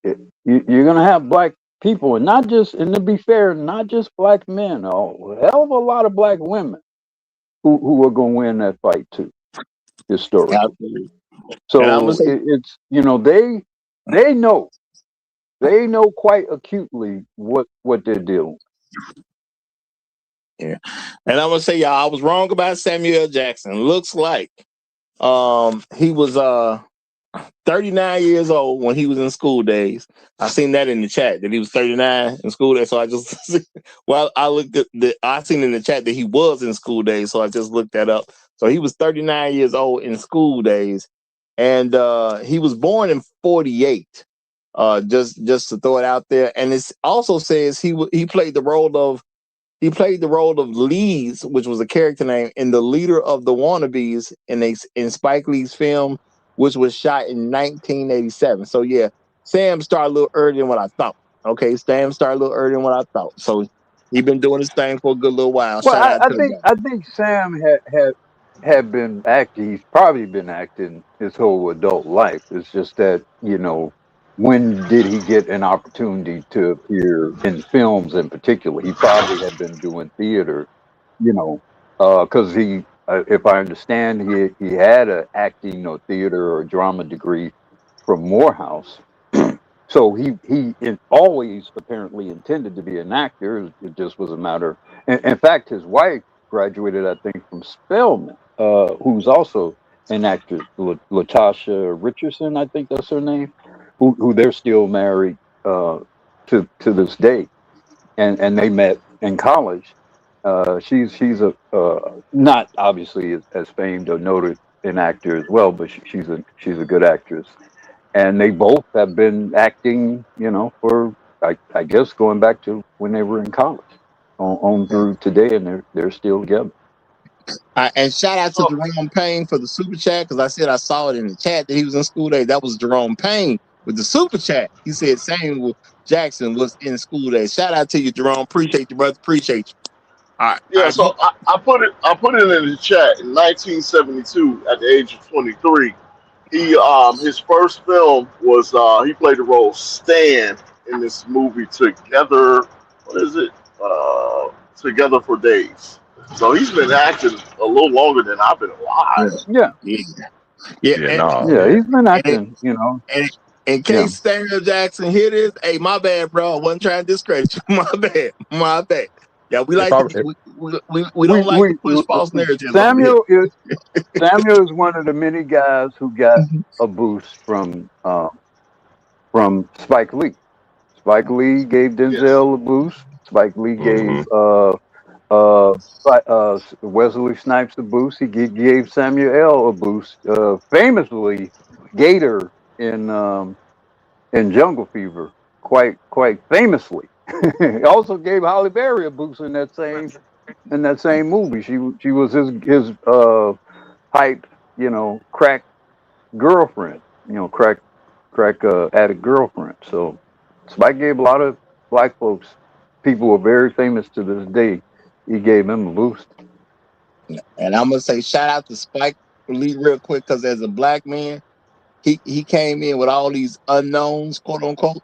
you're going to have black people, and to be fair, not just black men, a hell of a lot of black women who are going to win that fight too. historically. Absolutely. And I'm gonna So say, it's they know quite acutely what they're dealing yeah. And I'm gonna say, y'all, I was wrong about Samuel L. Jackson. Looks like he was 39 years old when he was in School Days. I seen that in the chat that he was 39 in School Days. So I just I looked at I seen in the chat that he was in School Days, so I just looked that up. So he was 39 years old in School Days, and he was born in 48. Just to throw it out there, and it also says he played the role of Lees, which was a character name, in The Leader of the Wannabes in Spike Lee's film, which was shot in 1987. So yeah, Sam started a little earlier than what I thought. Okay, Sam started a little earlier than what I thought. So he been doing his thing for a good little while. Well, Shout out to the guy. I think Sam had been acting. He's probably been acting his whole adult life. It's just that when did he get an opportunity to appear in films in particular? He probably had been doing theater, because if I understand, he had a acting or theater or drama degree from Morehouse. So he always apparently intended to be an actor. It just was a matter. In fact, his wife graduated, I think, from Spelman, who's also an actress, Latasha Richardson, I think that's her name, who they're still married to this day, and they met in college. She's a not obviously as famed or noted an actor as well, but she's a good actress, and they both have been acting, for I guess going back to when they were in college, on through today, and they're still together. And shout out to So Jerome Payne for the super chat, because I said I saw it in the chat that he was in School Days. That was Jerome Payne with the super chat. He said Samuel Jackson was in School Days. Shout out to you, Jerome. Appreciate you, brother. Appreciate you. All yeah, right. so I put it in the chat in 1972 at the age of 23. His first film was he played the role Stan in this movie Together. What is it? Together for Days. So he's been acting a little longer than I've been alive. Yeah, Yeah. he's been And, acting. and in Yeah. case Samuel Jackson hear this, hey, my bad, bro. I wasn't trying to discredit you. My bad. Yeah, we like we don't like to push false narratives over here. Samuel is one of the many guys who got a boost from Spike Lee. Spike Lee gave Yes. Denzel a boost. Spike Lee gave Wesley Snipes a boost. He gave Samuel L. a boost. Famously, Gator in Jungle Fever, quite famously. He also gave Halle Berry a boost in that same movie. She was his hype, crack girlfriend, crack addict girlfriend. So Spike gave a lot of black folks, people who are very famous to this day, he gave them a boost. And I'm gonna say shout out to Spike Lee real quick, because as a black man, he came in with all these unknowns, quote unquote,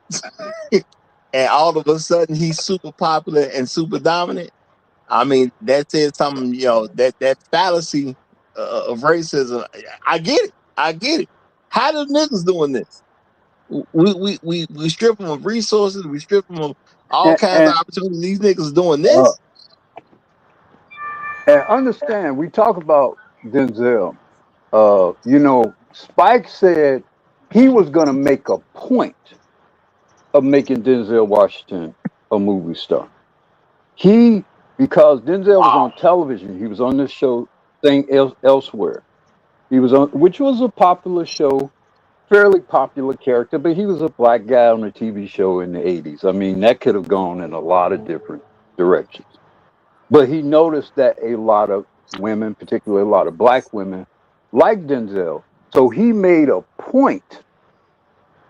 and all of a sudden he's super popular and super dominant. I mean, that says something, that fallacy of racism. I get it. How the niggas doing this? We strip them of resources. We strip them of all kinds of opportunities. These niggas doing this. And understand, we talk about Denzel. Spike said he was going to make a point of making Denzel Washington a movie star. Because Denzel was on television, he was on this show, Thing Elsewhere. He was on, which was a popular show, fairly popular character, but he was a black guy on a TV show in the 80s. I mean, that could have gone in a lot of different directions. But he noticed that a lot of women, particularly a lot of black women, like Denzel. So he made a point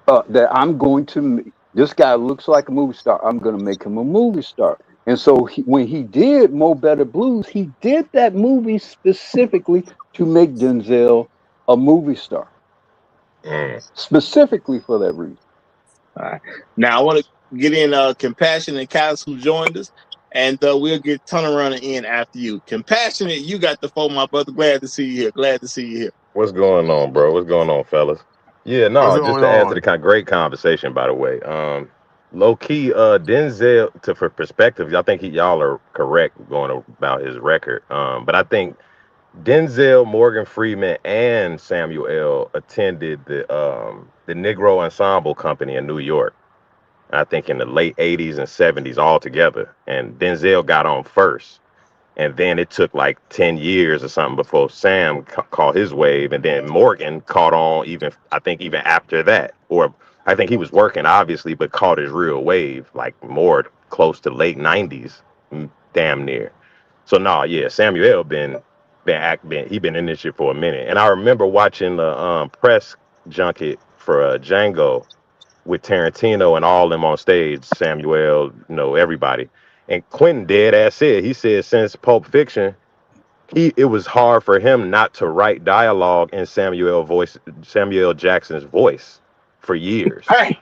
that this guy looks like a movie star. I'm going to make him a movie star. And so when he did Mo Better Blues, he did that movie specifically to make Denzel a movie star. Specifically for that reason. All right. Now I want to get in Compassionate Callus, who joined us, and we'll get Turnaround in after you. Compassionate, you got the phone, my brother. Glad to see you here. What's going on, bro? What's going on, fellas? Yeah, What's no, just going to add to on? the kind of great conversation, by the way. Low key, Denzel, for perspective, I think y'all are correct going about his record. But I think Denzel, Morgan Freeman, and Samuel L. attended the Negro Ensemble Company in New York. I think in the late '80s and '70s all together, and Denzel got on first. And then it took like 10 years or something before Sam caught his wave. And then Morgan caught on even, I think, even after that. Or I think he was working, obviously, but caught his real wave, like more close to late 90s, damn near. So, no, yeah, Samuel L. He been in this shit for a minute. And I remember watching the press junket for Django with Tarantino and all them on stage, Samuel, everybody. And Quentin dead ass said, he said since Pulp Fiction, it was hard for him not to write dialogue in Samuel Jackson's voice for years. Hey,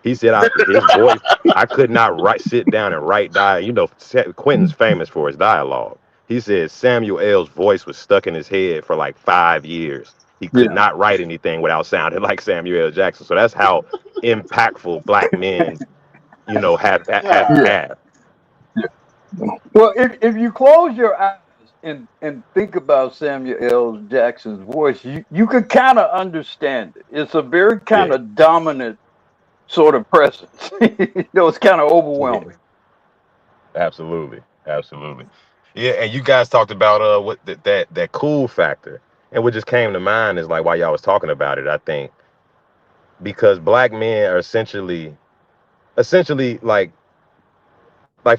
He said his voice, I could not sit down and write dialogue. Quentin's famous for his dialogue. He said Samuel L's voice was stuck in his head for like 5 years. He could Yeah. not write anything without sounding like Samuel L. Jackson. So that's how impactful black men, God. have. Well, if you close your eyes and think about Samuel L. Jackson's voice, you could kind of understand it. It's a very kind Yeah. of dominant sort of presence. It's kind of Yeah. overwhelming. Absolutely. Absolutely. Yeah, and you guys talked about what that cool factor. And what just came to mind is like while y'all was talking about it, I think because black men are essentially like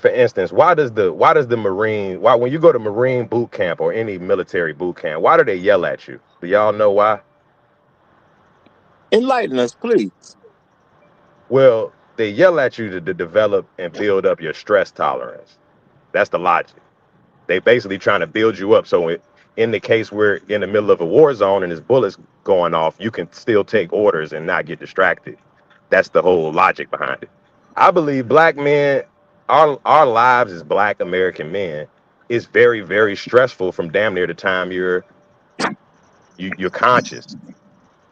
for instance, why when you go to Marine boot camp or any military boot camp, why do they yell at you? Do y'all know why? Enlighten us, please. Well, they yell at you to develop and build up your stress tolerance. That's the logic. They basically trying to build you up so in the case we're in the middle of a war zone and there's bullets going off, you can still take orders and not get distracted. That's the whole logic behind it. I believe black men, our lives as black American men is very, very stressful from damn near the time you're conscious.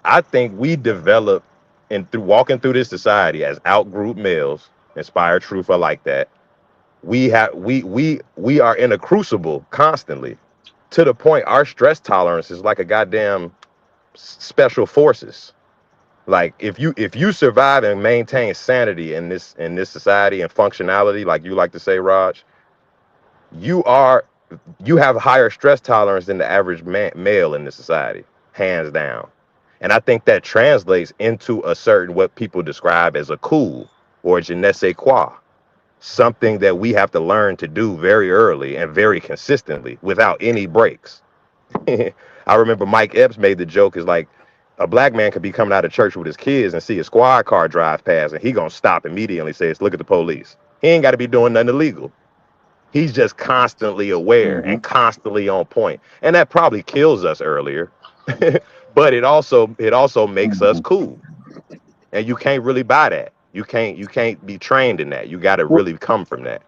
I think we develop and through walking through this society as outgroup males, inspired truth, I like that. We are in a crucible constantly to the point our stress tolerance is like a goddamn special forces. Like if you survive and maintain sanity in this society and functionality, like you like to say, Raj, you are you have higher stress tolerance than the average male in this society, hands down. And I think that translates into a certain what people describe as a cool or a je ne sais quoi, something that we have to learn to do very early and very consistently without any breaks. I remember Mike Epps made the joke is like a black man could be coming out of church with his kids and see a squad car drive past and he gonna stop immediately and says, look at the police. He ain't got to be doing nothing illegal. He's just constantly aware Mm-hmm. and constantly on point. And that probably kills us earlier. But it also makes us Mm-hmm. cool. And you can't really buy that. You can't be trained in that. You got to really come from that.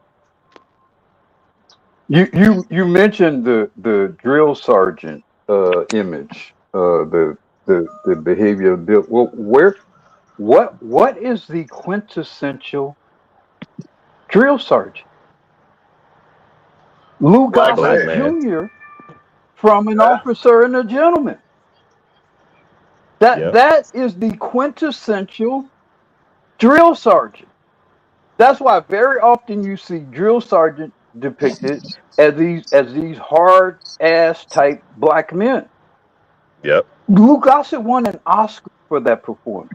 You mentioned the drill sergeant image, the behavior built. Well, what is the quintessential drill sergeant? Lou Black Black Gossett man. man. Jr. from An Yeah. Officer and a Gentleman. Yep. That is the quintessential drill sergeant. That's why very often you see drill sergeant depicted as these hard ass type black men. Yep. Lou Gossett won an Oscar for that performance.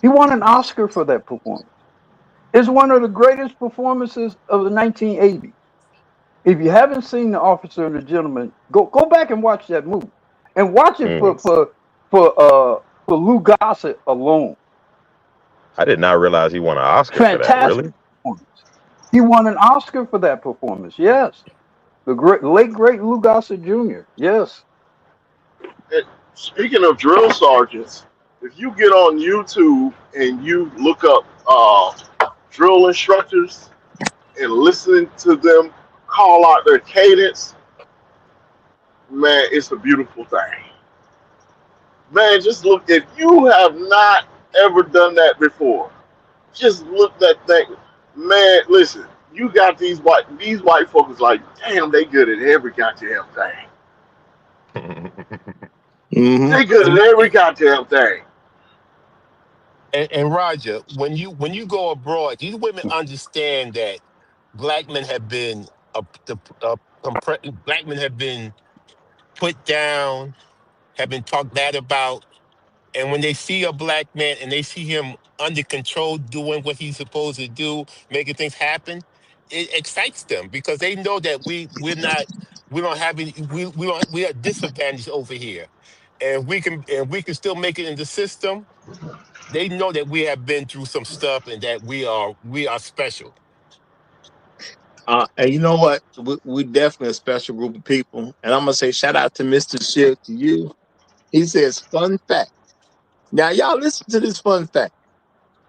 He won an Oscar for that performance. It's one of the greatest performances of the 1980s. If you haven't seen The Officer and the Gentleman, go back and watch that movie, and watch it Mm. for Lou Gossett alone. I did not realize he won an Oscar for that. Fantastic Really? performance. He won an Oscar for that performance. Yes, the late great Lou Gossett Jr. Yes. Speaking of drill sergeants, if you get on YouTube and you look up drill instructors and listen to them call out their cadence, man, it's a beautiful thing. Man, just look. If you have not ever done that before, just look that thing. Man, listen. You got these white folks like, damn, they good at every goddamn thing. Mm-hmm. They good at every goddamn thing. And Roger, when you go abroad, these women understand that black men have been black men have been put down, have been talked bad about, and when they see a black man and they see him under control, doing what he's supposed to do, making things happen, it excites them because they know that we don't have any we are disadvantaged over here, and we can still make it in the system. They know that we have been through some stuff and that we are special. And you know what? We definitely a special group of people. And I'm gonna say shout out to Mr. Shield to you. He says, fun fact. Now y'all listen to this fun fact.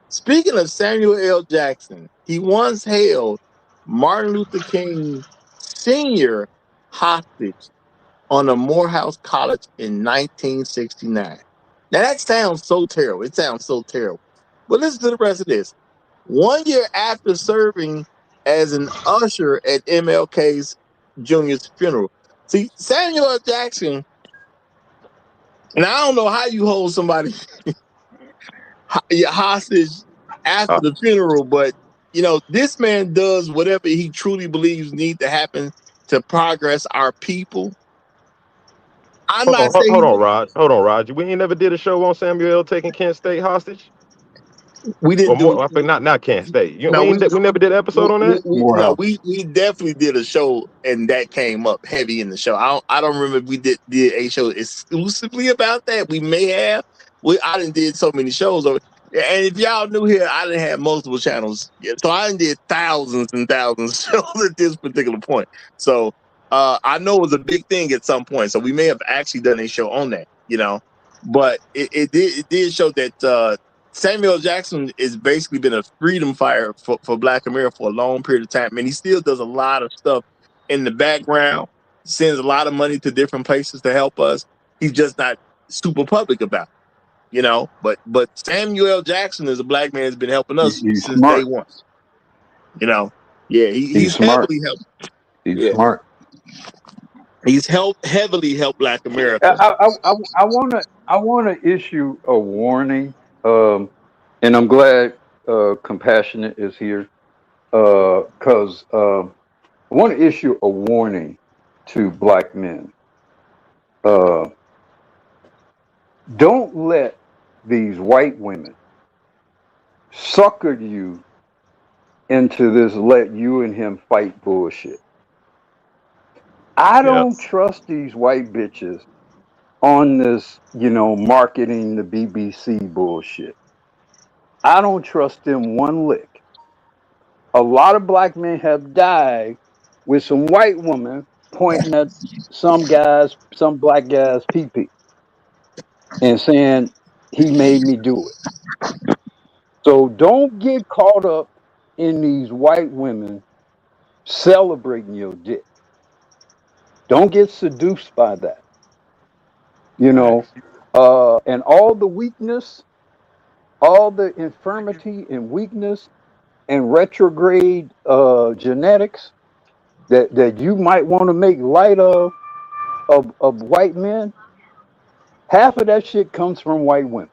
Speaking of Samuel L. Jackson, he once held Martin Luther King Sr. hostage on a Morehouse College in 1969. Now that sounds so terrible. It sounds so terrible. But listen to the rest of this. 1 year after serving as an usher at MLK's Jr.'s funeral. See, Samuel L. Jackson, and I don't know how you hold somebody hostage after Uh, the funeral, but you know, this man does whatever he truly believes needs to happen to progress our people. I'm not hold saying on, Rod. Hold on, Rod. We ain't never did a show on Samuel L. taking Kent State hostage. we Or didn't do more, I think not Kent State. no We never did an episode on that. no Morehouse. we definitely did a show and that came up heavy in the show. I don't remember if we did a show exclusively about that. We may have. I didn't did so many shows over. And if y'all knew here, I didn't have multiple channels. Yeah, so I done did thousands and thousands of shows at this particular point. So I know it was a big thing at some point. So we may have actually done a show on that, you know. But it did show that Samuel Jackson has basically been a freedom fighter for Black America for a long period of time. And he still does a lot of stuff in the background, sends a lot of money to different places to help us. He's just not super public about it, you know. But Samuel L. Jackson is a black man that's been helping us He's since day smart. one, you know. Yeah, He's he's smart. heavily helped. He's Yeah, smart. he's heavily helped Black I America. want to issue a warning, and I'm glad Compassionate is here because I want to issue a warning to black men. Uh, don't let these white women sucker you into this let you and him fight bullshit. I Yep. don't trust these white bitches on this, marketing the BBC bullshit. I don't trust them one lick. A lot of black men have died with some white woman pointing at some black guy's pee and saying he made me do it. So don't get caught up in these white women celebrating your dick. Don't get seduced by that, you know. Facts. And all the weakness, all the infirmity and weakness and retrograde genetics that you might want to make light of white men, half of that shit comes from white women.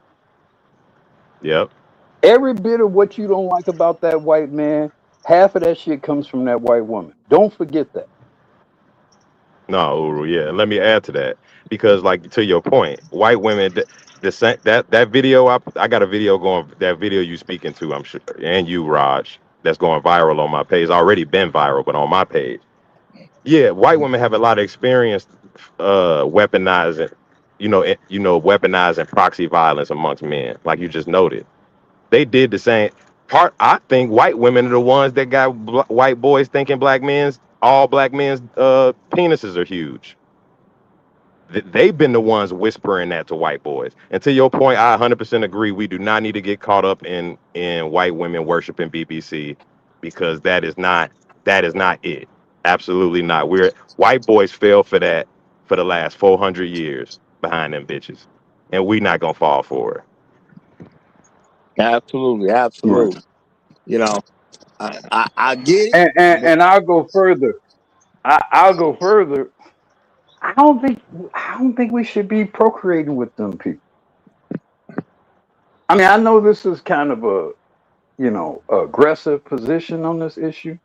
Yep. Every bit of what you don't like about that white man, half of that shit comes from that white woman. Don't forget that. No, Uru, yeah. And let me add to that because, like, to your point, white women, that video, I got a video going. That video you speaking to, I'm sure, and you, Raj, that's going viral on my page. It's already been viral, but on my page, yeah, white women have a lot of experience, weaponizing, weaponizing proxy violence amongst men, like you just noted. They did the same part. I think white women are the ones that got white boys thinking all black men's penises are huge. They've been the ones whispering that to white boys. And to your point, I 100% agree. We do not need to get caught up in white women worshiping BBC because that is not it. Absolutely not. White boys fell for that for the last 400 years behind them bitches. and we not gonna fall for it. Absolutely, Right. absolutely. You know, I get it, but And I'll go further. I'll go further. I don't think we should be procreating with them people. I mean, I know this is kind of a aggressive position on this issue,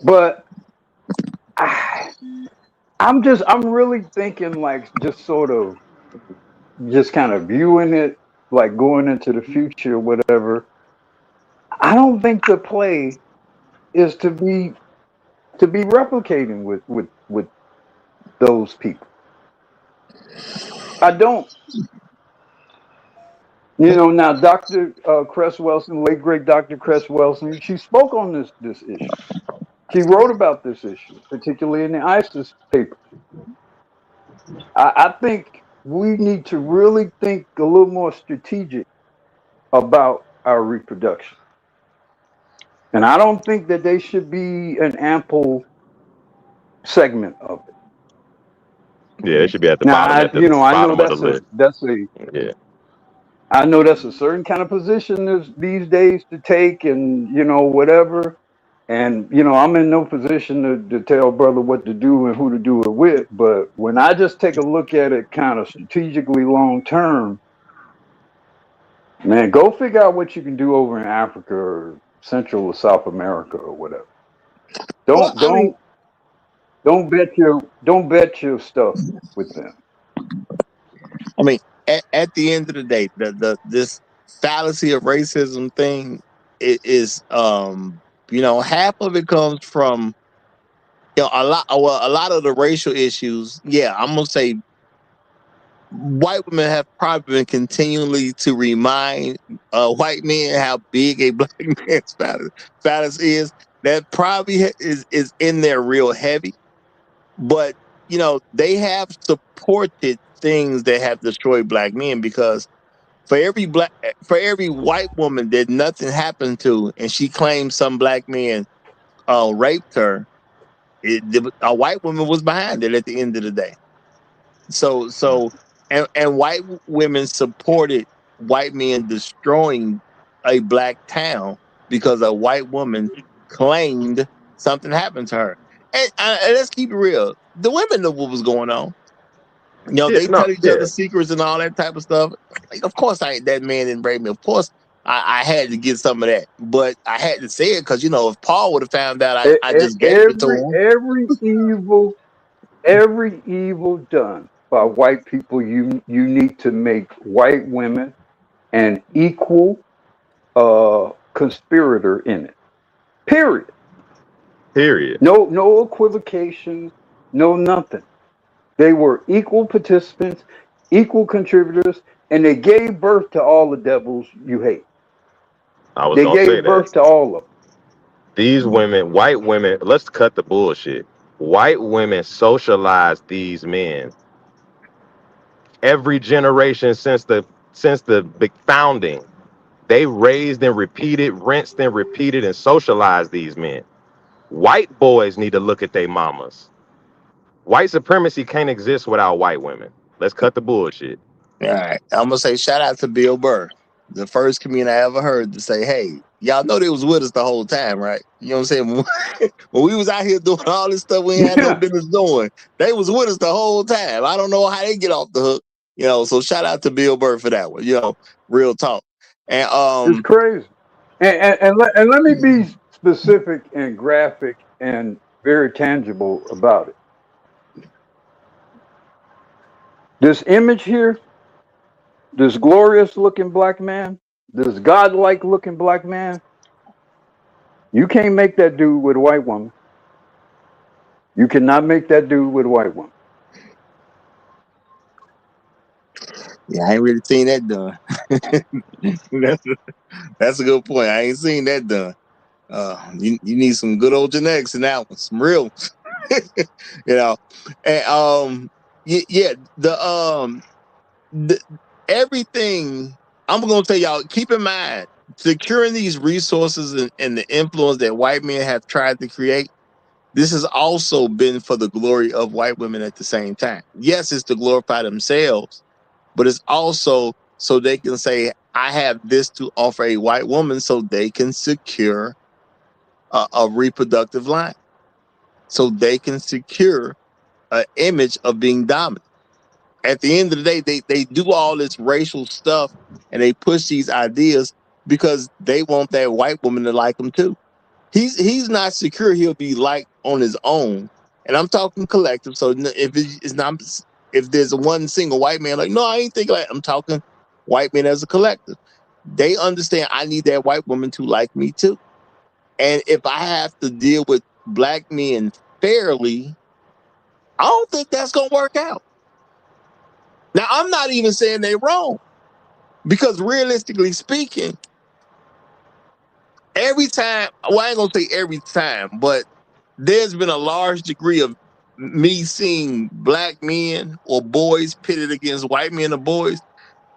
but I, I'm really thinking like just sort of just kind of viewing it like going into the future or whatever. I don't think the play is to be replicating with those people. I don't. Now Dr. Cress Wilson, late great Dr. Cress Wilson, she spoke on this issue. She wrote about this issue, particularly in the ISIS paper. I think we need to really think a little more strategic about our reproduction. And I don't think that they should be an ample segment of it. Yeah, it should be at the Now, bottom I know bottom of the that's a list. that's a Yeah. I know that's a certain kind of position these days to take, and whatever. And I'm in no position to tell brother what to do and who to do it with. But when I just take a look at it kind of strategically long term, man, go figure out what you can do over in Africa or Central or South America or whatever. well, Don't I mean, don't don't bet your stuff with them. at the end of the day, this fallacy of racism thing is half of it comes from a lot of the racial issues. Yeah, I'm gonna say white women have probably been continually to remind white men how big a black man's phallus is. That probably is in there real heavy, but they have supported things that have destroyed black men, because for every white woman that nothing happened to and she claims some black man raped her, a white woman was behind it at the end of the day. So white women supported white men destroying a black town because a white woman claimed something happened to her. And let's keep it real. The women knew what was going on. Yeah, They no, tell each yeah. other secrets and all that type of stuff. Like, of course, that man didn't rape me. Of course, I had to get some of that, but I had to say it because if Paul would have found out, I just gave it to Every him. every evil done by white people, you need to make white women an equal conspirator in it. Period. Period. No equivocation, no nothing. They were equal participants, equal contributors, and they gave birth to all the devils you hate. I was They gonna say gave that. birth to all of them. These women, white women, let's cut the bullshit. White women socialize these men every generation since the big founding. They raised and repeated, rinsed and repeated, and socialized these men. White boys need to look at their mamas. White supremacy can't exist without white women. Let's cut the bullshit. All right. I'm gonna say shout out to Bill Burr, the first comedian I ever heard to say, "Hey, y'all know they was with us the whole time, right?" You know what I'm saying? When we was out here doing all this stuff we ain't had no Yeah, business doing, they was with us the whole time. I don't know how they get off the hook. So shout out to Bill Burr for that one. Real talk. And it's crazy. And let me be specific and graphic and very tangible about it. This image here, this glorious looking black man, this godlike looking black man, you can't make that dude with a white woman. You cannot make that dude with a white woman. yeah, I ain't really seen that done. that's a good point. I ain't seen that done. You need some good old genetics in that one, some real, you know, and yeah, the everything. I'm gonna tell y'all. Keep in mind, securing these resources and the influence that white men have tried to create. This has also been for the glory of white women at the same time. Yes, it's to glorify themselves, but it's also so they can say, I have this to offer a white woman so they can secure a reproductive line, so they can secure an image of being dominant. At the end of the day, they do all this racial stuff and they push these ideas because they want that white woman to like them too. He's not secure. He'll be liked on his own, and I'm talking collective. So if it's not, if there's one single white man, like, no, I ain't thinking like, I'm talking white men as a collective. They understand I need that white woman to like me too. And if I have to deal with black men fairly, I don't think that's gonna work out. Now, I'm not even saying they're wrong, because realistically speaking, every time, well, I ain't gonna say every time, but there's been a large degree of me seeing black men or boys pitted against white men or boys,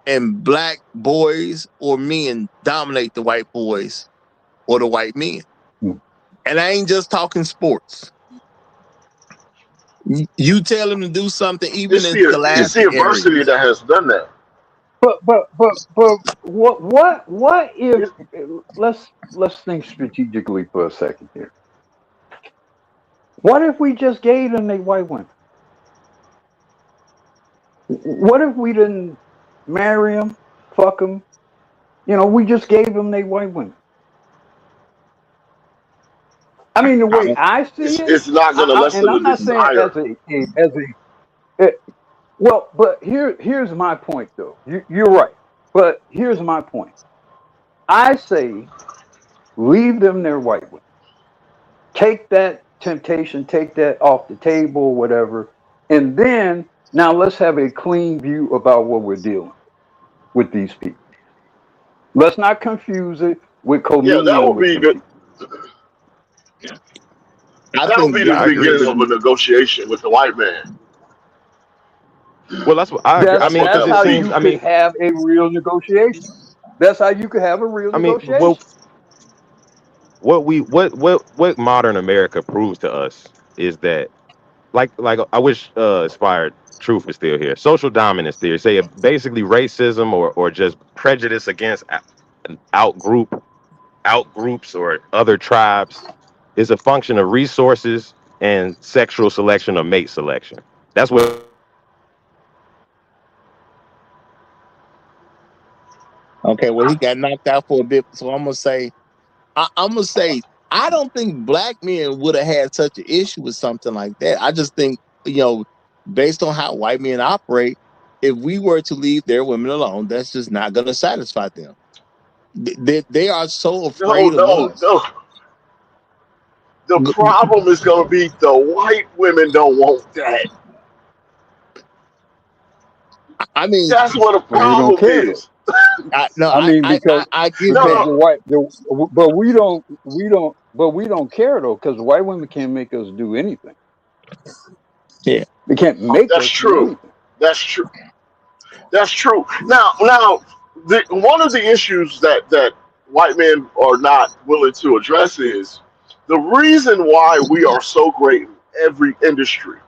and black boys or men dominate the white boys or the white men. And I ain't just talking sports. You tell them to do something, even It's in it's the scholastic adversity areas. that has done that. But what if It's, let's think strategically for a second here. What if we just gave them they white women? What if we didn't marry them, fuck them? We just gave them they white women. I mean, the way I see it, it's not going to and lessen I'm the not saying desire. well, but here's my point though. You're right, but here's my point. I say leave them their white women. Take that temptation, take that off the table, whatever, and then now let's have a clean view about what we're dealing with these people. Let's not confuse it with Yeah, that commingling would with be some the people. I that would think be the I black agree. beginning men. of a negotiation with the white man. Well, that's what I agree. I That's mean, what because That's that it how would seems. be. you I could mean, have a real negotiation. That's how you could have a real well, negotiation. what modern America proves to us is that, like I wish Inspired Truth was still here. Social dominance theory, say basically racism or just prejudice against outgroups or other tribes is a function of resources and sexual selection or mate selection. That's what Okay, well, he got knocked out for a bit, so I'm gonna say, I don't think black men would have had such an issue with something like that. I just think, based on how white men operate, if we were to leave their women alone, that's just not going to satisfy them. They are so No, afraid of no, us. no. The problem is going to be the white women don't want that. I mean, That's what the But we don't problem care though. is. no, I mean, I get No, because that. the no. white, but we don't care though, because the white women can't make us do anything. Yeah. They can't make That's us do true. anything. That's true. That's true. Now, one of the issues that white men are not willing to address is the reason why we are so great in every industry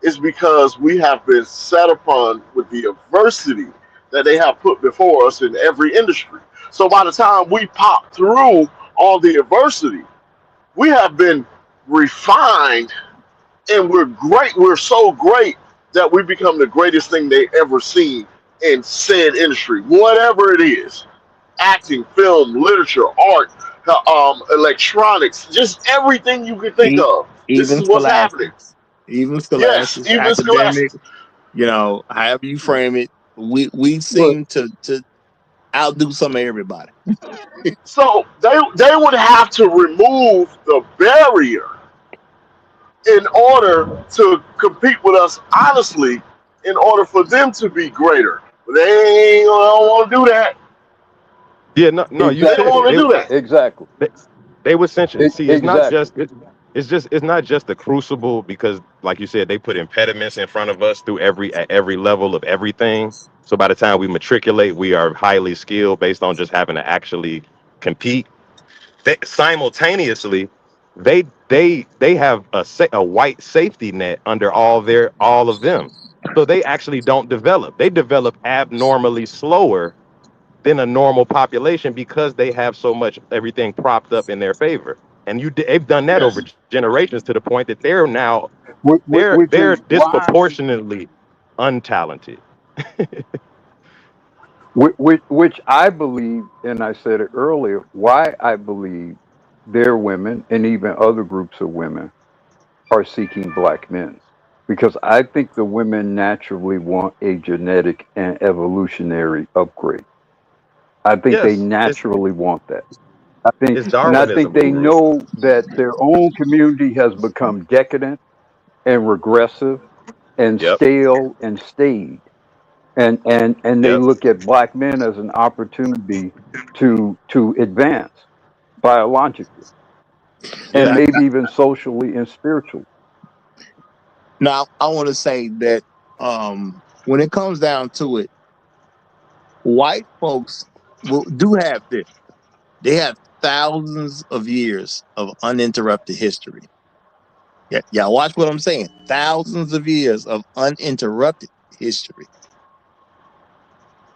is because we have been set upon with the adversity that they have put before us in every industry. So by the time we pop through all the adversity, we have been refined and we're great. We're so great that we become the greatest thing they ever seen in said industry, whatever it is: acting, film, literature, art, electronics, just everything you can think E- of. This even is what's happening. scholastics, even Yes, scholastics, even academic, Scholastic. however you frame it, we But seem to outdo some of everybody. So they would have to remove the barrier in order to compete with us honestly, in order for them to be greater. But they don't want to do that. yeah, no, you They don't said exactly, want it. to do that. exactly, They, they would essentially see exactly. it's not just the crucible, because like you said, they put impediments in front of us through at every level of everything. So by the time we matriculate, we are highly skilled based on just having to actually compete. Simultaneously, they have a white safety net under all of them. So they actually don't develop. They develop abnormally slower than a normal population because they have so much everything propped up in their favor. And they've done that over Yes, generations to the point that they're now which they're is why disproportionately untalented. which I believe, and I said it earlier, why I believe their women and even other groups of women are seeking black men. Because I think the women naturally want a genetic and evolutionary upgrade. I think they Yes, naturally want that. it's And I think Darwinism. they know that their own community has become decadent and regressive and Yep, stale and staid. And they yep. look at black men as an opportunity to advance biologically and Now, Yes, maybe even socially and spiritually. now I want to say that when it comes down to it, white folks do have this. They have thousands of years of uninterrupted history. Yeah, y'all watch what I'm saying. Thousands of years of uninterrupted history.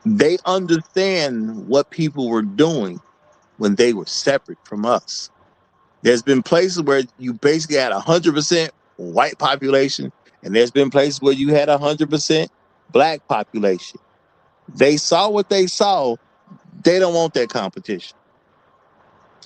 They understand what people were doing when they were separate from us. There's been places where you basically had 100% white population, and there's been places where you had 100% black population. They saw what they saw. They don't want that competition.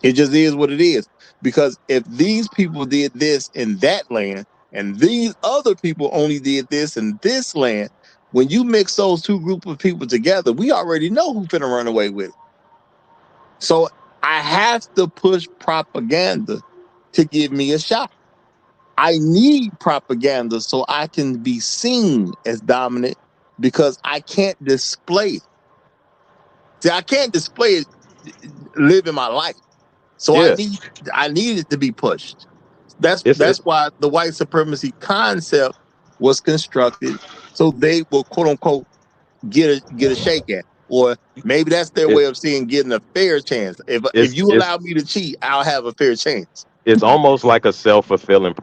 It just is what it is. Because if these people did this in that land, and these other people only did this in this land, when you mix those two groups of people together, we already know who's finna run away with it. So I have to push propaganda to give me a shot. I need propaganda so I can be seen as dominant because I can't display it. See, I can't display it living my life. So yeah. I need it to be pushed. That's It's why the white supremacy concept was constructed so they will quote unquote get a shake at. Or maybe that's their it, way of saying getting a fair chance. If it's you it's allow me to cheat, I'll have a fair chance. it's almost like a self-fulfilling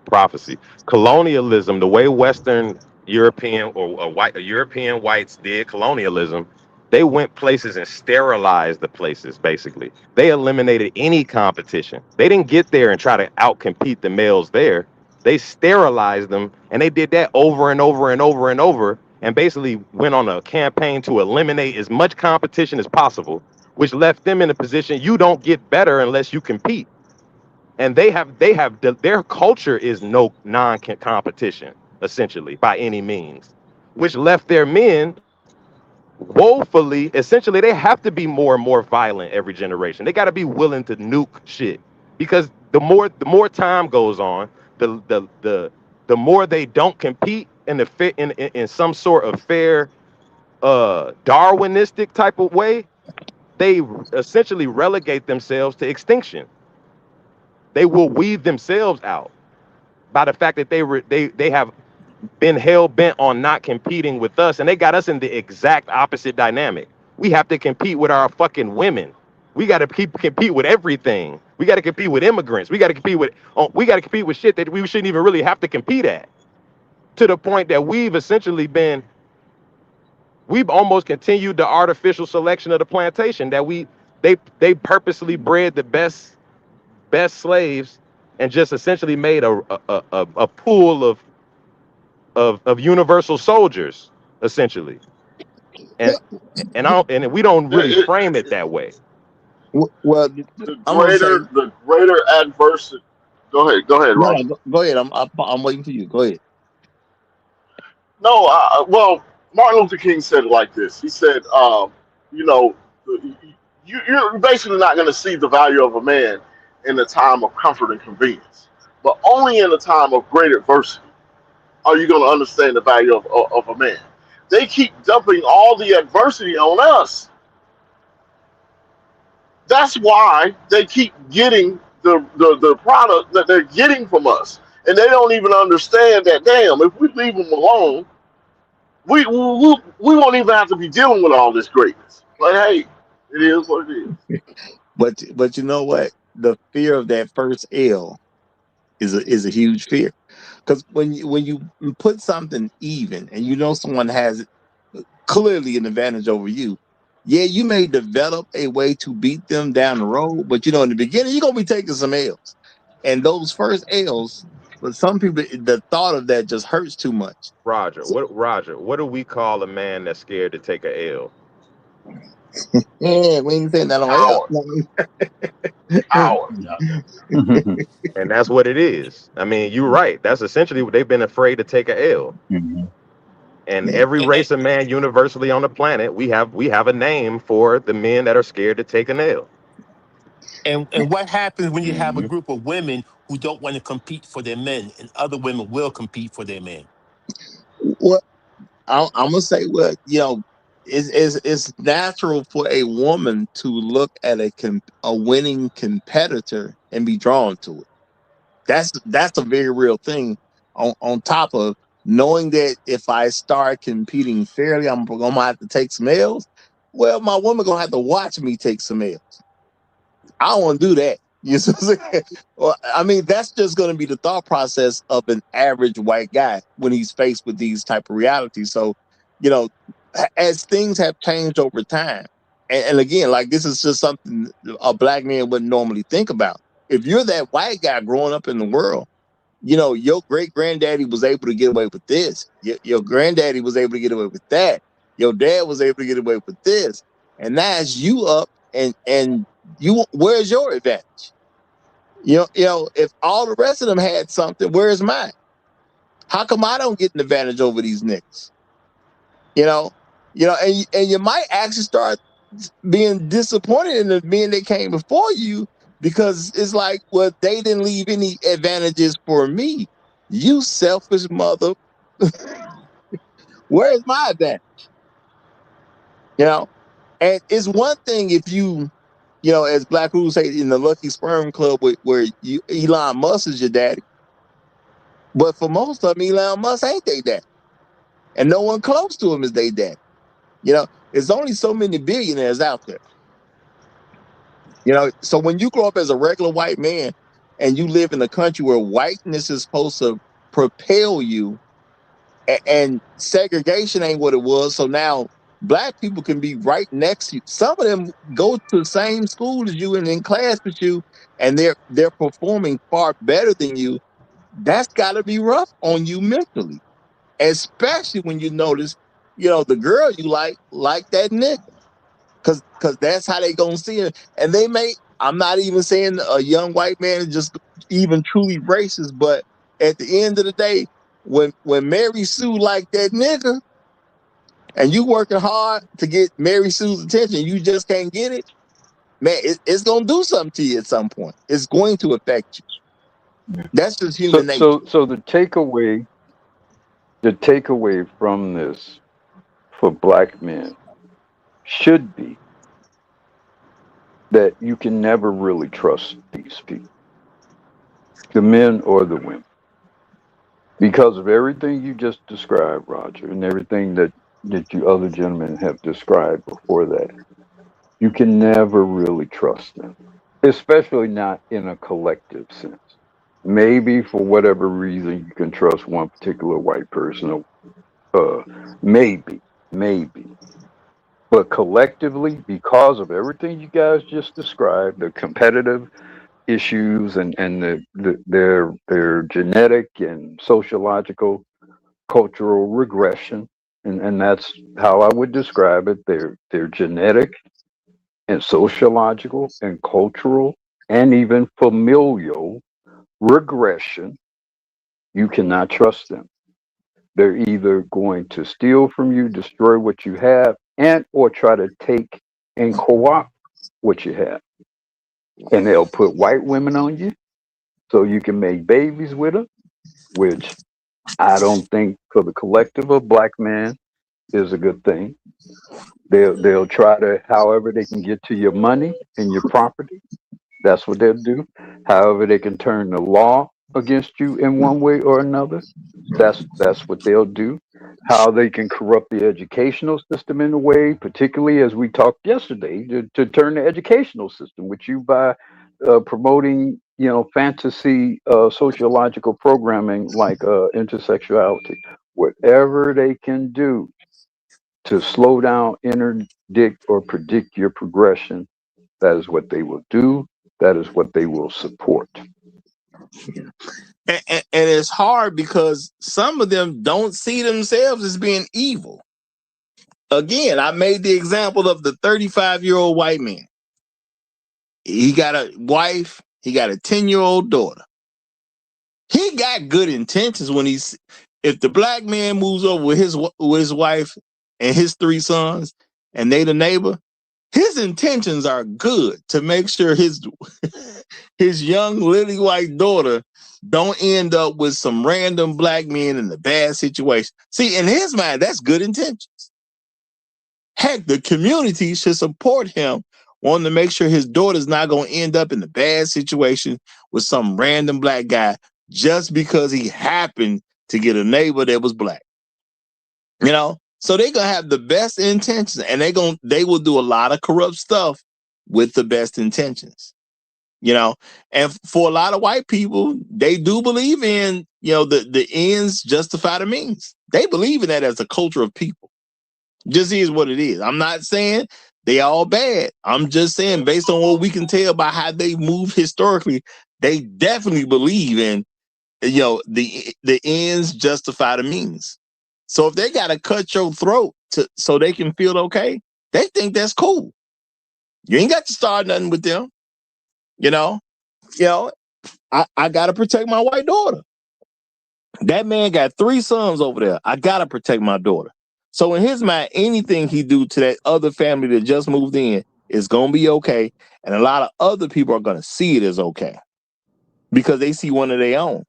prophecy. Colonialism, the way Western European or white European whites did colonialism, they went places and sterilized the places. Basically, they eliminated any competition. They didn't get there and try to outcompete the males there. They sterilized them, and they did that over and over and over and over, and basically went on a campaign to eliminate as much competition as possible, which left them in a position you don't get better unless you compete. And their culture is no non-competition essentially by any means, which left their men woefully, essentially they have to be more and more violent every generation. They got to be willing to nuke shit because the more time goes on, the more they don't compete in in some sort of fair Darwinistic type of way. They essentially relegate themselves to extinction. They will weed themselves out by the fact that they have been hell bent on not competing with us, and they got us in the exact opposite dynamic. We have to compete with our fucking women. We got to compete with everything. We got to compete with immigrants. We got to compete with shit that we shouldn't even really have to compete at. To the point that we've almost continued the artificial selection of the plantation that they purposely bred the best slaves and just essentially made a pool of universal soldiers essentially, and Well, and we don't really It, frame it that way. well, the I'm gonna say greater adversity. Go ahead, no, Ron. no. Go ahead. I'm waiting for you. Go ahead. No, well, Martin Luther King said it like this. He said, you know, you're basically not going to see the value of a man in the time of comfort and convenience, but only in the time of great adversity are you going to understand the value of a man. They keep dumping all the adversity on us. That's why they keep getting the product that they're getting from us. And they don't even understand that, damn, if we leave them alone, we won't even have to be dealing with all this greatness. But hey, it is what it is. But you know what? The fear of that first L. is a huge fear. Because when you put something even and you know someone has clearly an advantage over you, yeah, you may develop a way to beat them down the road, but in the beginning, you're gonna be taking some L's. And those first L's, for some people, the thought of that just hurts too much. Roger, what do we call a man that's scared to take a L? Yeah, we ain't saying that on L. Coward. Coward. And that's what it is. I mean, you're right. That's essentially what they've been afraid to take a L. And every race of man universally on the planet, we have a name for the men that are scared to take an L. And what happens when you have a group of women who don't want to compete for their men, and other women will compete for their men? Well, I'm gonna say what it's natural for a woman to look at a winning competitor and be drawn to it. That's a very real thing. On top of knowing that if I start competing fairly, I'm gonna have to take some L's. Well, my woman gonna have to watch me take some L's. I don't want to do that. You know what I'm saying? Well, I mean, that's just going to be the thought process of an average white guy when he's faced with these type of realities. So, you know, as things have changed over time, and again, like this is just something a black man wouldn't normally think about. If you're that white guy growing up in the world, your great granddaddy was able to get away with this. Your granddaddy was able to get away with that. Your dad was able to get away with this. And now it's you up and where's your advantage? If all the rest of them had something, where's mine? How come I don't get an advantage over these niggas? And you might actually start being disappointed in the men that came before you because it's like, well, they didn't leave any advantages for me. You selfish mother. Where's my advantage? And it's one thing if as Black Rules say in the Lucky Sperm Club where Elon Musk is your daddy. But for most of them, Elon Musk ain't they daddy. And no one close to him is they daddy. There's only so many billionaires out there. So when you grow up as a regular white man and you live in a country where whiteness is supposed to propel you and segregation ain't what it was. So now black people can be right next to you. Some of them go to the same school as you and in class with you, and they're performing far better than you. That's gotta be rough on you mentally. Especially when you notice, the girl you like that nigga. Cause that's how they gonna see it. And they may, I'm not even saying a young white man is just even truly racist, but at the end of the day, when Mary Sue like that nigga, and you working hard to get Mary Sue's attention, you just can't get it, man, it's gonna do something to you at some point. It's going to affect you. That's just human nature. So the takeaway from this for black men should be that you can never really trust these people, the men or the women, because of everything you just described, Roger, and everything that you other gentlemen have described before that. You can never really trust them, especially not in a collective sense. Maybe for whatever reason you can trust one particular white person, maybe. But collectively, because of everything you guys just described, the competitive issues and their genetic and sociological cultural regression, and that's how I would describe it. Their genetic and sociological and cultural and even familial regression, you cannot trust them. They're either going to steal from you, destroy what you have, and or try to take and co-opt what you have. And they'll put white women on you so you can make babies with them, which I don't think for the collective of black men is a good thing. They'll try to however they can get to your money and your property. That's what they'll do. However they can turn the law against you in one way or another. That's what they'll do. How they can corrupt the educational system in a way, particularly as we talked yesterday, to turn the educational system, which you by promoting, fantasy sociological programming like intersexuality, whatever they can do to slow down, interdict, or predict your progression, that is what they will do. That is what they will support. And it's hard because some of them don't see themselves as being evil. Again, I made the example of the 35-year-old white man. He got a wife. He got a 10-year-old daughter. He got good intentions when he's. If the black man moves over with his wife and his 3 sons, and they the neighbor, his intentions are good to make sure his young lily white daughter don't end up with some random black men in a bad situation. See, in his mind, that's good intentions. Heck, the community should support him, wanting to make sure his daughter's not going to end up in a bad situation with some random black guy just because he happened to get a neighbor that was black. So they're going to have the best intentions, and they will do a lot of corrupt stuff with the best intentions. And for a lot of white people, they do believe in, the ends justify the means. They believe in that as a culture of people. Just is what it is. I'm not saying they all bad. I'm just saying, based on what we can tell by how they move historically, they definitely believe in, the ends justify the means. So if they got to cut your throat so they can feel okay, they think that's cool. You ain't got to start nothing with them. I got to protect my white daughter. That man got 3 sons over there. I got to protect my daughter. So in his mind, anything he do to that other family that just moved in is going to be okay. And a lot of other people are going to see it as okay because they see one of their own.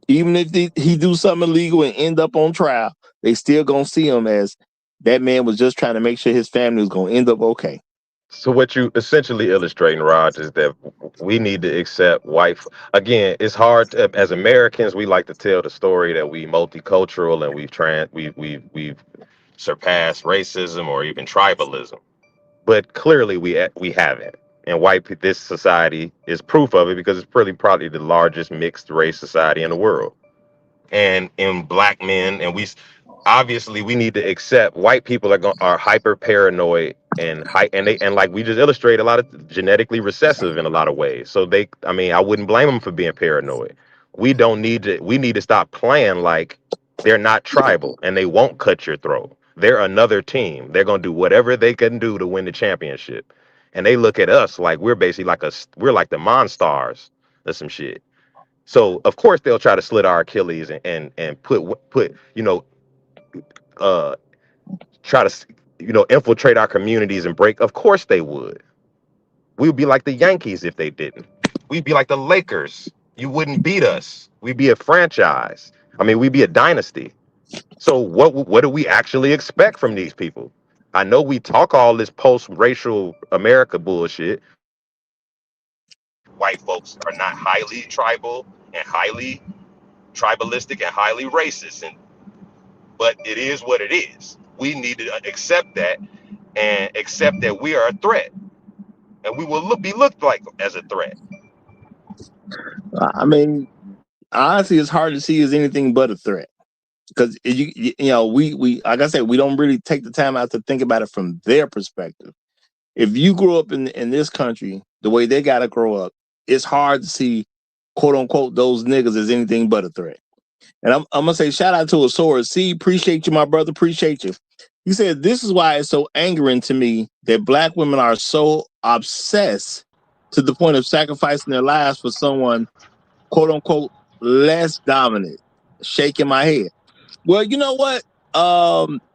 Even if he do something illegal and end up on trial, they still going to see him as that man was just trying to make sure his family was going to end up okay. So what you essentially illustrating, Rod, is that we need to accept white. Again, it's hard as Americans. We like to tell the story that we multicultural and we've surpassed racism or even tribalism, but clearly we haven't. And this society is proof of it because it's probably the largest mixed race society in the world. And in black men, and obviously we need to accept white people are hyper paranoid and like we just illustrate, a lot of genetically recessive in a lot of ways. So I wouldn't blame them for being paranoid. We need to stop playing like they're not tribal and they won't cut your throat. They're another team. They're going to do whatever they can do to win the championship. And they look at us like we're basically we're like the Monstars or some shit. So of course they'll try to slit our Achilles and put uh try to infiltrate our communities and break. Of course they would. We would be like the Yankees if they didn't. We'd be like the Lakers. You wouldn't beat us. We'd be a franchise. We'd be a dynasty. So what do we actually expect from these people? I know we talk all this post-racial America bullshit. White folks are not highly tribal and highly tribalistic and highly racist, but it is what it is. We need to accept that and accept that we are a threat, and we will be looked like as a threat. Honestly, it's hard to see as anything but a threat because we like I said, we don't really take the time out to think about it from their perspective. If you grew up in this country the way they got to grow up, it's hard to see, quote unquote, those niggas as anything but a threat. And I'm gonna say shout out to Asora. See, appreciate you, my brother. Appreciate you. He said, this is why it's so angering to me that black women are so obsessed to the point of sacrificing their lives for someone, quote unquote, less dominant. Shaking my head. Well, you know what?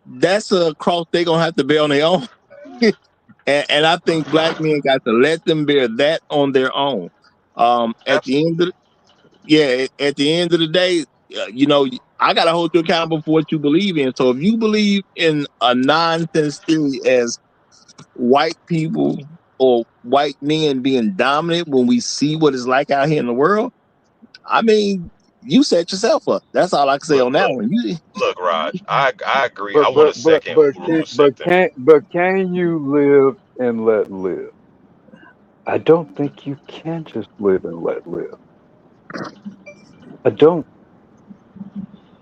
That's a cross they're gonna have to bear on their own. and I think black men got to let them bear that on their own. At the end of the day, I gotta hold you accountable for what you believe in. So if you believe in a nonsense theory as white people or white men being dominant when we see what it's like out here in the world, you set yourself up. That's all I can say on that one. Look, Raj, I agree. I want to second but can you live and let live? I don't think you can just live and let live. I don't.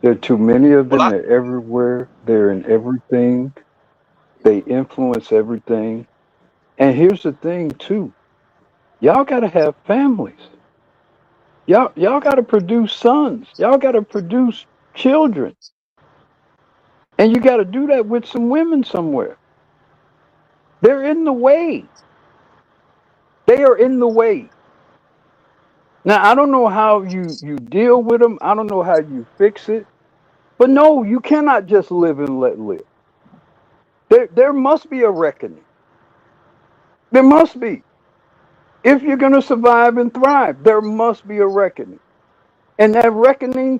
There are too many of Well, them. They're everywhere. They're in everything. They influence everything. And here's the thing, too. Y'all got to have families. Y'all got to produce sons. Y'all got to produce children. And you got to do that with some women somewhere. They're in the way. They are in the way. Now, I don't know how you deal with them. I don't know how you fix it. But no, you cannot just live and let live. There must be a reckoning. There must be. If you're going to survive and thrive, there must be a reckoning. And that reckoning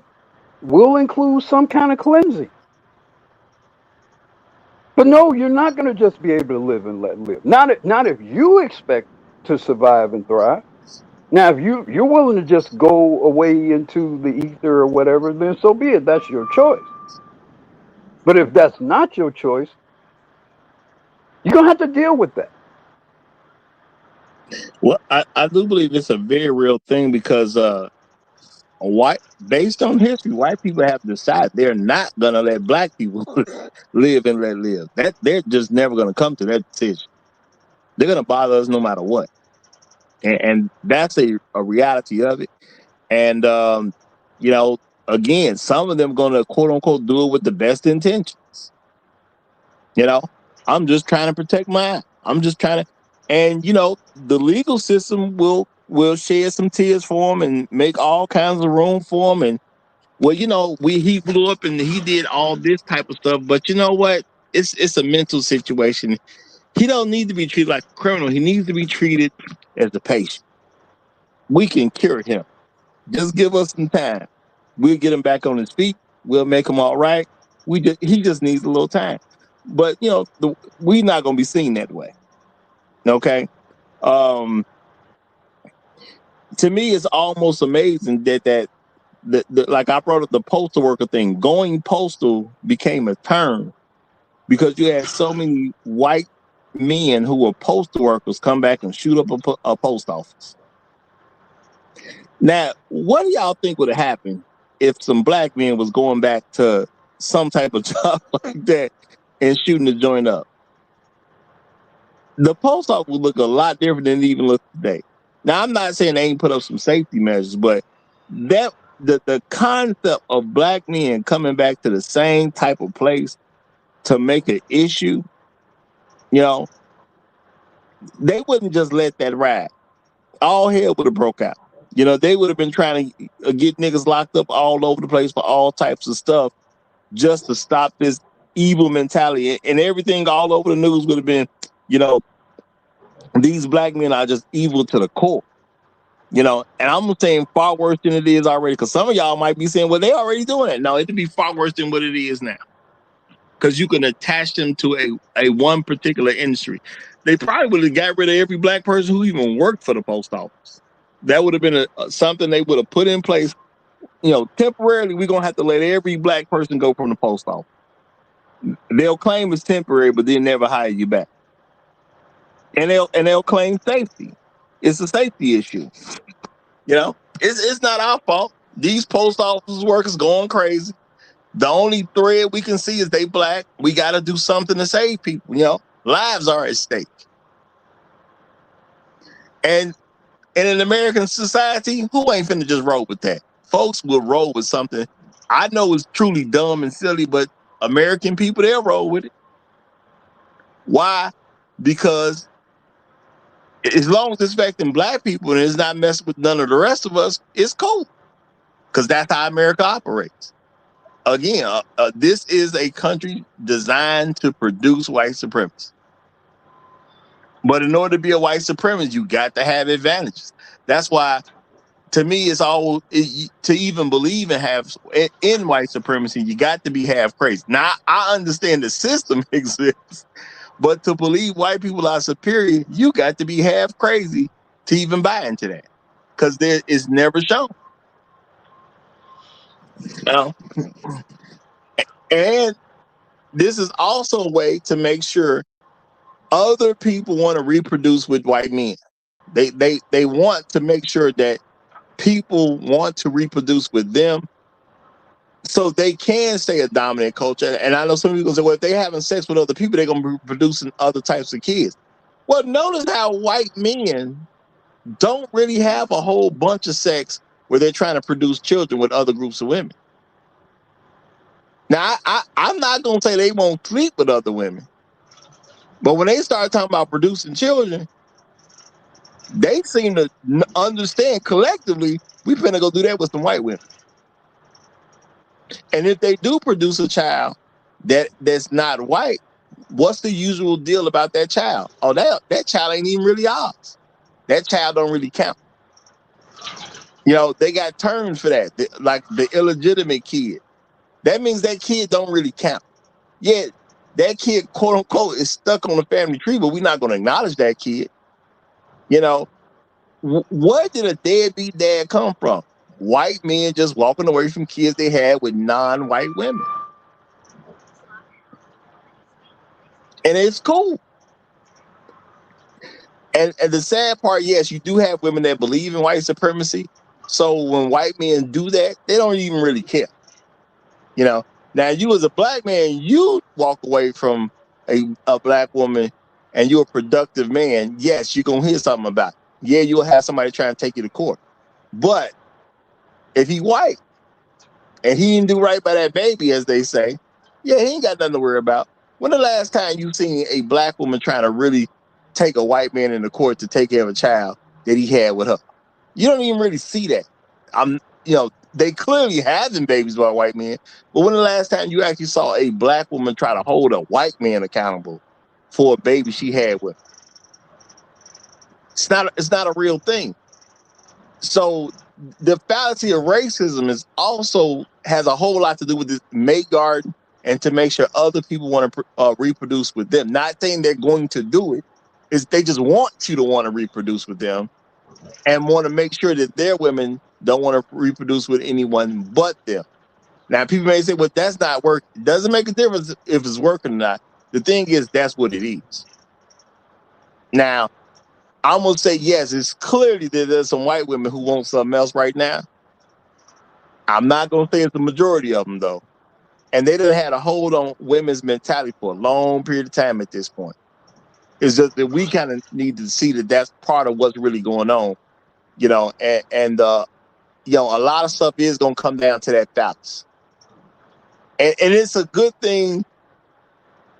will include some kind of cleansing. But no, you're not going to just be able to live and let live. Not if you expect to survive and thrive. Now, if you're willing to just go away into the ether or whatever, then so be it. That's your choice. But if that's not your choice, you're going to have to deal with that. well, I do believe it's a very real thing because white based on history, white people have decided they're not gonna let black people live and let live. That they're just never gonna come to that decision. They're gonna bother us no matter what. And that's a reality of it. And you know, again, some of them gonna quote unquote do it with the best intentions. You know, I'm just trying to protect mine. I'm just trying to, and you know, the legal system will shed some tears for them and make all kinds of room for them. And well, you know, he blew up and he did all this type of stuff, but you know what? It's a mental situation. He don't need to be treated like a criminal. He needs to be treated as a patient. We can cure him. Just give us some time. We'll get him back on his feet. We'll make him all right. He just needs a little time. But you know, we're not gonna be seen that way. Okay. Um, to me, it's almost amazing that like I brought up the postal worker thing. Going postal became a term because you had so many white men who were postal workers come back and shoot up a post office. Now, what do y'all think would have happened if some black men was going back to some type of job like that and shooting the joint up? The post office would look a lot different than it even looks today. Now, I'm not saying they ain't put up some safety measures, but that the concept of black men coming back to the same type of place to make an issue, you know, they wouldn't just let that ride. All hell would have broke out. You know, they would have been trying to get niggas locked up all over the place for all types of stuff just to stop this evil mentality. And everything all over the news would have been, you know, these black men are just evil to the core. You know, and I'm saying far worse than it is already. Because some of y'all might be saying, well, they already doing it. No, it'd be far worse than what it is now. Because you can attach them to a one particular industry. They probably would have got rid of every black person who even worked for the post office. That would have been something they would have put in place. You know, temporarily, we're going to have to let every black person go from the post office. They'll claim it's temporary, but they'll never hire you back. And they'll claim safety. It's a safety issue. You know, it's not our fault. These post office workers going crazy. The only thread we can see is they black. We got to do something to save people. You know, lives are at stake. And in American society, who ain't finna just roll with that? Folks will roll with something I know is truly dumb and silly, but American people, they'll roll with it. Why? Because as long as it's affecting black people and it's not messing with none of the rest of us, it's cool. Because that's how America operates. Again, this is a country designed to produce white supremacy. But in order to be a white supremacist, you got to have advantages. That's why, to me, it's all to even believe in white supremacy. You got to be half crazy. Now, I understand the system exists, but to believe white people are superior, you got to be half crazy to even buy into that, because there is never shown. And this is also a way to make sure other people want to reproduce with white men. They want to make sure that people want to reproduce with them so they can stay a dominant culture. And I know some people say, well, if they're having sex with other people, they're going to be producing other types of kids. Well, notice how white men don't really have a whole bunch of sex where they're trying to produce children with other groups of women. Now, I'm not going to say they won't sleep with other women, but when they start talking about producing children, they seem to understand collectively we finna go do that with some white women. And if they do produce a child that's not white, what's the usual deal about that child? Oh, that child ain't even really ours. That child don't really count. You know, they got terms for that, like the illegitimate kid. That means that kid don't really count. Yet that kid, quote unquote, is stuck on the family tree, but we're not going to acknowledge that kid. You know, where did a deadbeat dad come from? White men just walking away from kids they had with non-white women. And it's cool. And the sad part, yes, you do have women that believe in white supremacy. So when white men do that, they don't even really care. You know, now you as a black man, you walk away from a black woman and you're a productive man. Yes, you're going to hear something about it. Yeah, you'll have somebody trying to take you to court. But if he white and he didn't do right by that baby, as they say, yeah, he ain't got nothing to worry about. When the last time you seen a black woman trying to really take a white man into court to take care of a child that he had with her? You don't even really see that. They clearly having babies by white men, but when the last time you actually saw a black woman try to hold a white man accountable for a baby she had with her? It's not a real thing. So the fallacy of racism is also has a whole lot to do with this mate garden and to make sure other people want to reproduce with them. Not saying they're going to do it, is they just want you to want to reproduce with them and want to make sure that their women don't want to reproduce with anyone but them. Now, people may say, well, that's not working. It doesn't make a difference if it's working or not. The thing is, that's what it is. Now, I'm going to say, yes, it's clearly that there's some white women who want something else right now. I'm not going to say it's the majority of them, though. And they done had a hold on women's mentality for a long period of time at this point. It's just that we kind of need to see that that's part of what's really going on, you know, and a lot of stuff is going to come down to that balance. And it's a good thing.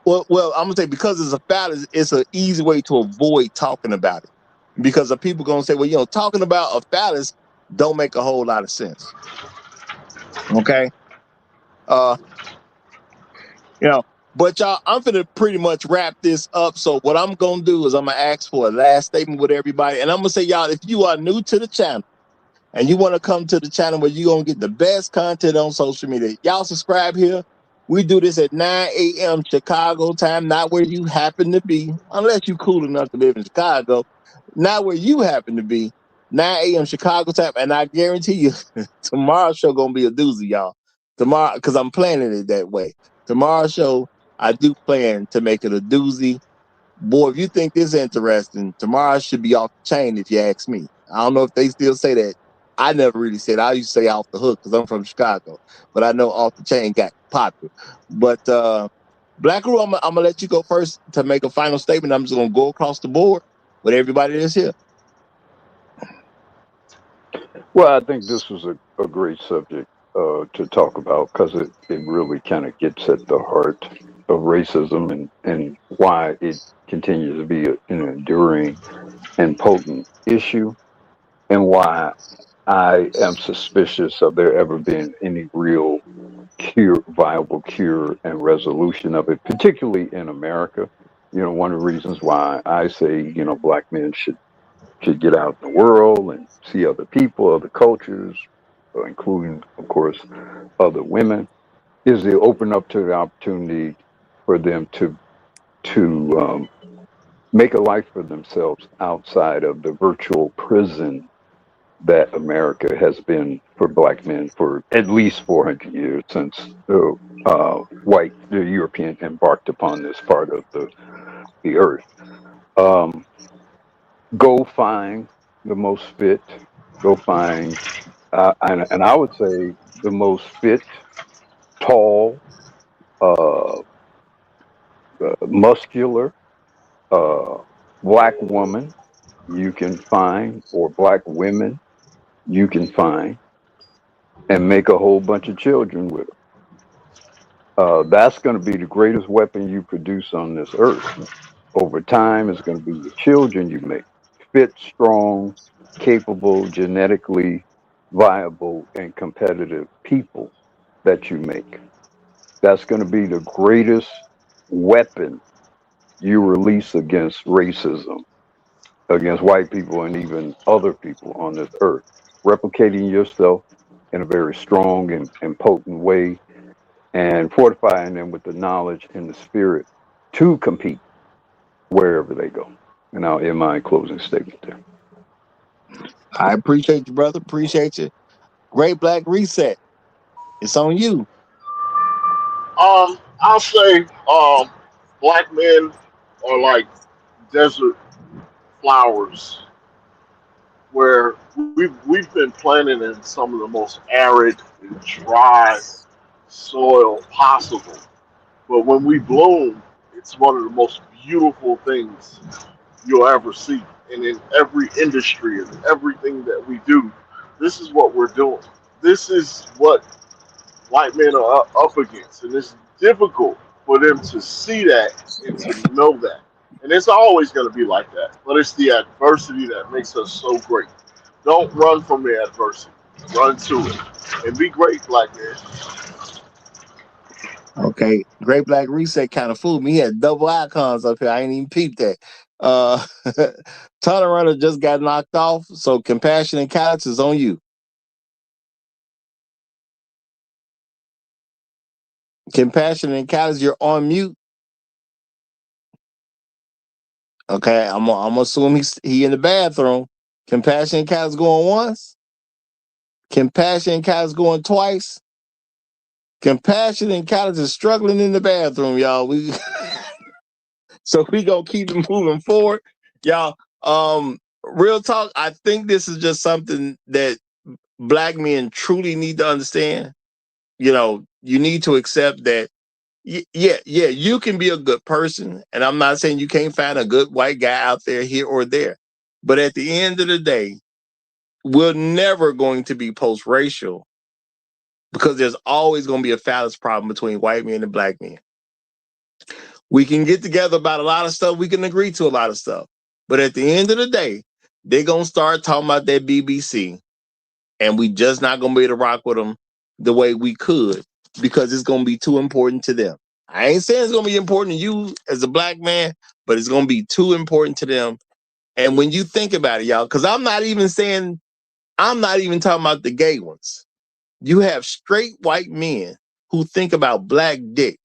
Well, I'm going to say because it's a phallus, it's an easy way to avoid talking about it. Because the people going to say, well, talking about a phallus don't make a whole lot of sense. Okay? But y'all, I'm going to pretty much wrap this up. So what I'm going to do is I'm going to ask for a last statement with everybody. And I'm going to say, y'all, if you are new to the channel and you want to come to the channel where you're going to get the best content on social media, y'all subscribe here. We do this at 9 a.m. Chicago time, not where you happen to be, unless you're cool enough to live in Chicago, not where you happen to be, 9 a.m. Chicago time. And I guarantee you, tomorrow's show going to be a doozy, y'all. Tomorrow, because I'm planning it that way. Tomorrow's show, I do plan to make it a doozy. Boy, if you think this is interesting, tomorrow should be off the chain if you ask me. I don't know if they still say that. I never really said. I used to say off the hook because I'm from Chicago. But I know off the chain got popular. But Black Rule, I'm going to let you go first to make a final statement. I'm just going to go across the board with everybody that's here. Well, I think this was a great subject to talk about because it really kind of gets at the heart of racism and why it continues to be an enduring and potent issue, and why I am suspicious of there ever being any real viable cure and resolution of it, particularly in America. One of the reasons why I say, black men should get out in the world and see other people, other cultures, including, of course, other women, is they open up to the opportunity for them to make a life for themselves outside of the virtual prison that America has been for black men for at least 400 years since the European embarked upon this part of the earth. Go find the most fit. Go find, and I would say the most fit, tall, uh, muscular, uh, black woman you can find, or black women you can find, and make a whole bunch of children with them. That's going to be the greatest weapon you produce on this earth. Over time, it's going to be the children you make, fit, strong, capable, genetically viable, and competitive people that you make. That's going to be the greatest weapon you release against racism, against white people, and even other people on this earth. Replicating yourself in a very strong and potent way, and fortifying them with the knowledge and the spirit to compete wherever they go. And I'll end my closing statement there. I appreciate you, brother. Appreciate you. Great Black Reset. It's on you. I'll say, black men are like desert flowers, where we've been planted in some of the most arid and dry soil possible. But when we bloom, it's one of the most beautiful things you'll ever see. And in every industry and everything that we do, this is what we're doing. This is what white men are up against. And it's difficult for them to see that and to know that. And it's always going to be like that. But it's the adversity that makes us so great. Don't run from the adversity. Run to it. And be great, black man. Okay. Great Black Reset kind of fooled me. He had double icons up here. I ain't even peeped that. Tunnel Runner just got knocked off. So Compassion and Kindness is on you. Compassion and Kindness, you're on mute. Okay, I'm gonna assume he in the bathroom. Compassion and Kindness going once. Compassion and Kindness going twice. Compassion and Kindness is struggling in the bathroom, y'all. So we gonna keep it moving forward, y'all. Real talk. I think this is just something that black men truly need to understand. You know, you need to accept that. Yeah, you can be a good person, and I'm not saying you can't find a good white guy out there here or there. But at the end of the day, we're never going to be post-racial because there's always going to be a phallus problem between white men and black men. We can get together about a lot of stuff. We can agree to a lot of stuff. But at the end of the day, they're going to start talking about that BBC, and we just not going to be able to rock with them the way we could because it's going to be too important to them. I ain't saying it's going to be important to you as a black man, but it's going to be too important to them. And when you think about it, y'all, because I'm not even talking about the gay ones. You have straight white men who think about black dick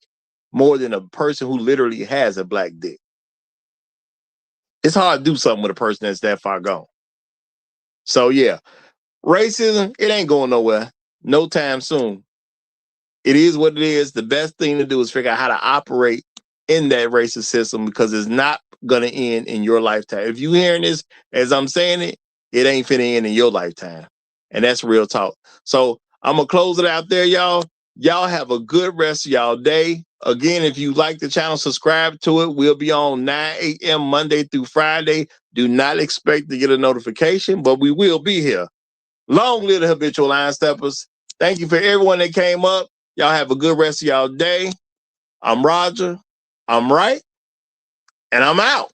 more than a person who literally has a black dick. It's hard to do something with a person that's that far gone. So yeah, racism, it ain't going nowhere no time soon. It is what it is. The best thing to do is figure out how to operate in that racist system because it's not going to end in your lifetime. If you hearing this as I'm saying it, it ain't finna end in your lifetime. And that's real talk. So I'm going to close it out there, y'all. Y'all have a good rest of y'all day. Again, if you like the channel, subscribe to it. We'll be on 9 a.m. Monday through Friday. Do not expect to get a notification, but we will be here. Long live the habitual line steppers. Thank you for everyone that came up. Y'all have a good rest of y'all day. I'm Roger. I'm right. And I'm out.